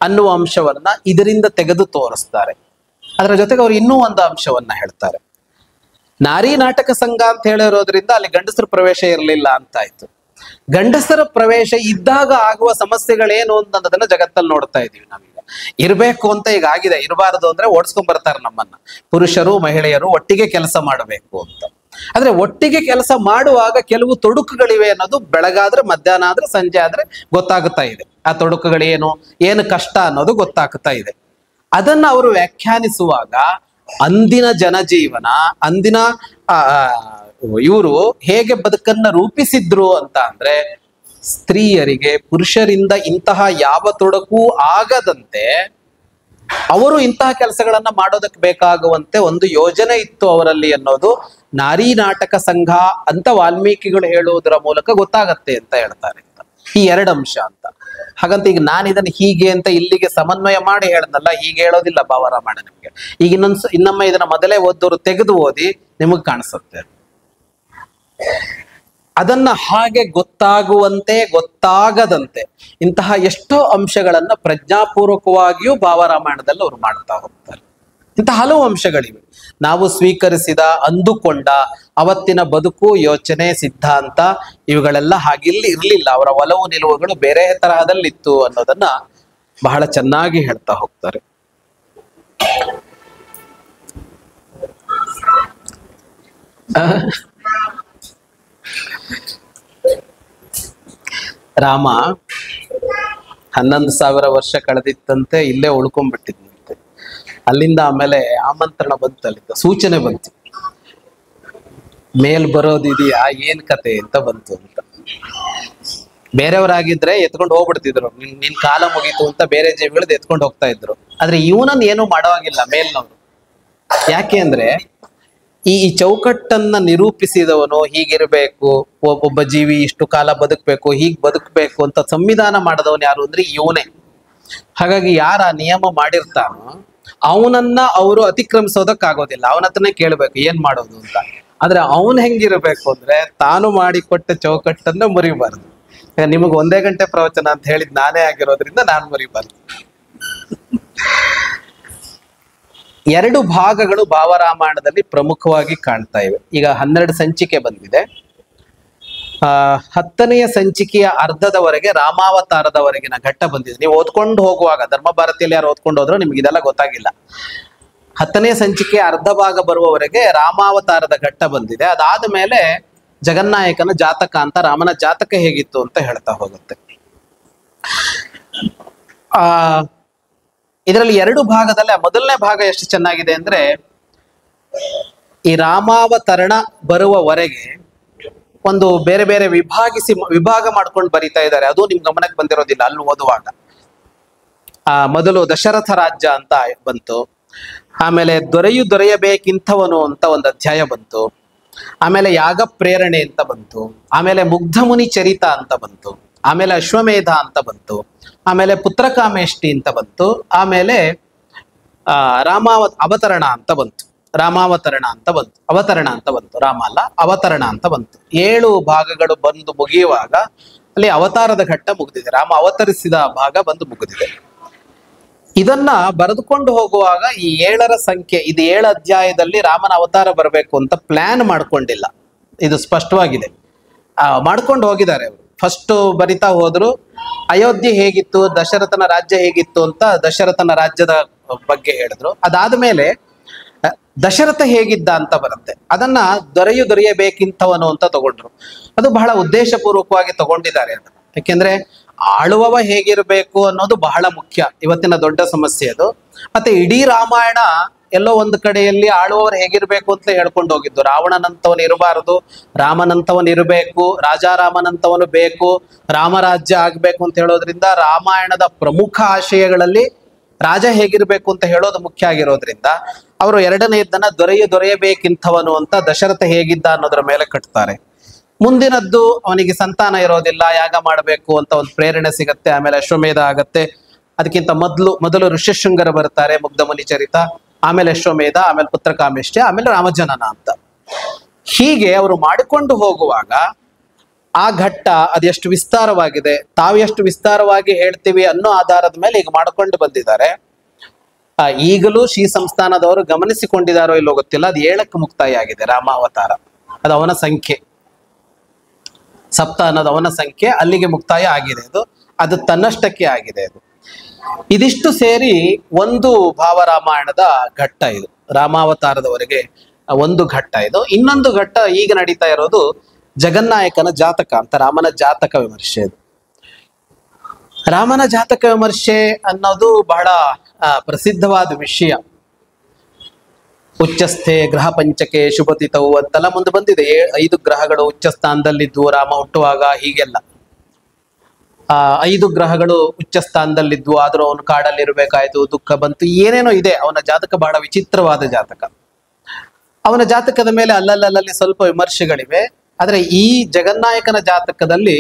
ಅನ್ನುವ ಅಂಶವನ್ನ ಇದರಿಂದ ತೆಗೆದು ತೋರಿಸ್ತಾರೆ. ಅದರ ಜೊತೆಗೆ ಅವರು ಇನ್ನೂ ಒಂದು ಅಂಶವನ್ನ ಹೇಳ್ತಾರೆ. ನಾರಿ ನಾಟಕ ಸಂಘ ಅಂತ ಹೇಳಿರೋದ್ರಿಂದ ಅಲ್ಲಿ ಗಂಡಸರ ಪ್ರವೇಶ ಇರಲಿಲ್ಲ ಅಂತಾಯ್ತು. ಗಂಡಸರ ಪ್ರವೇಶ ಇದ್ದಾಗ ಆಗುವ ಸಮಸ್ಯೆಗಳೇನು ಅನ್ನೋದನ್ನ ಜಗತ್ತಲ್ಲಿ ನೋಡ್ತಾ ಇದೀವಿ ನಾವೀಗ. ಇರ್ಬೇಕು ಅಂತ ಈಗ ಆಗಿದೆ, ಇರಬಾರದು ಅಂದ್ರೆ ಓಡಿಸ್ಕೊಂಡ್ ಬರ್ತಾರೆ ನಮ್ಮನ್ನ. ಪುರುಷರು ಮಹಿಳೆಯರು ಒಟ್ಟಿಗೆ ಕೆಲಸ ಮಾಡಬೇಕು ಅಂತ. ಆದ್ರೆ ಒಟ್ಟಿಗೆ ಕೆಲಸ ಮಾಡುವಾಗ ಕೆಲವು ತೊಡಕುಗಳಿವೆ ಅನ್ನೋದು ಬೆಳಗಾದ್ರೆ, ಮಧ್ಯಾಹ್ನ ಆದ್ರೆ, ಸಂಜೆ ಆದ್ರೆ ಗೊತ್ತಾಗ್ತಾ ಇದೆ. ಆ ತೊಡಕುಗಳೇನು, ಏನು ಕಷ್ಟ ಅನ್ನೋದು ಗೊತ್ತಾಗ್ತಾ ಇದೆ. ಅದನ್ನ ಅವರು ವ್ಯಾಖ್ಯಾನಿಸುವಾಗ ಅಂದಿನ ಜನಜೀವನ, ಅಂದಿನ ಇವರು ಹೇಗೆ ಬದುಕನ್ನ ರೂಪಿಸಿದ್ರು ಅಂತ ಅಂದ್ರೆ, ಸ್ತ್ರೀಯರಿಗೆ ಪುರುಷರಿಂದ ಇಂತಹ ಯಾವ ತೊಡಕು ಆಗದಂತೆ ಅವರು ಇಂತಹ ಕೆಲಸಗಳನ್ನ ಮಾಡೋದಕ್ಕೆ ಬೇಕಾಗುವಂತೆ ಒಂದು ಯೋಜನೆ ಇತ್ತು ಅವರಲ್ಲಿ ಅನ್ನೋದು ನಾರಿ ನಾಟಕ ಸಂಘ ಅಂತ ವಾಲ್ಮೀಕಿಗಳು ಹೇಳುವುದರ ಮೂಲಕ ಗೊತ್ತಾಗತ್ತೆ ಅಂತ ಹೇಳ್ತಾರೆ. ಈ ಎರಡು ಅಂಶ ಅಂತ. ಹಾಗಂತ ಈಗ ನಾನು ಇದನ್ನ ಹೀಗೆ ಅಂತ ಇಲ್ಲಿಗೆ ಸಮನ್ವಯ ಮಾಡಿ ಹೇಳದಲ್ಲ, ಹೀಗೆ ಹೇಳೋದಿಲ್ಲ ಭಾವರಾಮಾಯಣ ನಿಮ್ಗೆ. ಈಗ ಇನ್ನೊಮ್ಮೆ ಇದನ್ನ ಮೊದಲೇ ಓದೋರು ತೆಗೆದು ಓದಿ ನಿಮಗ್ ಕಾಣಿಸುತ್ತೆ. ಅದನ್ನ ಹಾಗೆ ಗೊತ್ತಾಗುವಂತೆ, ಗೊತ್ತಾಗದಂತೆ ಇಂತಹ ಎಷ್ಟೋ ಅಂಶಗಳನ್ನ ಪ್ರಜ್ಞಾಪೂರ್ವಕವಾಗಿಯೂ ಭಾವರಾಮಾಯಣದಲ್ಲಿ ಅವರು ಮಾಡ್ತಾ ಹೋಗ್ತಾರೆ. ಇಂತಹ ಹಲವು ಅಂಶಗಳಿವೆ. ನಾವು ಸ್ವೀಕರಿಸಿದ, ಅಂದುಕೊಂಡ ಅವತ್ತಿನ ಬದುಕು, ಯೋಚನೆ, ಸಿದ್ಧಾಂತ ಇವುಗಳೆಲ್ಲ ಹಾಗಿಲ್ಲಿ ಇರ್ಲಿಲ್ಲ. ಅವರ ಒಲವು ನಿಲುವುಗಳು ಬೇರೆ ತರಹದಲ್ಲಿತ್ತು ಅನ್ನೋದನ್ನ ಬಹಳ ಚೆನ್ನಾಗಿ ಹೇಳ್ತಾ ಹೋಗ್ತಾರೆ. ರಾಮ 11,000 ವರ್ಷ ಕಳೆದಿತ್ತಂತೆ, ಇಲ್ಲೇ ಉಳ್ಕೊಂಡ್ಬಿಟ್ಟಿದ್ನಂತೆ. ಅಲ್ಲಿಂದ ಆಮೇಲೆ ಆಮಂತ್ರಣ ಬಂತು, ಅಲ್ಲಿಂದ ಸೂಚನೆ ಬಂತು, ಮೇಲ್ ಬರೋದಿದೆಯಾ, ಏನ್ ಕತೆ ಅಂತ ಬಂತು ಅಂತ. ಬೇರೆಯವರಾಗಿದ್ರೆ ಎತ್ಕೊಂಡು ಹೋಗ್ಬಿಡ್ತಿದ್ರು, ನಿನ್ ಕಾಲ ಮುಗೀತು ಅಂತ ಬೇರೆ ಜೀವಿಗಳದ್ದು ಎತ್ಕೊಂಡು ಹೋಗ್ತಾ ಇದ್ರು. ಆದ್ರೆ ಇವನನ್ನ ಏನು ಮಾಡೋವಾಗಿಲ್ಲ ಮೇಲ್ನವ್ರು. ಯಾಕೆ ಅಂದ್ರೆ ಈ ಚೌಕಟ್ಟನ್ನ ನಿರೂಪಿಸಿದವನು, ಹೀಗಿರ್ಬೇಕು, ಒಬ್ಬ ಜೀವಿ ಇಷ್ಟು ಕಾಲ ಬದುಕ್ಬೇಕು, ಹೀಗ್ ಬದುಕ್ಬೇಕು ಅಂತ ಸಂವಿಧಾನ ಮಾಡಿದವನು ಯಾರು ಅಂದ್ರೆ ಇವನೇ. ಹಾಗಾಗಿ ಯಾರ ನಿಯಮ ಮಾಡಿರ್ತಾನೋ ಅವನನ್ನ ಅವರು ಅತಿಕ್ರಮಿಸೋದಕ್ಕಾಗೋದಿಲ್ಲ. ಅವನ ಹತ್ರನೇ ಕೇಳ್ಬೇಕು ಏನ್ ಮಾಡೋದು ಅಂತ. ಆದ್ರೆ ಅವನ್ ಹೆಂಗಿರ್ಬೇಕು ಅಂದ್ರೆ, ತಾನು ಮಾಡಿಕೊಟ್ಟ ಚೌಕಟ್ಟನ್ನ ಮುರಿಬಾರ್ದು. ನಿಮಗ್ 1 ಗಂಟೆ ಪ್ರವಚನ ಅಂತ ಹೇಳಿದ್ ನಾನೇ ಆಗಿರೋದ್ರಿಂದ ನಾನು ಮುರಿಬಾರ್ದು. 2 ಭಾಗಗಳು ಭಾವರಾಮಾಯಣದಲ್ಲಿ ಪ್ರಮುಖವಾಗಿ ಕಾಣ್ತಾ ಇವೆ. ಈಗ 12 ಸಂಚಿಕೆ ಬಂದಿದೆ. 10ನೆಯ ಸಂಚಿಕೆಯ ಅರ್ಧದವರೆಗೆ ರಾಮಾವತಾರದವರೆಗಿನ ಘಟ್ಟ ಬಂದಿದೆ. ನೀವು ಓದ್ಕೊಂಡು ಹೋಗುವಾಗ, ಧರ್ಮ ಭಾರತಿಯಲ್ಲಿ ಯಾರು ಓದ್ಕೊಂಡು ಹೋದ್ರೋ ನಿಮ್ಗೆ ಇದೆಲ್ಲ ಗೊತ್ತಾಗಿಲ್ಲ. 10ನೇ ಸಂಚಿಕೆ ಅರ್ಧ ಭಾಗ ಬರುವವರೆಗೆ ರಾಮಾವತಾರದ ಘಟ್ಟ ಬಂದಿದೆ. ಅದಾದ ಮೇಲೆ ಜಗನ್ನಾಯಕನ ಜಾತಕ ಅಂತ, ರಾಮನ ಜಾತಕ ಹೇಗಿತ್ತು ಅಂತ ಹೇಳ್ತಾ ಹೋಗುತ್ತೆ. ಇದರಲ್ಲಿ 2 ಭಾಗದಲ್ಲಿ ಮೊದಲನೇ ಭಾಗ ಎಷ್ಟು ಚೆನ್ನಾಗಿದೆ ಅಂದ್ರೆ, ಈ ರಾಮಾವತರಣ ಬರುವವರೆಗೆ ಒಂದು ಬೇರೆ ಬೇರೆ ವಿಭಾಗ ಮಾಡ್ಕೊಂಡು ಬರಿತಾ ಇದ್ದಾರೆ. ಅದು ನಿಮ್ ಗಮನಕ್ಕೆ ಬಂದಿರೋದಿಲ್ಲ ಅಲ್ಲಿ ಓದುವಾಗ. ಮೊದಲು ದಶರಥ ರಾಜ್ಯ ಅಂತ ಬಂತು, ಆಮೇಲೆ ದೊರೆಯಬೇಕಿಂಥವನು ಅಂತ ಒಂದು ಅಧ್ಯಾಯ ಬಂತು, ಆಮೇಲೆ ಯಾಗ ಪ್ರೇರಣೆ ಅಂತ ಬಂತು, ಆಮೇಲೆ ಮುಗ್ಧ ಮುನಿ ಚರಿತ ಅಂತ ಬಂತು, ಆಮೇಲೆ ಅಶ್ವಮೇಧ ಅಂತ ಬಂತು, ಆಮೇಲೆ ಪುತ್ರಕಾಮೇಷ್ಟಿ ಅಂತ ಬಂತು, ಆಮೇಲೆ ಅವತರಣ ಅಂತ ಬಂತು, ರಾಮಾವತರಣ ಅಂತ ಬಂತು, ಅವತರಣ ಅಂತ ಬಂತು, ರಾಮ ಅಲ್ಲ ಅವತರಣ ಅಂತ ಬಂತು. 7 ಭಾಗಗಳು ಬಂದು ಮುಗಿಯುವಾಗ ಅಲ್ಲಿ ಅವತಾರದ ಘಟ್ಟ ಮುಗಿದಿದೆ, ರಾಮ ಅವತರಿಸಿದ ಭಾಗ ಬಂದು ಮುಗಿದಿದೆ. ಇದನ್ನ ಬರೆದುಕೊಂಡು ಹೋಗುವಾಗ ಈ 7ರ ಸಂಖ್ಯೆ, ಇದು 7 ಅಧ್ಯಾಯದಲ್ಲಿ ರಾಮನ ಅವತಾರ ಬರಬೇಕು ಅಂತ ಪ್ಲಾನ್ ಮಾಡ್ಕೊಂಡಿಲ್ಲ, ಇದು ಸ್ಪಷ್ಟವಾಗಿದೆ. ಮಾಡ್ಕೊಂಡು ಹೋಗಿದ್ದಾರೆ ಅವರು. ಫಸ್ಟ್ ಬರಿತಾ ಹೋದ್ರು ಅಯೋಧ್ಯೆ ಹೇಗಿತ್ತು, ದಶರಥನ ರಾಜ್ಯ ಹೇಗಿತ್ತು ಅಂತ ದಶರಥನ ರಾಜ್ಯದ ಬಗ್ಗೆ ಹೇಳಿದ್ರು. ಅದಾದ್ಮೇಲೆ ದಶರಥ ಹೇಗಿದ್ದ ಅಂತ ಬರುತ್ತೆ, ಅದನ್ನ ದೊರೆಯಬೇಕಿಂತವನು ಅಂತ ತಗೊಂಡ್ರು. ಅದು ಬಹಳ ಉದ್ದೇಶಪೂರ್ವಕವಾಗಿ ತಗೊಂಡಿದ್ದಾರೆ ಅದನ್ನ. ಯಾಕೆಂದ್ರೆ ಆಳುವವ ಹೇಗಿರಬೇಕು ಅನ್ನೋದು ಬಹಳ ಮುಖ್ಯ, ಇವತ್ತಿನ ದೊಡ್ಡ ಸಮಸ್ಯೆ ಅದು. ಮತ್ತೆ ಇಡೀ ರಾಮಾಯಣ ಎಲ್ಲೋ ಒಂದು ಕಡೆಯಲ್ಲಿ ಆಳುವವರು ಹೇಗಿರ್ಬೇಕು ಅಂತ ಹೇಳ್ಕೊಂಡು ಹೋಗಿದ್ದು. ರಾವಣನಂತವನು ಇರಬಾರದು, ರಾಮನಂತವನು ಇರಬೇಕು, ರಾಜಾರಾಮನಂತವನು ಬೇಕು, ರಾಮರಾಜ್ಯ ಆಗ್ಬೇಕು ಅಂತ ಹೇಳೋದ್ರಿಂದ ರಾಮಾಯಣದ ಪ್ರಮುಖ ಆಶಯಗಳಲ್ಲಿ ರಾಜ ಹೇಗಿರ್ಬೇಕು ಅಂತ ಹೇಳೋದು ಮುಖ್ಯ ಆಗಿರೋದ್ರಿಂದ ಅವರು 2ನೇದನ್ನ ದೊರೆಯಬೇಕಿಂಥವನು ಅಂತ ದಶರಥ ಹೇಗಿದ್ದ ಅನ್ನೋದ್ರ ಮೇಲೆ ಕಟ್ತಾರೆ. ಮುಂದಿನದ್ದು ಅವನಿಗೆ ಸಂತಾನ ಇರೋದಿಲ್ಲ, ಯಾಗ ಮಾಡಬೇಕು ಅಂತ ಒಂದು ಪ್ರೇರಣೆ ಸಿಗತ್ತೆ, ಆಮೇಲೆ ಅಶ್ವಮೇಧ ಆಗತ್ತೆ. ಅದಕ್ಕಿಂತ ಮೊದಲು ಋಷ್ಯಶೃಂಗರ ಬರ್ತಾರೆ, ಮುಗ್ಧ ಮುನಿ ಚರಿತ, ಆಮೇಲೆ ಅಶ್ವಮೇಧ, ಆಮೇಲೆ ಪುತ್ರಕಾಮೇಷ್ಟಿ, ಆಮೇಲೆ ರಾಮಜನನ ಅಂತ. ಹೀಗೆ ಅವರು ಮಾಡಿಕೊಂಡು ಹೋಗುವಾಗ ಆ ಘಟ್ಟ ಅದೆಷ್ಟು ವಿಸ್ತಾರವಾಗಿದೆ, ತಾವು ಎಷ್ಟು ವಿಸ್ತಾರವಾಗಿ ಹೇಳ್ತೀವಿ ಅನ್ನೋ ಆಧಾರದ ಮೇಲೆ ಈಗ ಮಾಡಿಕೊಂಡು ಬಂದಿದ್ದಾರೆ. ಈಗಲೂ ಶ್ರೀ ಸಂಸ್ಥಾನದವರು ಗಮನಿಸಿಕೊಂಡಿದ್ದಾರೋ ಇಲ್ಲೋ ಗೊತ್ತಿಲ್ಲ, ಅದು 7ಕ್ಕೆ ಮುಕ್ತಾಯ ಆಗಿದೆ ರಾಮಾವತಾರ. ಅದು ಅವನ ಸಂಖ್ಯೆ, ಸಪ್ತ ಅನ್ನೋದು ಅವನ ಸಂಖ್ಯೆ, ಅಲ್ಲಿಗೆ ಮುಕ್ತಾಯ ಆಗಿದೆ. ಅದು ತನ್ನಷ್ಟಕ್ಕೆ ಆಗಿದೆ. ಇದಿಷ್ಟು ಸೇರಿ ಒಂದು ಭಾವರಾಮಾಯಣದ ಘಟ್ಟ ಇದು, ರಾಮಾವತಾರದವರೆಗೆ ಒಂದು ಘಟ್ಟ ಇದು. ಇನ್ನೊಂದು ಘಟ್ಟ ಈಗ ನಡೀತಾ ಇರೋದು ಜಗನ್ನಾಯಕನ ಜಾತಕ ಅಂತ, ರಾಮನ ಜಾತಕ ವಿಮರ್ಶೆ. ಇದು ರಾಮನ ಜಾತಕ ವಿಮರ್ಶೆ ಅನ್ನೋದು ಬಹಳ ಪ್ರಸಿದ್ಧವಾದ ವಿಷಯ. ಉಚ್ಚಸ್ಥೆ ಗ್ರಹ ಪಂಚಕೆ ಶುಭತಿತವು ಅಂತೆಲ್ಲ ಮುಂದೆ ಬಂದಿದೆ. 5 ಗ್ರಹಗಳು ಉಚ್ಚ ಸ್ಥಾನದಲ್ಲಿದ್ವು ರಾಮ ಹುಟ್ಟುವಾಗ, ಹೀಗೆಲ್ಲ 5 ಗ್ರಹಗಳು ಉಚ್ಚ ಸ್ಥಾನದಲ್ಲಿದ್ವು, ಆದ್ರೂ ಅವನು ಕಾಡಲ್ಲಿರ್ಬೇಕಾಯ್ತು, ದುಃಖ ಬಂತು, ಏನೇನೋ ಇದೆ. ಅವನ ಜಾತಕ ಬಹಳ ವಿಚಿತ್ರವಾದ ಜಾತಕ. ಅವನ ಜಾತಕದ ಮೇಲೆ ಅಲ್ಲಲ್ಲಿ ಸ್ವಲ್ಪ ವಿಮರ್ಶೆಗಳಿವೆ. ಆದ್ರೆ ಈ ಜಗನ್ನಾಯಕನ ಜಾತಕದಲ್ಲಿ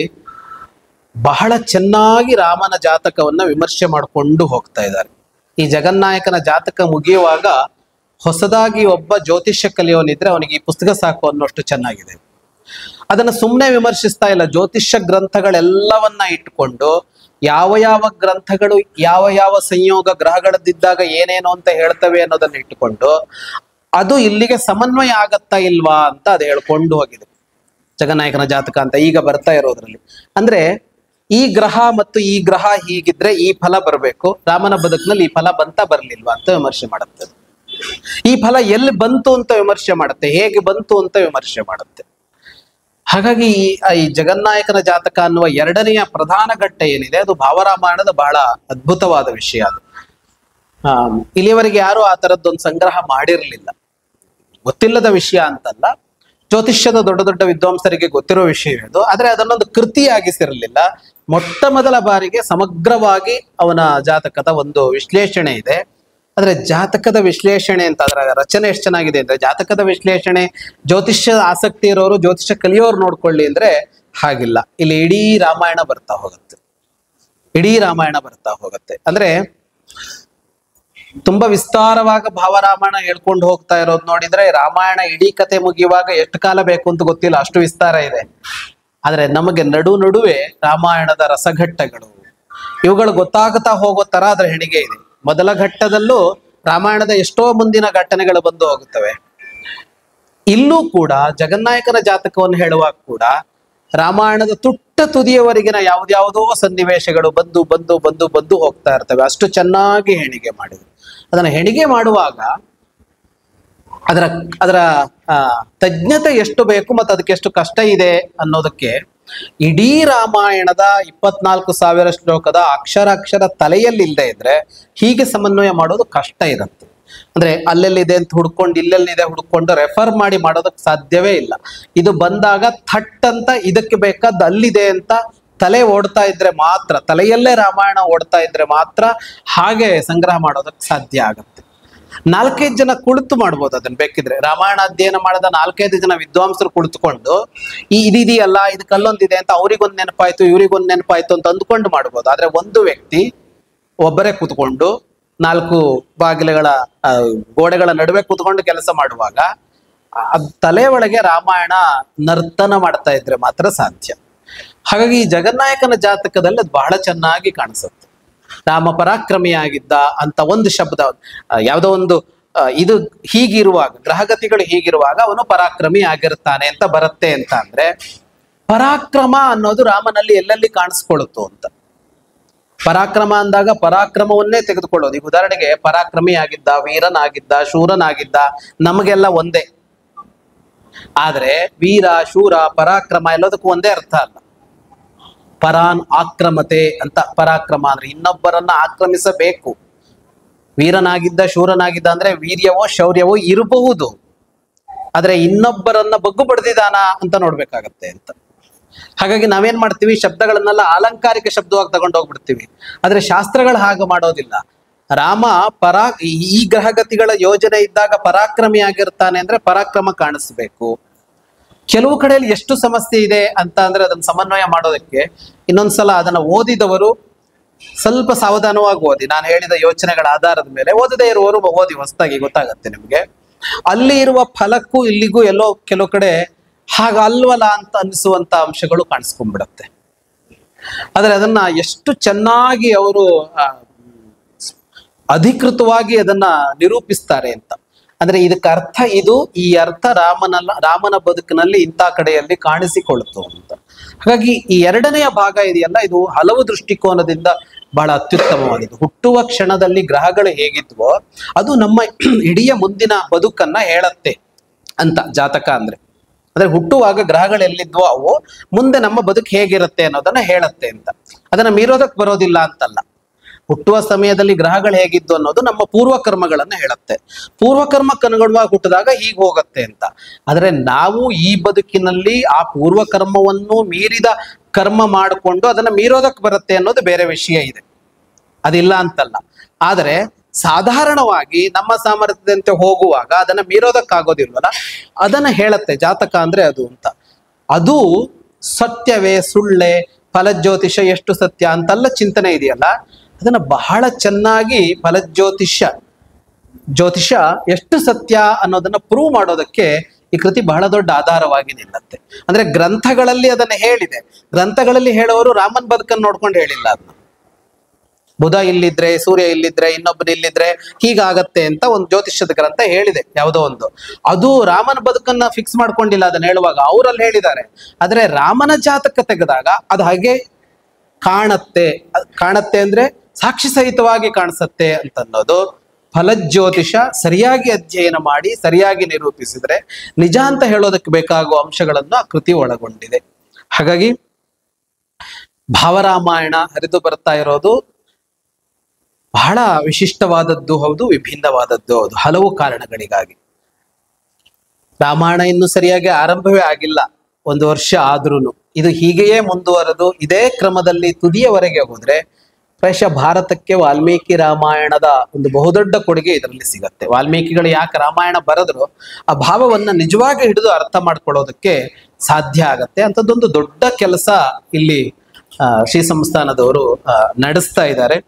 ಬಹಳ ಚೆನ್ನಾಗಿ ರಾಮನ ಜಾತಕವನ್ನ ವಿಮರ್ಶೆ ಮಾಡಿಕೊಂಡು ಹೋಗ್ತಾ ಇದ್ದಾರೆ. ಈ ಜಗನ್ನಾಯಕನ ಜಾತಕ ಮುಗಿಯುವಾಗ ಹೊಸದಾಗಿ ಒಬ್ಬ ಜ್ಯೋತಿಷ್ಯ ಕಲಿಯೋನಿದ್ರೆ ಅವನಿಗೆ ಈ ಪುಸ್ತಕ ಸಾಕು ಅನ್ನೋಷ್ಟು ಚೆನ್ನಾಗಿದೆ. ಅದನ್ನು ಸುಮ್ಮನೆ ವಿಮರ್ಶಿಸ್ತಾ ಇಲ್ಲ, ಜ್ಯೋತಿಷ್ಯ ಗ್ರಂಥಗಳೆಲ್ಲವನ್ನ ಇಟ್ಟುಕೊಂಡು ಯಾವ ಗ್ರಂಥಗಳು ಯಾವ ಸಂಯೋಗ ಗ್ರಹಗಳದ್ದಿದ್ದಾಗ ಏನೇನು ಅಂತ ಹೇಳ್ತವೆ ಅನ್ನೋದನ್ನ ಇಟ್ಟುಕೊಂಡು ಅದು ಇಲ್ಲಿಗೆ ಸಮನ್ವಯ ಆಗತ್ತಾ ಇಲ್ವಾ ಅಂತ ಅದು ಹೇಳ್ಕೊಂಡು ಹೋಗಿದೆ ಜಗನ್ನಾಯಕನ ಜಾತಕ ಅಂತ ಈಗ ಬರ್ತಾ ಇರೋದ್ರಲ್ಲಿ. ಅಂದ್ರೆ ಈ ಗ್ರಹ ಮತ್ತು ಈ ಗ್ರಹ ಹೀಗಿದ್ರೆ ಈ ಫಲ ಬರಬೇಕು, ರಾಮನ ಬದುಕಿನಲ್ಲಿ ಈ ಫಲ ಬಂತ ಬರ್ಲಿಲ್ವಾ ಅಂತ ವಿಮರ್ಶೆ ಮಾಡುತ್ತೆ. ಈ ಫಲ ಎಲ್ಲಿ ಬಂತು ಅಂತ ವಿಮರ್ಶೆ ಮಾಡುತ್ತೆ, ಹೇಗೆ ಬಂತು ಅಂತ ವಿಮರ್ಶೆ ಮಾಡುತ್ತೆ. ಹಾಗಾಗಿ ಈ ಜಗನ್ನಾಯಕನ ಜಾತಕ ಅನ್ನುವ 2ನೆಯ ಪ್ರಧಾನ ಘಟ್ಟ ಏನಿದೆ ಅದು ಭಾವರಾಮಾಯಣದ ಬಹಳ ಅದ್ಭುತವಾದ ವಿಷಯ. ಅದು ಇಲ್ಲಿಯವರೆಗೆ ಯಾರು ಆ ತರದ್ದೊಂದು ಸಂಗ್ರಹ ಮಾಡಿರಲಿಲ್ಲ. ಗೊತ್ತಿಲ್ಲದ ವಿಷಯ ಅಂತಲ್ಲ, ಜ್ಯೋತಿಷ್ಯದ ದೊಡ್ಡ ವಿದ್ವಾಂಸರಿಗೆ ಗೊತ್ತಿರೋ ವಿಷಯ ಇದು. ಆದ್ರೆ ಅದನ್ನೊಂದು ಕೃತಿಯಾಗಿಸಿರಲಿಲ್ಲ. ಮೊಟ್ಟ ಮೊದಲ ಬಾರಿಗೆ ಸಮಗ್ರವಾಗಿ ಅವನ ಜಾತಕದ ಒಂದು ವಿಶ್ಲೇಷಣೆ ಇದೆ. ಆದ್ರೆ ಜಾತಕದ ವಿಶ್ಲೇಷಣೆ ಅಂತ ಅದರ ರಚನೆ ಎಷ್ಟು ಚೆನ್ನಾಗಿದೆ ಅಂದ್ರೆ, ಜಾತಕದ ವಿಶ್ಲೇಷಣೆ ಜ್ಯೋತಿಷ್ಯ ಆಸಕ್ತಿ ಇರೋರು, ಜ್ಯೋತಿಷ್ಯ ಕಲಿಯೋರು ನೋಡ್ಕೊಳ್ಳಿ ಅಂದ್ರೆ ಹಾಗಿಲ್ಲ. ಇಲ್ಲಿ ಇಡೀ ರಾಮಾಯಣ ಬರ್ತಾ ಹೋಗುತ್ತೆ. ಅಂದ್ರೆ ತುಂಬಾ ವಿಸ್ತಾರವಾಗಿ ಭಾವರಾಮಾಯಣ ಹೇಳ್ಕೊಂಡು ಹೋಗ್ತಾ ಇರೋದು ನೋಡಿದ್ರೆ ರಾಮಾಯಣ ಇಡೀ ಕತೆ ಮುಗಿಯುವಾಗ ಎಷ್ಟು ಕಾಲ ಬೇಕು ಅಂತ ಗೊತ್ತಿಲ್ಲ, ಅಷ್ಟು ವಿಸ್ತಾರ ಇದೆ. ಆದ್ರೆ ನಮಗೆ ನಡುವೆ ರಾಮಾಯಣದ ರಸಘಟ್ಟಗಳು ಇವುಗಳು ಗೊತ್ತಾಗುತ್ತಾ ಹೋಗೋ ತರ ಅದರ ಹೆಣಿಗೆ ಇದೆ. ಮೊದಲ ಘಟ್ಟದಲ್ಲೂ ರಾಮಾಯಣದ ಎಷ್ಟೋ ಮುಂದಿನ ಘಟನೆಗಳು ಬಂದು ಹೋಗುತ್ತವೆ. ಇಲ್ಲೂ ಕೂಡ ಜಗನ್ನಾಯಕನ ಜಾತಕವನ್ನು ಹೇಳುವಾಗ ಕೂಡ ರಾಮಾಯಣದ ತುಟ್ಟ ತುದಿಯವರೆಗಿನ ಯಾವ್ದ್ಯಾವುದೋ ಸನ್ನಿವೇಶಗಳು ಬಂದು ಹೋಗ್ತಾ ಇರ್ತವೆ. ಅಷ್ಟು ಚೆನ್ನಾಗಿ ಹೆಣಿಗೆ ಮಾಡಿದ್ರು. ಅದನ್ನ ಹೆಣಿಗೆ ಮಾಡುವಾಗ ಅದರ ಅದರ ತಜ್ಞತೆ ಎಷ್ಟು ಬೇಕು ಮತ್ತು ಅದಕ್ಕೆ ಎಷ್ಟು ಕಷ್ಟ ಇದೆ ಅನ್ನೋದಕ್ಕೆ ಇಡೀ ರಾಮಾಯಣದ 24,000 ಶ್ಲೋಕದ ಅಕ್ಷರ ತಲೆಯಲ್ಲಿ ಇಲ್ಲದೆ ಇದ್ರೆ ಹೀಗೆ ಸಮನ್ವಯ ಮಾಡೋದು ಕಷ್ಟ ಇರುತ್ತೆ. ಅಂದ್ರೆ ಅಲ್ಲೆಲ್ಲಿದೆ ಅಂತ ಹುಡ್ಕೊಂಡು ಇಲ್ಲೆಲ್ಲಿದೆ ಹುಡ್ಕೊಂಡು ರೆಫರ್ ಮಾಡಿ ಮಾಡೋದಕ್ಕೆ ಸಾಧ್ಯವೇ ಇಲ್ಲ. ಇದು ಬಂದಾಗ ಥಟ್ ಅಂತ ಇದಕ್ಕೆ ಬೇಕಾದ ಅಲ್ಲಿದೆ ಅಂತ ತಲೆ ಓಡ್ತಾ ಇದ್ರೆ ಮಾತ್ರ, ತಲೆಯಲ್ಲೇ ರಾಮಾಯಣ ಓಡ್ತಾ ಇದ್ರೆ ಮಾತ್ರ ಹಾಗೆ ಸಂಗ್ರಹ ಮಾಡೋದಕ್ಕೆ ಸಾಧ್ಯ ಆಗುತ್ತೆ. 4-5 ಜನ ಕುಳಿತು ಮಾಡ್ಬೋದು ಅದನ್ನ ಬೇಕಿದ್ರೆ. ರಾಮಾಯಣ ಅಧ್ಯಯನ ಮಾಡಿದ 4-5 ಜನ ವಿದ್ವಾಂಸರು ಕುಳಿತುಕೊಂಡು ಇದಿದೆಯಲ್ಲ, ಇದಕ್ಕೆ ಅಲ್ಲೊಂದಿದೆ ಅಂತ ಅವ್ರಿಗೊಂದು ನೆನಪಾಯ್ತು ಇವ್ರಿಗೊಂದು ನೆನಪಾಯ್ತು ಅಂತ ಅಂದ್ಕೊಂಡು ಮಾಡ್ಬೋದು. ಆದ್ರೆ ಒಂದು ವ್ಯಕ್ತಿ ಒಬ್ಬರೇ ಕೂತ್ಕೊಂಡು 4 ಬಾಗಿಲುಗಳ ಗೋಡೆಗಳ ನಡುವೆ ಕೂತ್ಕೊಂಡು ಕೆಲಸ ಮಾಡುವಾಗ ತಲೆ ಒಳಗೆ ರಾಮಾಯಣ ನರ್ತನ ಮಾಡ್ತಾ ಇದ್ರೆ ಮಾತ್ರ ಸಾಧ್ಯ. ಹಾಗಾಗಿ ಈ ಜಗನ್ನಾಯಕನ ಜಾತಕದಲ್ಲಿ ಅದು ಬಹಳ ಚೆನ್ನಾಗಿ ಕಾಣಿಸುತ್ತೆ. ರಾಮ ಪರಾಕ್ರಮಿಯಾಗಿದ್ದ ಅಂತ ಒಂದು ಶಬ್ದ, ಯಾವುದೋ ಒಂದು ಇದು ಹೀಗಿರುವಾಗ, ಗ್ರಹಗತಿಗಳು ಹೀಗಿರುವಾಗ ಅವನು ಪರಾಕ್ರಮಿ ಆಗಿರ್ತಾನೆ ಅಂತ ಬರುತ್ತೆ ಅಂತ ಅಂದ್ರೆ, ಪರಾಕ್ರಮ ಅನ್ನೋದು ರಾಮನಲ್ಲಿ ಎಲ್ಲೆಲ್ಲಿ ಕಾಣಿಸ್ಕೊಳ್ಳುತ್ತೋ ಅಂತ. ಪರಾಕ್ರಮ ಅಂದಾಗ ಪರಾಕ್ರಮವನ್ನೇ ತೆಗೆದುಕೊಳ್ಳೋದು. ಈಗ ಉದಾಹರಣೆಗೆ ಪರಾಕ್ರಮಿ ಆಗಿದ್ದ, ವೀರನಾಗಿದ್ದ, ಶೂರನಾಗಿದ್ದ ನಮಗೆಲ್ಲ ಒಂದೇ. ಆದ್ರೆ ವೀರ, ಶೂರ, ಪರಾಕ್ರಮ ಎಲ್ಲದಕ್ಕೂ ಒಂದೇ ಅರ್ಥ ಅಲ್ಲ. ಪರಾನ್ ಆಕ್ರಮತೆ ಅಂತ ಪರಾಕ್ರಮ ಅಂದ್ರೆ ಇನ್ನೊಬ್ಬರನ್ನ ಆಕ್ರಮಿಸಬೇಕು. ವೀರನಾಗಿದ್ದ, ಶೂರನಾಗಿದ್ದ ಅಂದ್ರೆ ವೀರ್ಯವೋ ಶೌರ್ಯವೋ ಇರಬಹುದು, ಆದ್ರೆ ಇನ್ನೊಬ್ಬರನ್ನ ಬಗ್ಗು ಬಡ್ದಿದಾನ ಅಂತ ನೋಡ್ಬೇಕಾಗತ್ತೆ ಅಂತ. ಹಾಗಾಗಿ ನಾವೇನ್ ಮಾಡ್ತೀವಿ, ಶಬ್ದಗಳನ್ನೆಲ್ಲ ಅಲಂಕಾರಿಕ ಶಬ್ದವಾಗಿ ತಗೊಂಡು ಹೋಗ್ಬಿಡ್ತೀವಿ. ಆದ್ರೆ ಶಾಸ್ತ್ರಗಳು ಹಾಗೆ ಮಾಡೋದಿಲ್ಲ. ರಾಮ ಈ ಗ್ರಹಗತಿಗಳ ಯೋಜನೆ ಇದ್ದಾಗ ಪರಾಕ್ರಮಿ ಆಗಿರ್ತಾನೆ ಅಂದ್ರೆ ಪರಾಕ್ರಮ ಕಾಣಿಸ್ಬೇಕು. ಕೆಲವು ಕಡೆಯಲ್ಲಿ ಎಷ್ಟು ಸಮಸ್ಯೆ ಇದೆ ಅಂತ ಅಂದ್ರೆ ಅದನ್ನ ಸಮನ್ವಯ ಮಾಡೋದಕ್ಕೆ ಇನ್ನೊಂದ್ಸಲ ಅದನ್ನ ಓದಿದವರು ಸ್ವಲ್ಪ ಸಾವಧಾನವಾಗಿ ಓದಿ, ನಾನು ಹೇಳಿದ ಯೋಚನೆಗಳ ಆಧಾರದ ಮೇಲೆ. ಓದದೇ ಇರುವವರು ಓದಿ, ಹೊಸದಾಗಿ ಗೊತ್ತಾಗತ್ತೆ ನಿಮ್ಗೆ. ಅಲ್ಲಿ ಇರುವ ಫಲಕ್ಕೂ ಇಲ್ಲಿಗೂ ಎಲ್ಲೋ ಕೆಲವು ಕಡೆ ಹಾಗಲ್ವಲ್ಲ ಅಂತ ಅನಿಸುವಂತ ಅಂಶಗಳು ಕಾಣಿಸ್ಕೊಂಡ್ಬಿಡತ್ತೆ. ಆದ್ರೆ ಅದನ್ನ ಎಷ್ಟು ಚೆನ್ನಾಗಿ ಅವರು ಅಧಿಕೃತವಾಗಿ ಅದನ್ನ ನಿರೂಪಿಸ್ತಾರೆ ಅಂತ ಅಂದ್ರೆ, ಇದಕ್ಕೆ ಅರ್ಥ ಇದು, ಈ ಅರ್ಥ ರಾಮನ ಬದುಕಿನಲ್ಲಿ ಇಂಥ ಕಡೆಯಲ್ಲಿ ಕಾಣಿಸಿಕೊಳ್ತು ಅಂತ. ಹಾಗಾಗಿ ಈ 2ನೆಯ ಭಾಗ ಇದೆಯಲ್ಲ, ಇದು ಹಲವು ದೃಷ್ಟಿಕೋನದಿಂದ ಬಹಳ ಅತ್ಯುತ್ತಮವಾಗಿದೆ. ಹುಟ್ಟುವ ಕ್ಷಣದಲ್ಲಿ ಗ್ರಹಗಳು ಹೇಗಿದ್ವೋ ಅದು ನಮ್ಮ ಇಡೀ ಮುಂದಿನ ಬದುಕನ್ನ ಹೇಳತ್ತೆ ಅಂತ ಜಾತಕ ಅಂದ್ರೆ ಹುಟ್ಟುವಾಗ ಗ್ರಹಗಳು ಎಲ್ಲಿದ್ವೋ ಅವು ಮುಂದೆ ನಮ್ಮ ಬದುಕು ಹೇಗಿರುತ್ತೆ ಅನ್ನೋದನ್ನ ಹೇಳತ್ತೆ ಅಂತ. ಅದನ್ನ ಮೀರೋದಕ್ಕೆ ಬರೋದಿಲ್ಲ ಅಂತಲ್ಲ. ಹುಟ್ಟುವ ಸಮಯದಲ್ಲಿ ಗ್ರಹಗಳು ಹೇಗಿದ್ದು ಅನ್ನೋದು ನಮ್ಮ ಪೂರ್ವಕರ್ಮಗಳನ್ನ ಹೇಳುತ್ತೆ. ಪೂರ್ವಕರ್ಮಕ್ಕೆ ಅನುಗುಣವಾಗಿ ಹುಟ್ಟಿದಾಗ ಹೀಗೆ ಹೋಗುತ್ತೆ ಅಂತ. ಆದ್ರೆ ನಾವು ಈ ಬದುಕಿನಲ್ಲಿ ಆ ಪೂರ್ವಕರ್ಮವನ್ನು ಮೀರಿದ ಕರ್ಮ ಮಾಡಿಕೊಂಡು ಅದನ್ನ ಮೀರೋದಕ್ಕೆ ಬರುತ್ತೆ ಅನ್ನೋದು ಬೇರೆ ವಿಷಯ ಇದೆ, ಅದಿಲ್ಲ ಅಂತಲ್ಲ. ಆದ್ರೆ ಸಾಧಾರಣವಾಗಿ ನಮ್ಮ ಸಾಮರ್ಥ್ಯದಂತೆ ಹೋಗುವಾಗ ಅದನ್ನ ಮೀರೋದಕ್ಕಾಗೋದಿಲ್ವಲ್ಲ, ಅದನ್ನ ಹೇಳತ್ತೆ ಜಾತಕ ಅಂದ್ರೆ ಅದು ಅಂತ. ಅದು ಸತ್ಯವೇ ಸುಳ್ಳೆ, ಫಲಜ್ಯೋತಿಷ ಎಷ್ಟು ಸತ್ಯ ಅಂತೆಲ್ಲ ಚಿಂತನೆ ಇದೆಯಲ್ಲ, ಅದನ್ನ ಬಹಳ ಚೆನ್ನಾಗಿ ಜ್ಯೋತಿಷ ಎಷ್ಟು ಸತ್ಯ ಅನ್ನೋದನ್ನ ಪ್ರೂವ್ ಮಾಡೋದಕ್ಕೆ ಈ ಕೃತಿ ಬಹಳ ದೊಡ್ಡ ಆಧಾರವಾಗಿ ನಿಲ್ಲತ್ತೆ. ಅಂದ್ರೆ ಗ್ರಂಥಗಳಲ್ಲಿ ಅದನ್ನ ಹೇಳಿದೆ. ಗ್ರಂಥಗಳಲ್ಲಿ ಹೇಳೋರು ರಾಮನ್ ಬದುಕನ್ನು ನೋಡ್ಕೊಂಡು ಹೇಳಿಲ್ಲ. ಅದನ್ನ ಬುಧ ಇಲ್ಲಿದ್ರೆ, ಸೂರ್ಯ ಇಲ್ಲಿದ್ರೆ, ಇನ್ನೊಬ್ಬನ ಇಲ್ಲಿದ್ರೆ ಹೀಗಾಗತ್ತೆ ಅಂತ ಒಂದು ಜ್ಯೋತಿಷ್ಯದ ಗ್ರಂಥ ಹೇಳಿದೆ ಯಾವುದೋ ಒಂದು. ಅದು ರಾಮನ ಬದುಕನ್ನ ಫಿಕ್ಸ್ ಮಾಡ್ಕೊಂಡಿಲ್ಲ ಅದನ್ನ ಹೇಳುವಾಗ, ಅವರಲ್ಲಿ ಹೇಳಿದ್ದಾರೆ. ಆದ್ರೆ ರಾಮನ ಜಾತಕ ತೆಗೆದಾಗ ಅದು ಹಾಗೆ ಕಾಣತ್ತೆ ಅಂದ್ರೆ ಸಾಕ್ಷಿ ಸಹಿತವಾಗಿ ಕಾಣಿಸತ್ತೆ ಅಂತನ್ನೋದು ಫಲಜ್ಯೋತಿಷ ಸರಿಯಾಗಿ ಅಧ್ಯಯನ ಮಾಡಿ ಸರಿಯಾಗಿ ನಿರೂಪಿಸಿದ್ರೆ ನಿಜ ಅಂತ ಹೇಳೋದಕ್ಕೆ ಬೇಕಾಗುವ ಅಂಶಗಳನ್ನು ಆ ಕೃತಿ ಒಳಗೊಂಡಿದೆ. ಹಾಗಾಗಿ ಭಾವರಾಮಾಯಣ ಹರಿದು ಬರ್ತಾ ಇರೋದು ಬಹಳ ವಿಶಿಷ್ಟವಾದದ್ದು ಹೌದು, ವಿಭಿನ್ನವಾದದ್ದು ಹೌದು, ಹಲವು ಕಾರಣಗಳಿಗಾಗಿ. ರಾಮಾಯಣ ಇನ್ನು ಸರಿಯಾಗಿ ಆರಂಭವೇ ಆಗಿಲ್ಲ, 1 ವರ್ಷ ಆದ್ರೂನು ಇದು ಹೀಗೆಯೇ ಮುಂದುವರೆದು ಇದೇ ಕ್ರಮದಲ್ಲಿ ತುದಿಯವರೆಗೆ ಹೋದ್ರೆ ಪ್ರಾಯಶಃ ಭಾರತಕ್ಕೆ ವಾಲ್ಮೀಕಿ ರಾಮಾಯಣದ ಒಂದು ಬಹುದೊಡ್ಡ ಕೊಡುಗೆ ಇದರಲ್ಲಿ ಸಿಗತ್ತೆ. ವಾಲ್ಮೀಕಿಗಳು ಯಾಕೆ ರಾಮಾಯಣ ಬರೆದ್ರು ಆ ಭಾವವನ್ನ ನಿಜವಾಗಿ ಹಿಡಿದು ಅರ್ಥ ಮಾಡ್ಕೊಳ್ಳೋದಕ್ಕೆ ಸಾಧ್ಯ ಆಗತ್ತೆ. ಅಂಥದ್ದೊಂದು ದೊಡ್ಡ ಕೆಲಸ ಇಲ್ಲಿ ಶ್ರೀ ಸಂಸ್ಥಾನದವರು ನಡೆಸ್ತಾ ಇದ್ದಾರೆ.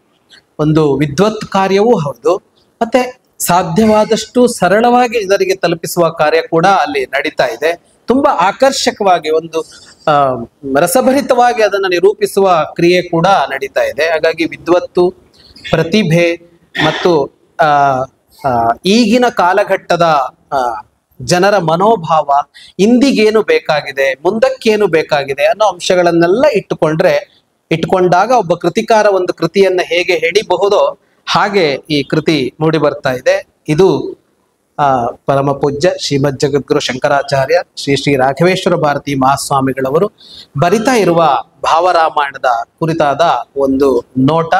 ಒಂದು ವಿದ್ವತ್ ಕಾರ್ಯವೂ ಹೌದು, ಮತ್ತೆ ಸಾಧ್ಯವಾದಷ್ಟು ಸರಳವಾಗಿ ಜನರಿಗೆ ತಲುಪಿಸುವ ಕಾರ್ಯ ಕೂಡ ಅಲ್ಲಿ ನಡೀತಾ ಇದೆ. ತುಂಬಾ ಆಕರ್ಷಕವಾಗಿ ಒಂದು ರಸಭರಿತವಾಗಿ ಅದನ್ನು ನಿರೂಪಿಸುವ ಕ್ರಿಯೆ ಕೂಡ ನಡೀತಾ ಇದೆ. ಹಾಗಾಗಿ ವಿದ್ವತ್ತು, ಪ್ರತಿಭೆ ಮತ್ತು ಈಗಿನ ಕಾಲಘಟ್ಟದ ಜನರ ಮನೋಭಾವ, ಇಂದಿಗೇನು ಬೇಕಾಗಿದೆ, ಮುಂದಕ್ಕೇನು ಬೇಕಾಗಿದೆ ಅನ್ನೋ ಅಂಶಗಳನ್ನೆಲ್ಲ ಇಟ್ಟುಕೊಂಡಾಗ ಒಬ್ಬ ಕೃತಿಕಾರ ಒಂದು ಕೃತಿಯನ್ನ ಹೇಗೆ ಹೇಳಿಬಹುದೋ ಹಾಗೆ ಈ ಕೃತಿ ಮೂಡಿ ಬರ್ತಾ ಇದೆ. ಇದು ಪರಮ ಪೂಜ್ಯ ಶ್ರೀಮದ್ ಜಗದ್ಗುರು ಶಂಕರಾಚಾರ್ಯ ಶ್ರೀ ಶ್ರೀ ರಾಘವೇಶ್ವರ ಭಾರತಿ ಮಹಾಸ್ವಾಮಿಗಳವರು ಬರಿತಾ ಇರುವ ಭಾವರಾಮಾಯಣದ ಕುರಿತಾದ ಒಂದು ನೋಟ.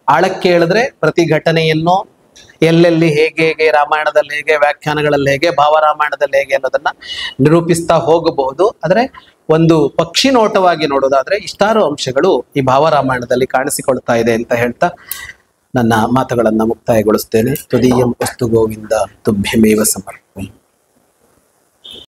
ಆಳಕ್ಕೆ ಹೇಳಿದ್ರೆ ಪ್ರತಿ ಘಟನೆಯನ್ನು ಎಲ್ಲೆಲ್ಲಿ ಹೇಗೆ ಹೇಗೆ, ರಾಮಾಯಣದಲ್ಲಿ ಹೇಗೆ, ವ್ಯಾಖ್ಯಾನಗಳಲ್ಲಿ ಹೇಗೆ, ಭಾವರಾಮಾಯಣದಲ್ಲಿ ಹೇಗೆ ಅನ್ನೋದನ್ನ ನಿರೂಪಿಸ್ತಾ ಹೋಗಬಹುದು. ಆದರೆ ಒಂದು ಪಕ್ಷಿ ನೋಟವಾಗಿ ನೋಡೋದಾದ್ರೆ ಇಷ್ಟಾರು ಅಂಶಗಳು ಈ ಭಾವರಾಮಾಯಣದಲ್ಲಿ ಕಾಣಿಸಿಕೊಳ್ತಾ ಇದೆ ಅಂತ ಹೇಳ್ತಾ ನನ್ನ ಮಾತುಗಳನ್ನ ಮುಕ್ತಾಯಗೊಳಿಸ್ತೇನೆ. ತುದೀಯಂ ವಸ್ತು ಗೋವಿಂದ ತುಭ್ಯಮೇವ ಸಮರ್ಪಣೆ.